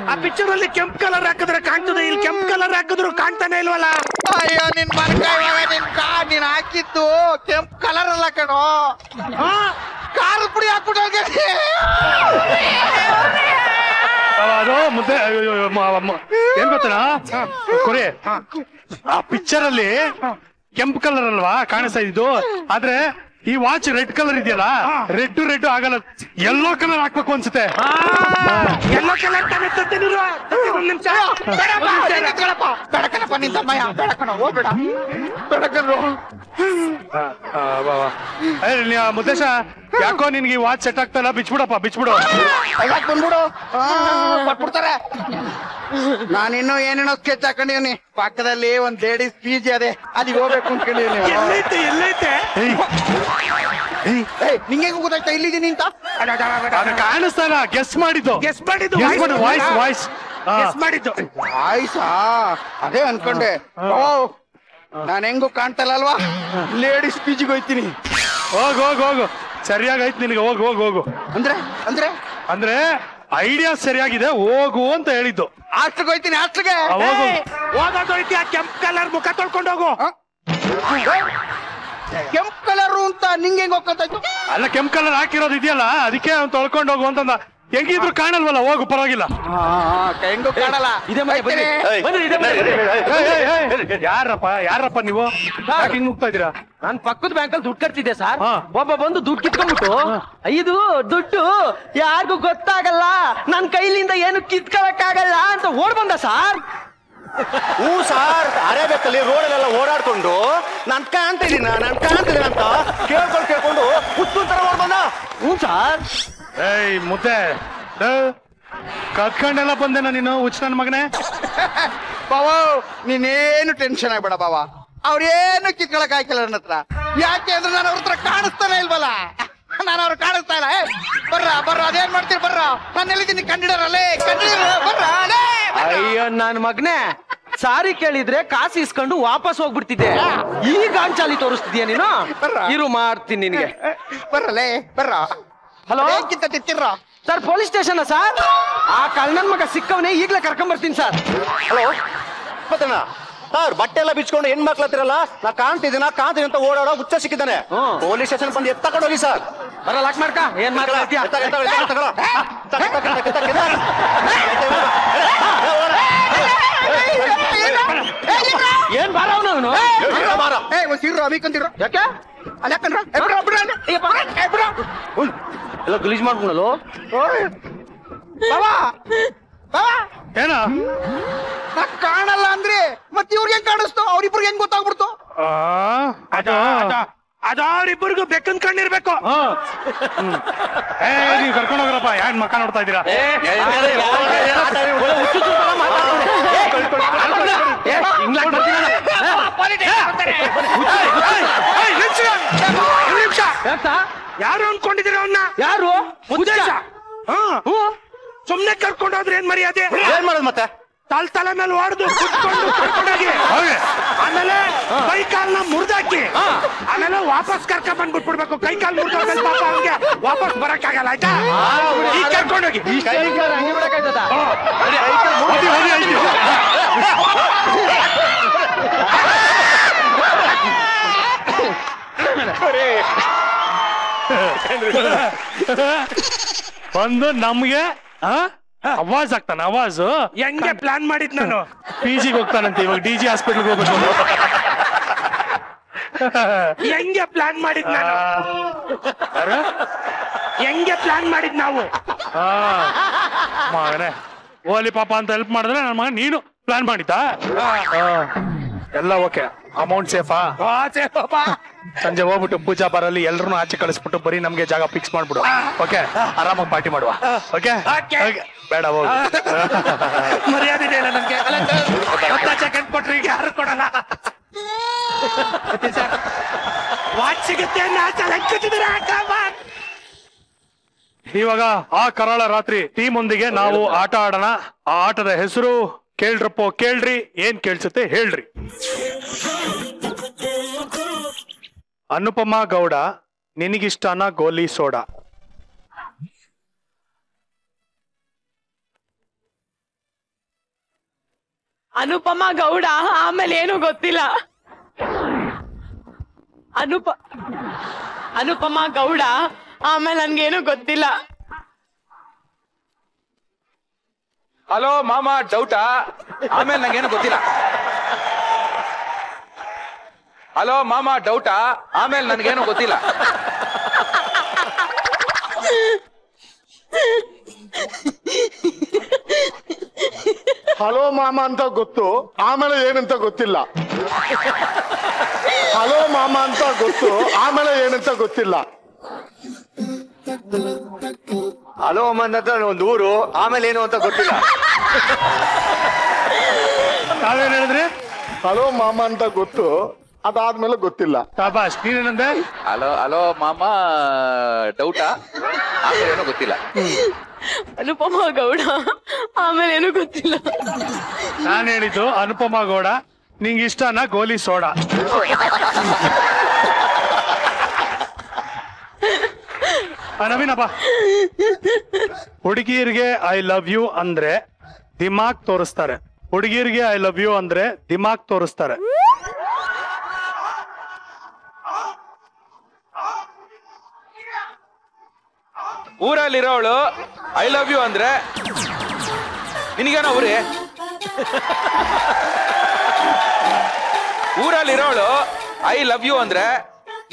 ಆ ಪಿಕ್ಚರ್ ಅಲ್ಲಿ ಕೆಂಪು ಕಲರ್ ಹಾಕಿದ್ರೆ ಕಾಣ್ತದೆ, ಇಲ್ಲಿ ಕೆಂಪು ಕಲರ್ ಹಾಕಿದ್ರು ಕಾಣ್ತಾನೆ ಇಲ್ವಲ್ಲ. ಅಯ್ಯೋ ನಿನ್ ನೀನ್ ಹಾಕಿದ್ದು ಕೆಂಪು ಕಲರ್ ಅಲ್ಲ ಕಣೋ, ಖಾರದ ಪುಡಿ ಹಾಕ್ಬಿಟ್ಟು ಅದು ಮುದ್ದೆ. ಏನ್ ಗೊತ್ತನಾ ಕೊರೆ, ಆ ಪಿಕ್ಚರ್ ಅಲ್ಲಿ ಕೆಂಪು ಕಲರ್ ಅಲ್ವಾ ಕಾಣಿಸ್ತಾ ಇದ್ದು, ಆದ್ರೆ ಈ ವಾಚ್ ರೆಡ್ ಕಲರ್ ಇದೆಯಲ್ಲ, ರೆಡ್ ಆಗಲ್ಲ, ಯೆಲ್ಲೋ ಕಲರ್ ಹಾಕ್ಬೇಕು ಅನ್ಸುತ್ತೆ. ಎಲ್ಲೋ ಕಲರ್ ಒಂದ್ ನಿಮಿಷ ಬೆಳಕನಪ್ಪ ನಿಂತ ಮಯ, ಬೆಳಕನ ಹೋಗ್ಬೇಡ, ಬೆಳಕನು. ಮುದ್ದೇಶ, ಯಾಕೋ ನಿನ್ಗೆ ಈ ವಾಚ್ ಸೆಟ್ ಆಗ್ತಾ ಇಲ್ಲ, ಬಿಚ್ಬಿಡು. ಬಂದ್ಬಿಡು, ಕೊಟ್ಬಿಡ್ತಾರೆ. ನಾನಿನ್ನೂ ಏನೇನೋ ಸ್ಕೆಚ್ ಹಾಕೊಂಡಿವ್ನಿ. ಪಕ್ಕದಲ್ಲಿ ಒಂದ್ ಲೇಡೀಸ್ ಪೀಜಿ ಅದೇ, ಅಲ್ಲಿಗೆ ಹೋಗ್ಬೇಕು ಅನ್ಕೊಂಡಿವ್ನಿ. ಎಲ್ಲೈತೆ ನಿಂಗೆ ಗೊತ್ತಾಯ್ತಾ ಇಲ್ಲಿದ್ದೀನಿ ಅಂತ? ಕಾಣಿಸ್ತಾ ಇಲ್ಲ. ಗೆಸ್ ಮಾಡಿದ್ದು ವಾಯ್ಸ್ ಆಯ್ಸಾ, ಅದೇ ಅನ್ಕೊಂಡೆ. ನಾನ್ ಹೆಂಗು ಕಾಣ್ತಲ್ಲ ಅಲ್ವಾ, ಲೇಡೀಸ್ ಪೀಜಿಗೆ ಹೋಯ್ತೀನಿ. ಹೋಗು ಸರಿಯಾಗೈತ್ ನಿನಗೆ. ಹೋಗು. ಅಂದ್ರೆ ಐಡಿಯಾ ಸರಿಯಾಗಿದೆ, ಹೋಗು ಅಂತ ಹೇಳಿದ್ದು. ಹಾಸ್ಟ್ಲಿಗೆ ಹೋಯ್ತೀನಿ, ಹಾಸ್ಟ್ಲಿಗೆ ಹೋಗೋದೋಯ್ತಿ. ಆ ಕೆಂಪು ಕಲರ್ ಮುಖ ತೊಳ್ಕೊಂಡು ಹೋಗು. ಕೆಂಪು ಕಲರ್ ಅಂತ ನಿಂಗೆ ಹೆಂಗ್ ಹೋಗ್ತಾಯ್ತು? ಅಲ್ಲ, ಕೆಂಪು ಕಲರ್ ಹಾಕಿರೋದು ಇದೆಯಲ್ಲ, ಅದಕ್ಕೆ ಅವ್ನು ತೊಳ್ಕೊಂಡು ಹೋಗು ಅಂತಂದ. ಹೆಂಗಿದ್ರು ಕಾಣಲ್ವಲ್ಲ, ಹೋಗು, ಪರವಾಗಿಲ್ಲ. ಹೆಂಗು ಕಾಣಲ್ಲ. ಯಾರಪ್ಪ ನೀವು? ಹಿಂಗ್ ಹೋಗ್ತಾ ಇದೀರಾ? ನಾನ್ ಪಕ್ಕದ ಬ್ಯಾಂಕಲ್ಲಿ ದುಡ್ಡು ಕಟ್ತಿದ್ದೆ ಸರ್. ಒಬ್ಬ ಬಂದು ದುಡ್ಡು ಕಿತ್ಕೊಂಡ್ಬಿಟ್ಟು, ಇದು ದುಡ್ಡು ಯಾರಿಗೂ ಗೊತ್ತಾಗಲ್ಲ, ನನ್ ಕೈಲಿಂದ ಏನು ಕಿತ್ಕೊಳಕ್ಕಾಗಲ್ಲ ಅಂತ ಓಡ್ ಬಂದ ಸರ್. ಹೂ ಸಾರ್, ಅರೇಬೇಕಲ್ಲಿ ರೋಡಲ್ಲೆಲ್ಲ ಓಡಾಡ್ಕೊಂಡು ನಾನ್ ಕಾಣ್ತಿದ್ದೀನ ಅಂತ ಕೇಳ್ಕೊಂಡು ಹುಟ್ಟು ತರ ಓಡ್ ಬಂದ. ಹ್ಞೂ ಸರ್. ಮುದ್ದೆ ಕತ್ಕೊಂಡೆಲ್ಲ ಬಂದೇನ ನೀನು, ಹುಚ್ಚ ನನ್ ಮಗನೇ. ಬಾವ, ನೀನೇನು ಟೆನ್ಷನ್ ಆಗ್ಬೇಡ ಬಾವ, ಅವ್ರೇನು ಕಿತ್ಕೊಳಕ್ ಆಯ್ಕಲ್ಲ ನನ್ನ ಹತ್ರ. ಯಾಕೆ ಅಂದ್ರೆ ನಾನು ಅವ್ರ ಹತ್ರ ಕಾಣಿಸ್ತಾನೆ ಇಲ್ವಲ್ಲ, ನಾನು ಅವ್ರು ಕಾಣಿಸ್ತಾ ಇಲ್ಲ. ಬರ್ರ ಅದೇನ್ ಮಾಡ್ತೀರಿ, ಬರ್ರ. ನಾನು ಎಲ್ಲಿದ್ದೀನಿ, ಕಂಡಿಡರಲ್ಲೇ ಬರ್ರ. ಅಯ್ಯೋ ನನ್ ಮಗನೇ, ಸಾರಿ ಕೇಳಿದ್ರೆ ಕಾಸು ಇಸ್ಕೊಂಡು ವಾಪಸ್ ಹೋಗ್ಬಿಡ್ತಿದ್ದೆ. ಈಗ ಗಾಂಚಾಲಿ ತೋರಿಸ್ತಿದ್ಯಾ ನೀನು? ಇರು ಮಾಡ್ತೀನಿ ನಿನಗೆ. ಬರ್ರಲೇ ಬರ್ರ. ಹಲೋ ತಿತ್ತಿರ ಸರ್, ಪೊಲೀಸ್ ಸ್ಟೇಷನ್ ಸರ್? ಆ ಕಳ್ಳನ್ ಮಗ ಸಿಕ್ಕವನೇ, ಈಗ್ಲೇ ಕರ್ಕೊಂಡ್ ಬರ್ತೀನಿ ಸರ್. ಹಲೋ ಗೊತ್ತಣ್ಣ ಸರ್, ಬಟ್ಟೆ ಎಲ್ಲ ಬಿಚ್ಕೊಂಡು ಹೆಣ್ಮಕ್ಳತ್ತಿರಲ್ಲ, ನಾ ಕಾಣ್ತಿದ್ದೀನ ಅಂತ ಓಡಾಡೋ ಹುಚ್ಚ ಸಿಕ್ಕಿದ್ದಾನೆ. ಪೊಲೀಸ್ ಸ್ಟೇಷನ್ ಬಂದು ಎತ್ತಕೊಂಡೋಗಿ ಸರ್. ಬರ ಲಾಕ್ ಮಾಡ್ಕ. ಏನ್ ಮಾಡ್ತೀಯ? ಏನ್ ಬಾರ ಅವನು? ಅಮಿಕಂತಿರ ಯಾಕೆ ಎಲ್ಲ ಗಲೀಜ್ ಮಾಡ್ಕೊಂಡಲ್ಲೋ. ಏನ ಕಾಣಲ್ಲ ಅಂದ್ರೆ ಮತ್ತೆ ಇವ್ರಿಗೆ ಹೆಂಗ್ ಕಾಣಿಸ್ತು? ಅವ್ರಿಬ್ರಿಗೆ ಹೆಂಗ್ ಗೊತ್ತಾಗ್ಬಿಡ್ತು? ಅದವ್ರಿಬ್ಬರಿಗೂ ಬೆಕ್ಕನ್ ಕಣ್ಣಿರ್ಬೇಕು. ನೀವು ಕರ್ಕೊಂಡು ಹೋಗ್ರಪ್ಪ, ಯಾನ್ ಮಕ್ಕ ನೋಡ್ತಾ ಇದ್ದೀರಾ? ಯಾರು ಅನ್ಕೊಂಡಿದ್ದೀರ ಅವನ್ನ? ಯಾರು? ಉದ್ದೇಶ. ಸುಮ್ನೆ ಕರ್ಕೊಂಡು ಹೋದ್ರೆ ಏನ್ ಮರ್ಯಾದೆ? ಏನ್ ಮಾಡೋದು ಮತ್ತೆ? ತಲೆ ಮೇಲೆ ಹೊಡೆದು ಕುತ್ಕೊಂಡು ಕರ್ಕೊಂಡೋಗಿ, ಆಮೇಲೆ ಕೈ ಕಾಲ್ನ ಮುರಿದಾಕಿ, ಆಮೇಲೆ ವಾಪಸ್ ಕರ್ಕೊಂಡ್ ಬಂದ್ಬಿಟ್ಬಿಡ್ಬೇಕು. ಕೈ ಕಾಲ್ ಮುರಿದ ಪಾಪ ಅವ್ನಿಗೆ ವಾಪಸ್ ಬರಕ್ ಆಗಲ್ಲ, ಆಯ್ತಾ? ಈಗ ಕರ್ಕೊಂಡೋಗಿ. ಒಂದು ನಮ್ಗೆ ಅವಾಜ್ ಆಗ್ತಾನ ಅವಾಜು ಹೆಂಗೆ ಪ್ಲಾನ್ ಮಾಡಿದ್ ನಾನು PG-ಗೆ ಹೋಗ್ತಾನಂತೆ ಇವಾಗ DG ಹಾಸ್ಪಿಟಲ್ಗೆ ಹೋಗ್ಬೇಕು ಹೆಂಗೆ ಪ್ಲಾನ್ ಮಾಡಿದ್ ನಾನು ಹೆಂಗೆ ಪ್ಲಾನ್ ಮಾಡಿದ್ ನಾವು ಮಗನೇ ಓಲಿ ಪಾಪ ಅಂತ ಹೆಲ್ಪ್ ಮಾಡಿದ್ರೆ ನನ್ನ ಮಗ ನೀನು ಪ್ಲಾನ್ ಮಾಡಿದ್ದಾ ಎಲ್ಲ ಓಕೆ ಅಮೌಂಟ್ ಸೇಫಾ ಸಂಜೆ ಹೋಗ್ಬಿಟ್ಟು ಪೂಜಾ ಬರಲ್ಲಿ ಎಲ್ರು ಆಚೆ ಕಳಿಸ್ಬಿಟ್ಟು ಬರೀ ನಮ್ಗೆ ಜಾಗ ಫಿಕ್ಸ್ ಮಾಡ್ಬಿಡು ಓಕೆ ಆರಾಮಾಗಿ ಪಾರ್ಟಿ ಮಾಡುವ ಓಕೆ ಬೇಡ ಹೋಗು ಮರ್ಯಾದೆ ಇಲ್ಲ ನನ್ಗೆ ಸೆಕೆಂಡ್ ಕೊಟ್ರಿ ಈಗ ಯಾರು ಕೊಡಲ್ಲ ವಾಚ್ ಸಿಗುತ್ತೆ ಇವಾಗ ಆ ಕರಾಳ ರಾತ್ರಿ ಟೀಮ್ ಒಂದಿಗೆ ನಾವು ಆಟ ಆಡೋಣ ಆ ಆಟದ ಹೆಸರು ಕೇಳ್ರಪ್ಪೋ ಕೇಳ್ರಿ ಏನ್ ಕೇಳ್ಸುತ್ತೆ ಹೇಳ್ರಿ. ಅನುಪಮಾ ಗೌಡ ನಿನಗಿಷ್ಟನ ಗೋಲಿ ಸೋಡಾ? ಅನುಪಮಾ ಗೌಡ ಆಮೇಲೆ ಏನು ಗೊತ್ತಿಲ್ಲ. ಅನುಪಮಾ ಗೌಡ ಆಮೇಲೆ ನನ್ಗೇನು ಗೊತ್ತಿಲ್ಲ. ಹಲೋ ಮಾಮ ಡೌಟಾ? ಆಮೇಲೆ ನಂಗೇನು ಗೊತ್ತಿಲ್ಲ. ಹಲೋ ಮಾಮ ಡೌಟಾ? ಆಮೇಲೆ ನನ್ಗೇನು ಗೊತ್ತಿಲ್ಲ. ಹಲೋ ಮಾಮ ಅಂತ ಗೊತ್ತು, ಆಮೇಲೆ ಏನಂತ ಗೊತ್ತಿಲ್ಲ. ಹಲೋ ಮಾಮ ಅಂತ ಗೊತ್ತು, ಆಮೇಲೆ ಏನಂತ ಗೊತ್ತಿಲ್ಲ. ಹಲೋ ಅಮ್ಮನ ಹತ್ರ ಒಂದು ಊರು, ಆಮೇಲೆ ಏನು ಅಂತ ಗೊತ್ತಿಲ್ಲ. ನಾವೇನ್ ಹೇಳಿದ್ರಿ? ಹಲೋ ಮಾಮ ಅಂತ ಗೊತ್ತು, ಅದಾದ್ಮೇಲೆ ಗೊತ್ತಿಲ್ಲ. ಶಾಬಾಷ್. ನೀನೇನಂದೆ? ಹಲೋ ಹಲೋ ಮಾಮ ಡೌಟಾ? ಆಮೇಲೆ ಏನೋ ಗೊತ್ತಿಲ್ಲ. ಅನುಪಮಾ ಗೌಡ ಆಮೇಲೆ ಏನು ಗೊತ್ತಿಲ್ಲ. ನಾನು ಹೇಳಿದ್ದು ಅನುಪಮಾ ಗೌಡ ನಿಂಗೆ ಇಷ್ಟನ ಗೋಲಿ ಸೋಡಾ? ನವೀನಪ್ಪ, ಹುಡುಗಿಯರಿಗೆ ಐ ಲವ್ ಯು ಅಂದ್ರೆ ದಿಮಾಗ್ ತೋರಿಸ್ತಾರೆ, ಹುಡುಗಿಯರಿಗೆ ಐ ಲವ್ ಯು ಅಂದ್ರೆ ದಿಮಾಗ್ ತೋರಿಸ್ತಾರೆ. ಊರಲ್ಲಿರೋಳು ಐ ಲವ್ ಯು ಅಂದ್ರೆ ನಿನಗೇನೋ ಊರಿ? ಊರಲ್ಲಿರೋಳು ಐ ಲವ್ ಯು ಅಂದ್ರೆ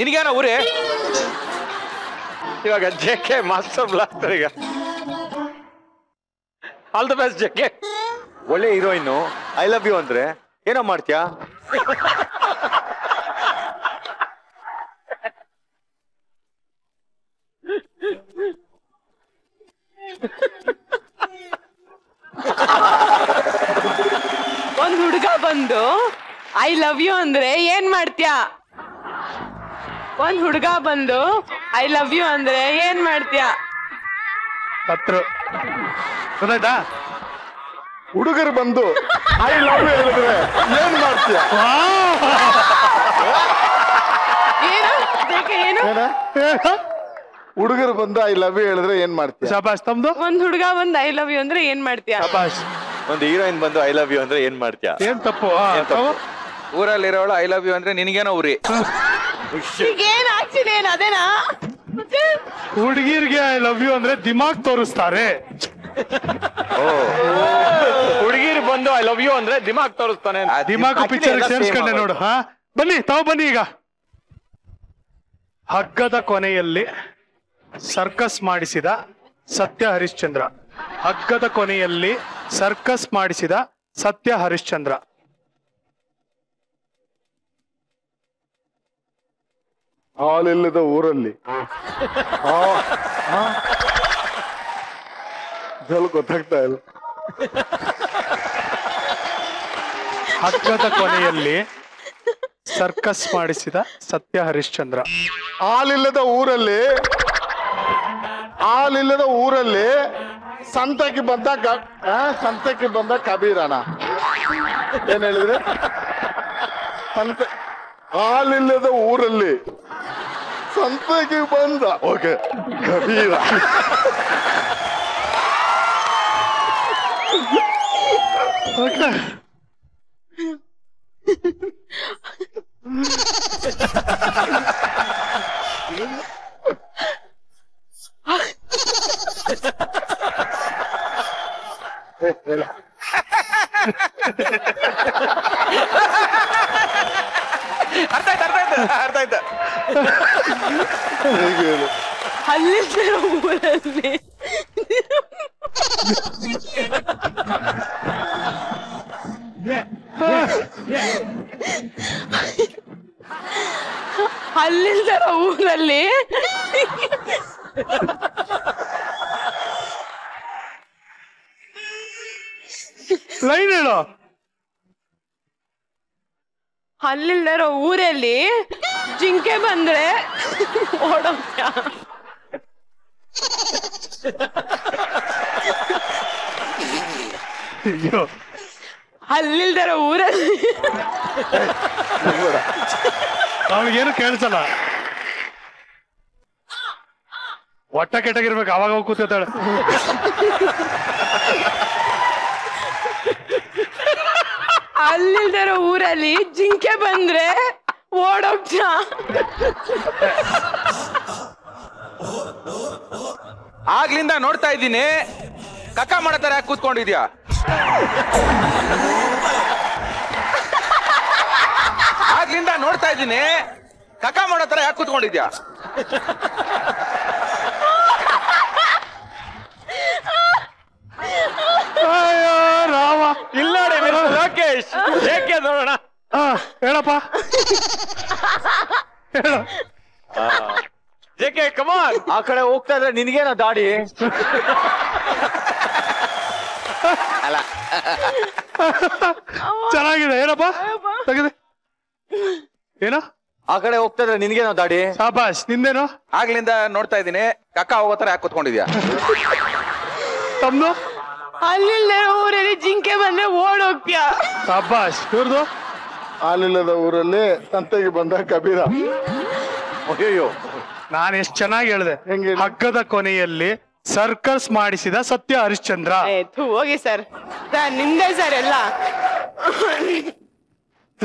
ನಿನಗೇನೋ ಊರಿ? ಇವಾಗ JK ಮಾಸ್ಟರ್ ಬ್ಲಾಸ್ಟರ್ ಈಗ. All the best JK. ಒಳ್ಳೆ ಹೀರೋಯಿನ್ ಐ ಲವ್ ಯು ಅಂದ್ರೆ ಏನೋ ಮಾಡ್ತೀಯಾ? ಒಂದ್ ಹುಡುಗ ಬಂದು ಐ ಲವ್ ಯು ಅಂದ್ರೆ ಏನ್ ಮಾಡ್ತೀಯಾ? ಒಂದ್ ಹುಡುಗ ಬಂದು ಐ ಲವ್ ಯು ಅಂದ್ರೆ ಏನ್ ಮಾಡ್ತೀಯಾ? ಗೊತ್ತಾಯ್ತಾ? ಹುಡುಗರು ಬಂದು ಐ ಲವ್ ಯು ಹೇಳಿದ್ರೆ ಏನ್ ಮಾಡ್ತೀಯ? ಏನು? ಹುಡುಗರು ಬಂದು ಐ ಲವ್ ಯು ಹೇಳಿದ್ರೆ ಏನ್ ಮಾಡ್ತೀಯ? ಶಾಬಾಷ್. ತಮ್ದು? ಒಂದ್ ಹುಡುಗ ಬಂದು ಐ ಲವ್ ಯು ಅಂದ್ರೆ ಏನ್ ಮಾಡ್ತೀಯಾ? ಶಾಬಾಷ್. ಒಂದು ಹೀರೋಯಿನ್ ಬಂದು ಐ ಲವ್ ಯು ಅಂದ್ರೆ ಏನ್ ಮಾಡ್ತೀಯಾ? ಏನ್ ತಪ್ಪು? ಊರಲ್ಲಿರೋಳು ಐ ಲವ್ ಯು ಅಂದ್ರೆ ನಿನಗೇನೋ ಊರಿ? ಏನ್ ಆಕ್ಚುಲಿ ಏನ್ ಅದೇನಾ? ಹುಡುಗಿರ್ಗೆ ಐ ಲವ್ ಯು ಅಂದ್ರೆ ದಿಮಾಗ್ ತೋರಿಸ್ತಾರೆ. ಹುಡುಗಿರು ಬಂದು ಐ ಲವ್ ಯು ಅಂದ್ರೆ ದಿಮಾಗ್ ತೋರಿಸ್ತಾನೆ. ದಿಮಾಗ್ ಪಿಕ್ಚರ್ ಸೇರಿಸ್ಕೊಂಡೆ ನೋಡು. ಬನ್ನಿ ತಾವು ಬನ್ನಿ. ಈಗ ಹಗ್ಗದ ಕೊನೆಯಲ್ಲಿ ಸರ್ಕಸ್ ಮಾಡಿಸಿದ ಸತ್ಯ ಹರಿಶ್ಚಂದ್ರ. ಹಗ್ಗದ ಕೊನೆಯಲ್ಲಿ ಸರ್ಕಸ್ ಮಾಡಿಸಿದ ಸತ್ಯ ಹರಿಶ್ಚಂದ್ರ. ಹಾಲಿಲ್ಲದ ಊರಲ್ಲಿ ಗೊತ್ತಾಗ್ತಾ ಇಲ್ಲ. ಹಗ್ಗದ ಕೊನೆಯಲ್ಲಿ ಸರ್ಕಸ್ ಮಾಡಿಸಿದ ಸತ್ಯ ಹರಿಶ್ಚಂದ್ರ. ಹಾಲಿಲ್ಲದ ಊರಲ್ಲಿ ಸಂತಕ್ಕೆ ಬಂದ ಕಬೀರನ. ಏನ್ ಹೇಳಿದ್ರೆ? ಹಾಲಿಲ್ಲದ ಊರಲ್ಲಿ ಸಂತಕ್ಕೆ ಬಂದ ಓಕೆ ಕಬೀರ. ಅರ್ಥ ಆಯ್ತು ಅಲ್ಲಿದ್ದ ಊರಲ್ಲಿ ಅಲ್ಲಿಲ್ದರ ಊರಲ್ಲಿ ಲೈನ್ ಹೇಳು. ಅಲ್ಲಿಲ್ದರ ಊರಲ್ಲಿ ಜಿಂಕೆ ಬಂದ್ರೆ ಓಡೋಗ್ತಾ ಅಲ್ಲಿಲ್ದರ ಊರಲ್ಲಿ ಅವಳಿಗೇನು ಕೇಳಿಸಲ್ಲ. ಒಟ್ಟ ಕೆಟ್ಟಾಗಿರ್ಬೇಕು ಅವಾಗ ಹೋಗಿ ಕೂತ್ಕೊತಾಳೆ. ಅಲ್ಲಿಲ್ದರ ಊರಲ್ಲಿ ಜಿಂಕೆ ಬಂದ್ರೆ ಓಡೋಗ್ತಾ. ಆಗ್ಲಿಂದ ನೋಡ್ತಾ ಇದ್ದೀನಿ ಕಕ್ಕ ಮಾಡತಾರ ಯಾಕೆ ಕೂತ್ಕೊಂಡಿದ್ಯಾ? ಆಗ್ಲಿಂದ ನೋಡ್ತಾ ಇದ್ದೀನಿ ಕಕ್ಕ ಮಾಡೋ ತರ ಯಾಕೆ ಕೂತ್ಕೊಂಡಿದ್ಯಾ? ಅಯ್ಯೋ ರಾಮ. ಇಲ್ಲ ಲೋಕೇಶ್ ಏಕೆ ನೋಡೋಣ. ಹೇಳಪ್ಪ ಹೇಳು. ಜೆಕೆ ಕಮಾನ್. ಆ ಕಡೆ ಹೋಗ್ತಾ ಇದ್ರೆ ನಿನ್ಗೇನೋ ದಾಡಿ ಅಲ್ಲ. ಚೆನ್ನಾಗಿದೆ. ಏನಪ್ಪ ತೆಗೆದೆ ಏನೋ ಆ ಕಡೆ ಹೋಗ್ತಾ ಇದ್ರೆ ನಿನ್ಗೇನೋ ದಾಡಿ. ಶಾಬಾಷ್. ನಿಂದೇನೋ? ಆಗ್ಲಿಂದ ನೋಡ್ತಾ ಇದ್ದೀನಿ ಕಕ್ಕ ಹೋಗೋ ತರ ಯಾಕೆ ಕೂತ್ಕೊಂಡಿದ್ಯಾ? ತಮ್ದು ಅಲ್ಲಿಲ್ದರ ಊರಲ್ಲಿ ಜಿಂಕೆ ಬಂದ್ರೆ ಓಡೋಗ್ತೀಯಾ? ಶಾಬಾಷ್. ಇವ್ರದು ಹಾಲಿಲ್ಲದ ಊರಲ್ಲಿ ಸಂತೆಗೆ ಬಂದ ಕಬೀರ. ಅಯ್ಯೋ ನಾನು ಎಷ್ಟು ಚೆನ್ನಾಗಿ ಹೇಳಿದೆ. ಹಗ್ಗದ ಕೊನೆಯಲ್ಲಿ ಸರ್ಕಸ್ ಮಾಡಿಸಿದ ಸತ್ಯ ಹರಿಶ್ಚಂದ್ರ. ಹೋಗಿ ಸರ್, ನಿಂದೆ ಸರ್ ಎಲ್ಲ.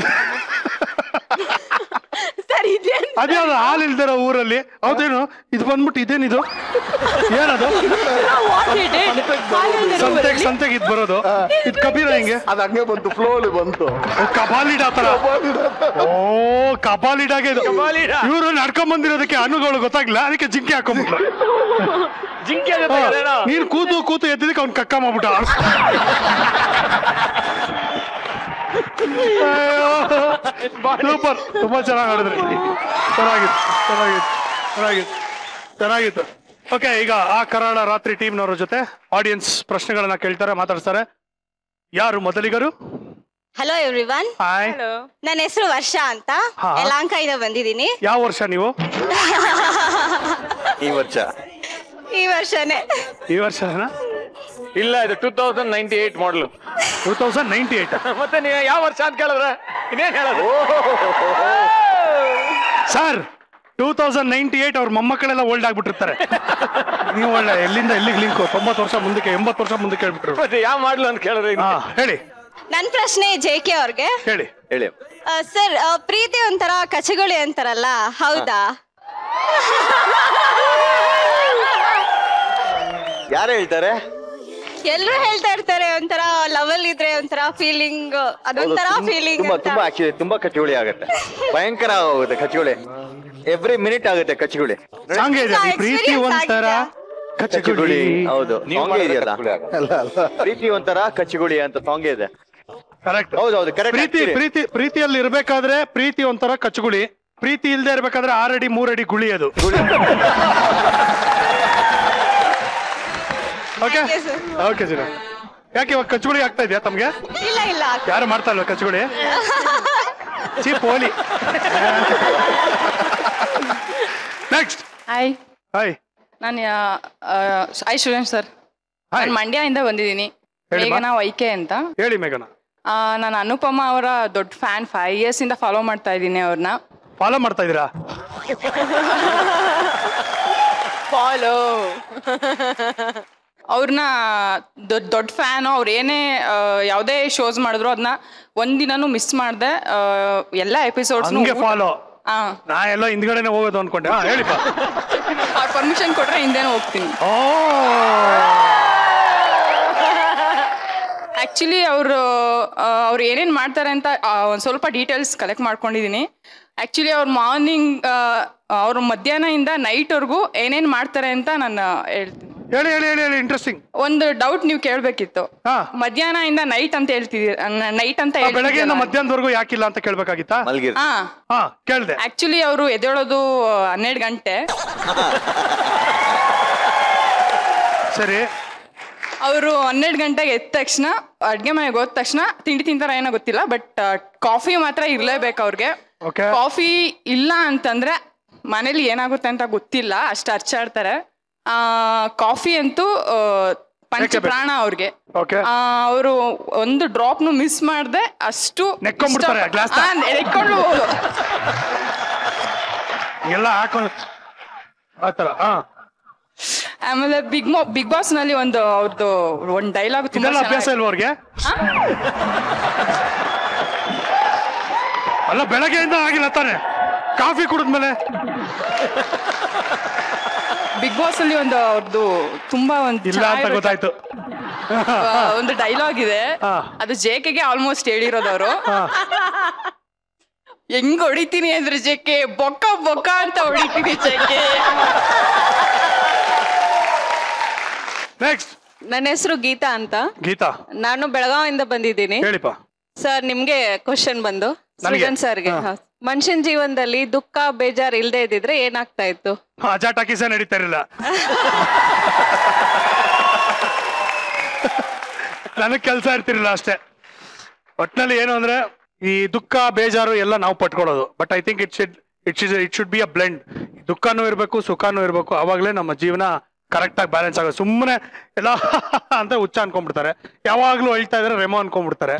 ಸರ್ ಇದೇನು? ಅದ್ಯಾವ್ದು ಹಾಲಿಲ್ದಿರೋ ಊರಲ್ಲಿ? ಹೌದೇನು ಇದು ಬಂದ್ಬಿಟ್ಟು ಇದೇನಿದು? ಏನದು? ಸಂತೆಗೆ ಇದ್ ಬರೋದು. ಇದು ಕಬೀರ ಹಿಂಗೆ ಅದ್ ಹಂಗೆ ಬಂತು, ಫ್ಲೋಲಿ ಬಂತು. ಕಬಾಲಿಡ ತರ. ಓ ಕಬಾಲಿಡಾಗೆ ಇದು. ಇವರು ನಡ್ಕೊಂಡ್ ಬಂದಿರೋದಕ್ಕೆ ಹಣ್ಣುಗಳು ಗೊತ್ತಾಗ್ಲಿಲ್ಲ, ಅದಕ್ಕೆ ಜಿಂಕೆ ಹಾಕೊಂಡ್ಬಿಟ್ಲು. ಜಿಂಕೆ ನೀನ್ ಕೂತು ಎದ್ದಿದ್ದಕ್ಕೆ ಅವ್ನ್ ಕಕ್ಕ ಮಾಡ್ಬಿಟ್ಟ. ಸೂಪರ್. ತುಂಬಾ ಚೆನ್ನಾಗಿ ಆಡಿದ್ರಿ. ಚೆನ್ನಾಗಿತ್ತು. ಓಕೆ, ಈಗ ಆ ಕರಾಳ ರಾತ್ರಿ ಟೀಮ್ನವ್ರ ಜೊತೆ ಆಡಿಯನ್ಸ್ ಪ್ರಶ್ನೆಗಳನ್ನ ಕೇಳ್ತಾರೆ, ಮಾತಾಡ್ತಾರೆ. ಯಾರು ಮೊದಲಿಗರು? Hello everyone. ಹಾಯ್, ನನ್ನ ಹೆಸರು ವರ್ಷ ಅಂತ. ಯಲಹಂಕದಿಂದ ಬಂದಿದ್ದೀನಿ. ಯಾವ ವರ್ಷ ನೀವು? ಈ ವರ್ಷನೇ. ಈ ವರ್ಷನಾ? ಇಲ್ಲ, ಇದು 2098 ಮಾಡಲು. 2098. ಮತ್ತೆ ನೀವು ಯಾವ ವರ್ಷ ಅಂತ ಕೇಳಿದ್ರೆ ಇನ್ನೇನ್ ಹೇಳೋದು ಸರ್? 2098 ಅವ್ರ ಮೊಮ್ಮಕ್ಕಳೆಲ್ಲ ಓಲ್ಡ್ ಆಗ್ಬಿಟ್ಟಿರ್ತಾರೆ. ನೀವು ಒಳ್ಳೆ ಎಲ್ಲಿಂದ ಎಲ್ಲಿಗೆ ಲಿಂಕ್? 90 ವರ್ಷ ಮುಂದಕ್ಕೆ, 80 ವರ್ಷ ಮುಂದಕ್ಕೆ ಹೇಳ್ಬಿಟ್ರು. ಮತ್ತೆ ಯಾವ ಮಾಡ್ಲು ಅಂತ ಕೇಳಿದ್ರೆ ಹೇಳಿ. ನನ್ ಪ್ರಶ್ನೆ JK ಅವ್ರಿಗೆ. ಹೇಳಿ. ಸರ್, ಪ್ರೀತಿ ಒಂಥರ ಕಚಗುಳಿ ಅಂತಾರಲ್ಲ, ಹೌದಾ? ಯಾರು ಹೇಳ್ತಾರೆ? ಎಲ್ರು ಹೇಳ್ತಾ ಇರ್ತಾರೆ ಒಂಥರ ಲವಲ್ ಇದ್ರೆ ಒಂಥರ ಫೀಲಿಂಗ್, ಅದೊಂಥರ ಫೀಲಿಂಗ್. ತುಂಬಾ ಆಕ್ಚುಲಿ ತುಂಬಾ ಕಚ್ಚುಗುಳಿ ಆಗುತ್ತೆ, ಭಯಂಕರ ಆಗುತ್ತೆ ಕಚ್ಚುಗುಳಿ. ಎವ್ರಿ ಮಿನಿಟ್ ಆಗುತ್ತೆ ಕಚ್ಚುಗುಳಿ. ಪ್ರೀತಿ ಒಂಥರ ಕಚ್ಚಗುಳಿ. ಹೌದು, ಸಾಂಗ್ ಇದೆಯಲ್ಲ, ಪ್ರೀತಿ ಒಂಥರ ಕಚ್ಚುಗುಳಿ ಅಂತ ಸಾಂಗ್ ಇದೆ. ಕರೆಕ್ಟ್. ಹೌದೌದು, ಕರೆಕ್ಟ್. ಪ್ರೀತಿಯಲ್ಲಿ ಇರ್ಬೇಕಾದ್ರೆ ಪ್ರೀತಿ ಒಂಥರ ಕಚ್ಚುಗುಳಿ, ಪ್ರೀತಿ ಇಲ್ದೇ ಇರ್ಬೇಕಾದ್ರೆ 6 ಅಡಿ 3 ಅಡಿ ಗುಳಿ ಅದು. Okay okay sir. ಯಾಕೆ ಇವಾಗ ಕಚ್ಚುಗುಳಿ ಆಗ್ತಾ ಇದೆಯಾ ತಮ್ಗೆ? ಇಲ್ಲ ಯಾರು ಮಾಡ್ತಾ ಇಲ್ವಾ ಕಚ್ಚುಗುಳಿ? ಚೀಪ್ ಹೋಲಿ. ನೆಕ್ಸ್ಟ್. ಹಾಯ್, ನಾನು ಸ್ಟೂಡೆಂಟ್ ಸರ್. ನಾನು ಮಂಡ್ಯದಿಂದ ಬಂದಿದ್ದೀನಿ. ಮೇಘನಾ ವೈಕೆ ಅಂತ. ಹೇಳಿ ಮೇಘನಾ. ನಾನು ಅನುಪಮ ಅವರ ದೊಡ್ಡ ಫ್ಯಾನ್. 5 years ಇಂದ ಫಾಲೋ ಮಾಡ್ತಾ ಇದ್ದೀನಿ ಅವ್ರನ್ನ. ಫಾಲೋ ಮಾಡ್ತಾ ಇದೀರಾ? ಫಾಲೋ ಅವ್ರನ್ನ ದೊಡ್ಡ ಫ್ಯಾನು. ಅವ್ರು ಏನೇ ಯಾವುದೇ ಶೋಸ್ ಮಾಡಿದ್ರು ಅದನ್ನ ಒಂದಿನೂ ಮಿಸ್ ಮಾಡ್ದೆ ಎಲ್ಲ ಎಪಿಸೋಡ್ಸ್ ಫಾಲೋ. ನಾ ಎಲ್ಲ ಹಿಂದ್ಗಡೆನೆ ಹೋಗೋದು ಅನ್ಕೊಂಡೆ. ಹೇಳಿಪ್ಪ. ಅವ್ರ ಪರ್ಮಿಷನ್ ಕೊಟ್ರೆ ಹಿಂದೆನೇ ಹೋಗ್ತೀನಿ. ಆಕ್ಚುಲಿ ಅವ್ರು ಏನೇನ್ ಮಾಡ್ತಾರೆ ಅಂತ ಒಂದ್ ಸ್ವಲ್ಪ ಡೀಟೇಲ್ಸ್ ಕಲೆಕ್ಟ್ ಮಾಡ್ಕೊಂಡಿದೀನಿ. ಆಕ್ಚುಲಿ ಅವ್ರು ಮಾರ್ನಿಂಗ್ ಅವ್ರು ಮಧ್ಯಾಹ್ನದಿಂದ ನೈಟ್ವರೆಗೂ ಏನೇನ್ ಮಾಡ್ತಾರೆ ಅಂತ ನಾನು ಹೇಳ್ತೀನಿ. ಹೇಳಿ ಇಂಟ್ರೆಸ್ಟಿಂಗ್. ಒಂದು ಡೌಟ್ ನೀವು ಕೇಳ್ಬೇಕಿತ್ತು. ಮಧ್ಯಾಹ್ನ ಇಂದ ನೈಟ್ ಅಂತ ಹೇಳ್ತಿದೀರ, ನೈಟ್ ಅಂತ ಬೆಳಗ್ಗೆಯಿಂದ ಮಧ್ಯಾಹ್ನದವರೆಗೂ ಯಾಕಿಲ್ಲ ಅಂತ ಕೇಳ್ಬೇಕಾಗಿತ್ತಾ? ಕೇಳ್ದೆ. ಆಕ್ಚುಲಿ ಅವರು ಎದ್ದೇಳೋದು 12 ಗಂಟೆ. ಸರಿ. ಅವರು 12 ಗಂಟೆಗೆ ಎದ್ದ ತಕ್ಷಣ ಅಡ್ಗೆ ಮನೆಗೆ ಹೋದ ತಕ್ಷಣ ತಿಂಡಿ ತಿಂತಾರ ಏನೋ ಗೊತ್ತಿಲ್ಲ, ಬಟ್ ಕಾಫಿ ಮಾತ್ರ ಇರ್ಲೇಬೇಕು ಅವ್ರಿಗೆ. ಕಾಫಿ ಇಲ್ಲ ಅಂತಂದ್ರೆ ಮನೇಲಿ ಏನಾಗುತ್ತೆ ಅಂತ ಗೊತ್ತಿಲ್ಲ, ಅಷ್ಟು ಅರ್ಚಾಡ್ತಾರೆ. ಕಾಫಿ ಅಂತೂ ಪಂಚಪ್ರಾಣ ಅವ್ರಿಗೆ. ಅವರು ಒಂದು ಡ್ರಾಪ್ನು ಮಿಸ್ ಮಾಡ್ದೆ ಅಷ್ಟು ನೆಕ್ಕೊಂಡು ಎಲ್ಲ ಹಾಕೊಂಡು ಆಮೇಲೆ ಬಿಗ್ ಬಾಸ್ ನಲ್ಲಿ ಅವ್ರದ್ದು ಒಂದು ಡೈಲಾಗ್ ಇದೆಲ್ಲ ಅಭ್ಯಾಸ ಇಲ್ವ ಅವ್ರಿಗೆ? ಅಲ್ಲ ಬೆಳಗ್ಗೆಯಿಂದ ಆಗಿಲ್ಲ ತಾನೆ, ಕಾಫಿ ಕುಡಿದ್ಮೇಲೆ. ಬಿಗ್ ಬಾಸ್ ಅಲ್ಲಿ ಅವ್ರದ್ದು ತುಂಬಾ ಇಲ್ಲ ಅಂತ ಗೊತ್ತಾಯ್ತು. ಒಂದು ಡೈಲಾಗ್ ಇದೆ, ಅದು ಜೆಕೆಗೆ ಆಲ್ಮೋಸ್ಟ್ ಹೇಳಿರೋದು ಅವರು. ಹೆಂಗ್ ಹೊಡಿತೀನಿ ಅಂದ್ರೆ ಜೆಕೆ ಬೊಕ್ಕ ಬೊಕ್ಕ ಅಂತ ಹೊಡಿತೀನಿ ಜೆಕೆ. ನೆಕ್ಸ್ಟ್. ನನ್ನ ಹೆಸರು ಗೀತಾ ಅಂತ. ಗೀತಾ, ನಾನು ಬೆಳಗಾವಿಯಿಂದ ಬಂದಿದ್ದೀನಿ. ಹೇಳಿಪ್ಪ. ಸರ್ ನಿಮ್ಗೆ ಕ್ವಶನ್ ಬಂದು ಸೃಜನ್ ಸರ್ಗೆ, ಮನುಷ್ಯನ ಜೀವನದಲ್ಲಿ ದುಃಖ ಬೇಜಾರ್ ಇಲ್ದೇ ಇದ್ದಿದ್ರೆ ಏನಾಗ್ತಾ ಇತ್ತು? ಅಜಾಟಾಕಿಸ ನಡೀತಾ ಇರಲಿಲ್ಲ. ನನಗ್ ಕೆಲಸ ಇರ್ತಿರ್ಲಿಲ್ಲ ಅಷ್ಟೇ. ಒಟ್ನಲ್ಲಿ ಏನು ಅಂದ್ರೆ ಈ ದುಃಖ ಬೇಜಾರು ಎಲ್ಲ ನಾವು ಪಟ್ಕೊಳ್ಳೋದು. But I think it should be a blend. ದುಃಖನೂ ಇರಬೇಕು, ಸುಖನೂ ಇರಬೇಕು. ಅವಾಗಲೇ ನಮ್ಮ ಜೀವನ ಕರೆಕ್ಟ್ ಆಗಿ ಬ್ಯಾಲೆನ್ಸ್ ಆಗೋದು. ಸುಮ್ಮನೆ ಎಲ್ಲ ಅಂತ ಹುಚ್ಚ ಅನ್ಕೊಂಡ್ಬಿಡ್ತಾರೆ, ಯಾವಾಗ್ಲೂ ಅಳ್ತಾ ಇದ್ರೆ ರೆಮೋ ಅನ್ಕೊಂಡ್ಬಿಡ್ತಾರೆ.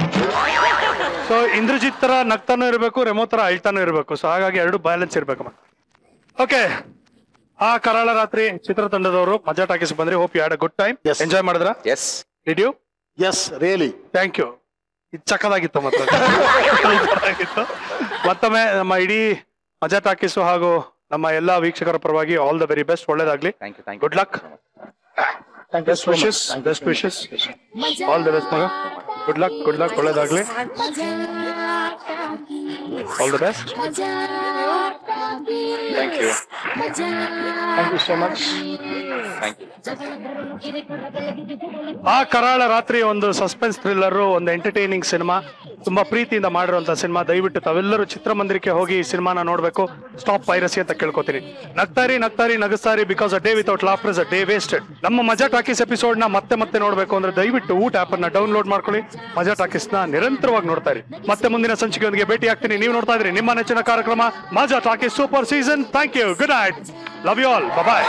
ಸೊ ಇಂದ್ರಜಿತ್ ತರ ನಗ್ತಾನೂ ಇರಬೇಕು, ರೆಮೋ ತರ ಅಳ್ತಾನೂ ಇರಬೇಕು. ಸೊ ಹಾಗಾಗಿ ಎರಡು ಬ್ಯಾಲೆನ್ಸ್ ಇರ್ಬೇಕು. ಓಕೆ, ಆ ಕರಾಳ ರಾತ್ರಿ ಚಿತ್ರತಂಡದವರು ಮಜಾ ಟಾಕೀಸ್ ಬಂದ್ರಿ. Hope you had a good time. Enjoy ಮಾಡಿದ್ರ? Yes. Did you? Yes, really. Thank you. ಇದು ಚಕ್ಕದಾಗಿತ್ತು. ಮತ್ತೊಮ್ಮೆ ನಮ್ಮ ಇಡೀ ಮಜಾ ಟಾಕೀಸು ಹಾಗೂ ನಮ್ಮ ಎಲ್ಲಾ ವೀಕ್ಷಕರ ಪರವಾಗಿ ಆಲ್ ದ ವೆರಿ ಬೆಸ್ಟ್. ಒಳ್ಳೇದಾಗ್ಲಿ. Good luck. Best wishes. All the best ಮಗ. Good luck. ಒಳ್ಳೇದಾಗ್ಲಿ. All the best. Thank you so much. ಆ ಕರಾಳ ರಾತ್ರಿ ಒಂದು ಸಸ್ಪೆನ್ಸ್ ಥ್ರಿಲ್ಲರ್, ಒಂದು ಎಂಟರ್ಟೈನಿಂಗ್ ಸಿನಿಮಾ, ತುಂಬಾ ಪ್ರೀತಿಯಿಂದ ಮಾಡಿರುವಂತ ಸಿನಿಮಾ. ದಯವಿಟ್ಟು ತಾವೆಲ್ಲರೂ ಚಿತ್ರಮಂದಿರಕ್ಕೆ ಹೋಗಿ ಈ ಸಿನಿಮಾನ ನೋಡ್ಬೇಕು. ಸ್ಟಾಪ್ ಪೈರಸಿ ಅಂತ ಕೇಳ್ಕೊತೀನಿ. ನಗ್ತಾರಿ ನಗಸ್ತಾರಿ, because a day without laughter is a day wasted. ನಮ್ಮ ಮಜಾ ಟಾಕೀಸ್ ಎಪಿಸೋಡ್ ನ ಮತ್ತೆ ನೋಡ್ಬೇಕು ಅಂದ್ರೆ ದಯವಿಟ್ಟು ಊಟ ಆಪ್ ಅನ್ನ ಡೌನ್ಲೋಡ್ ಮಾಡ್ಕೊಳ್ಳಿ. ಮಜಾ ಟಾಕೀಸ್ ನ ನಿರಂತರವಾಗಿ ನೋಡ್ತಾ ಇರಿ. ಮತ್ತೆ ಮುಂದಿನ ಸಂಚಿಕೆಯೊಂದಿಗೆ ಭೇಟಿ ಆಗ್ತೀನಿ. ನೀವು ನೋಡ್ತಾ ಇದ್ರಿ ನಿಮ್ಮ ನೆಚ್ಚಿನ ಕಾರ್ಯಕ್ರಮ Majaa talkies super season. Thank you. Good night. Love you all. Bye.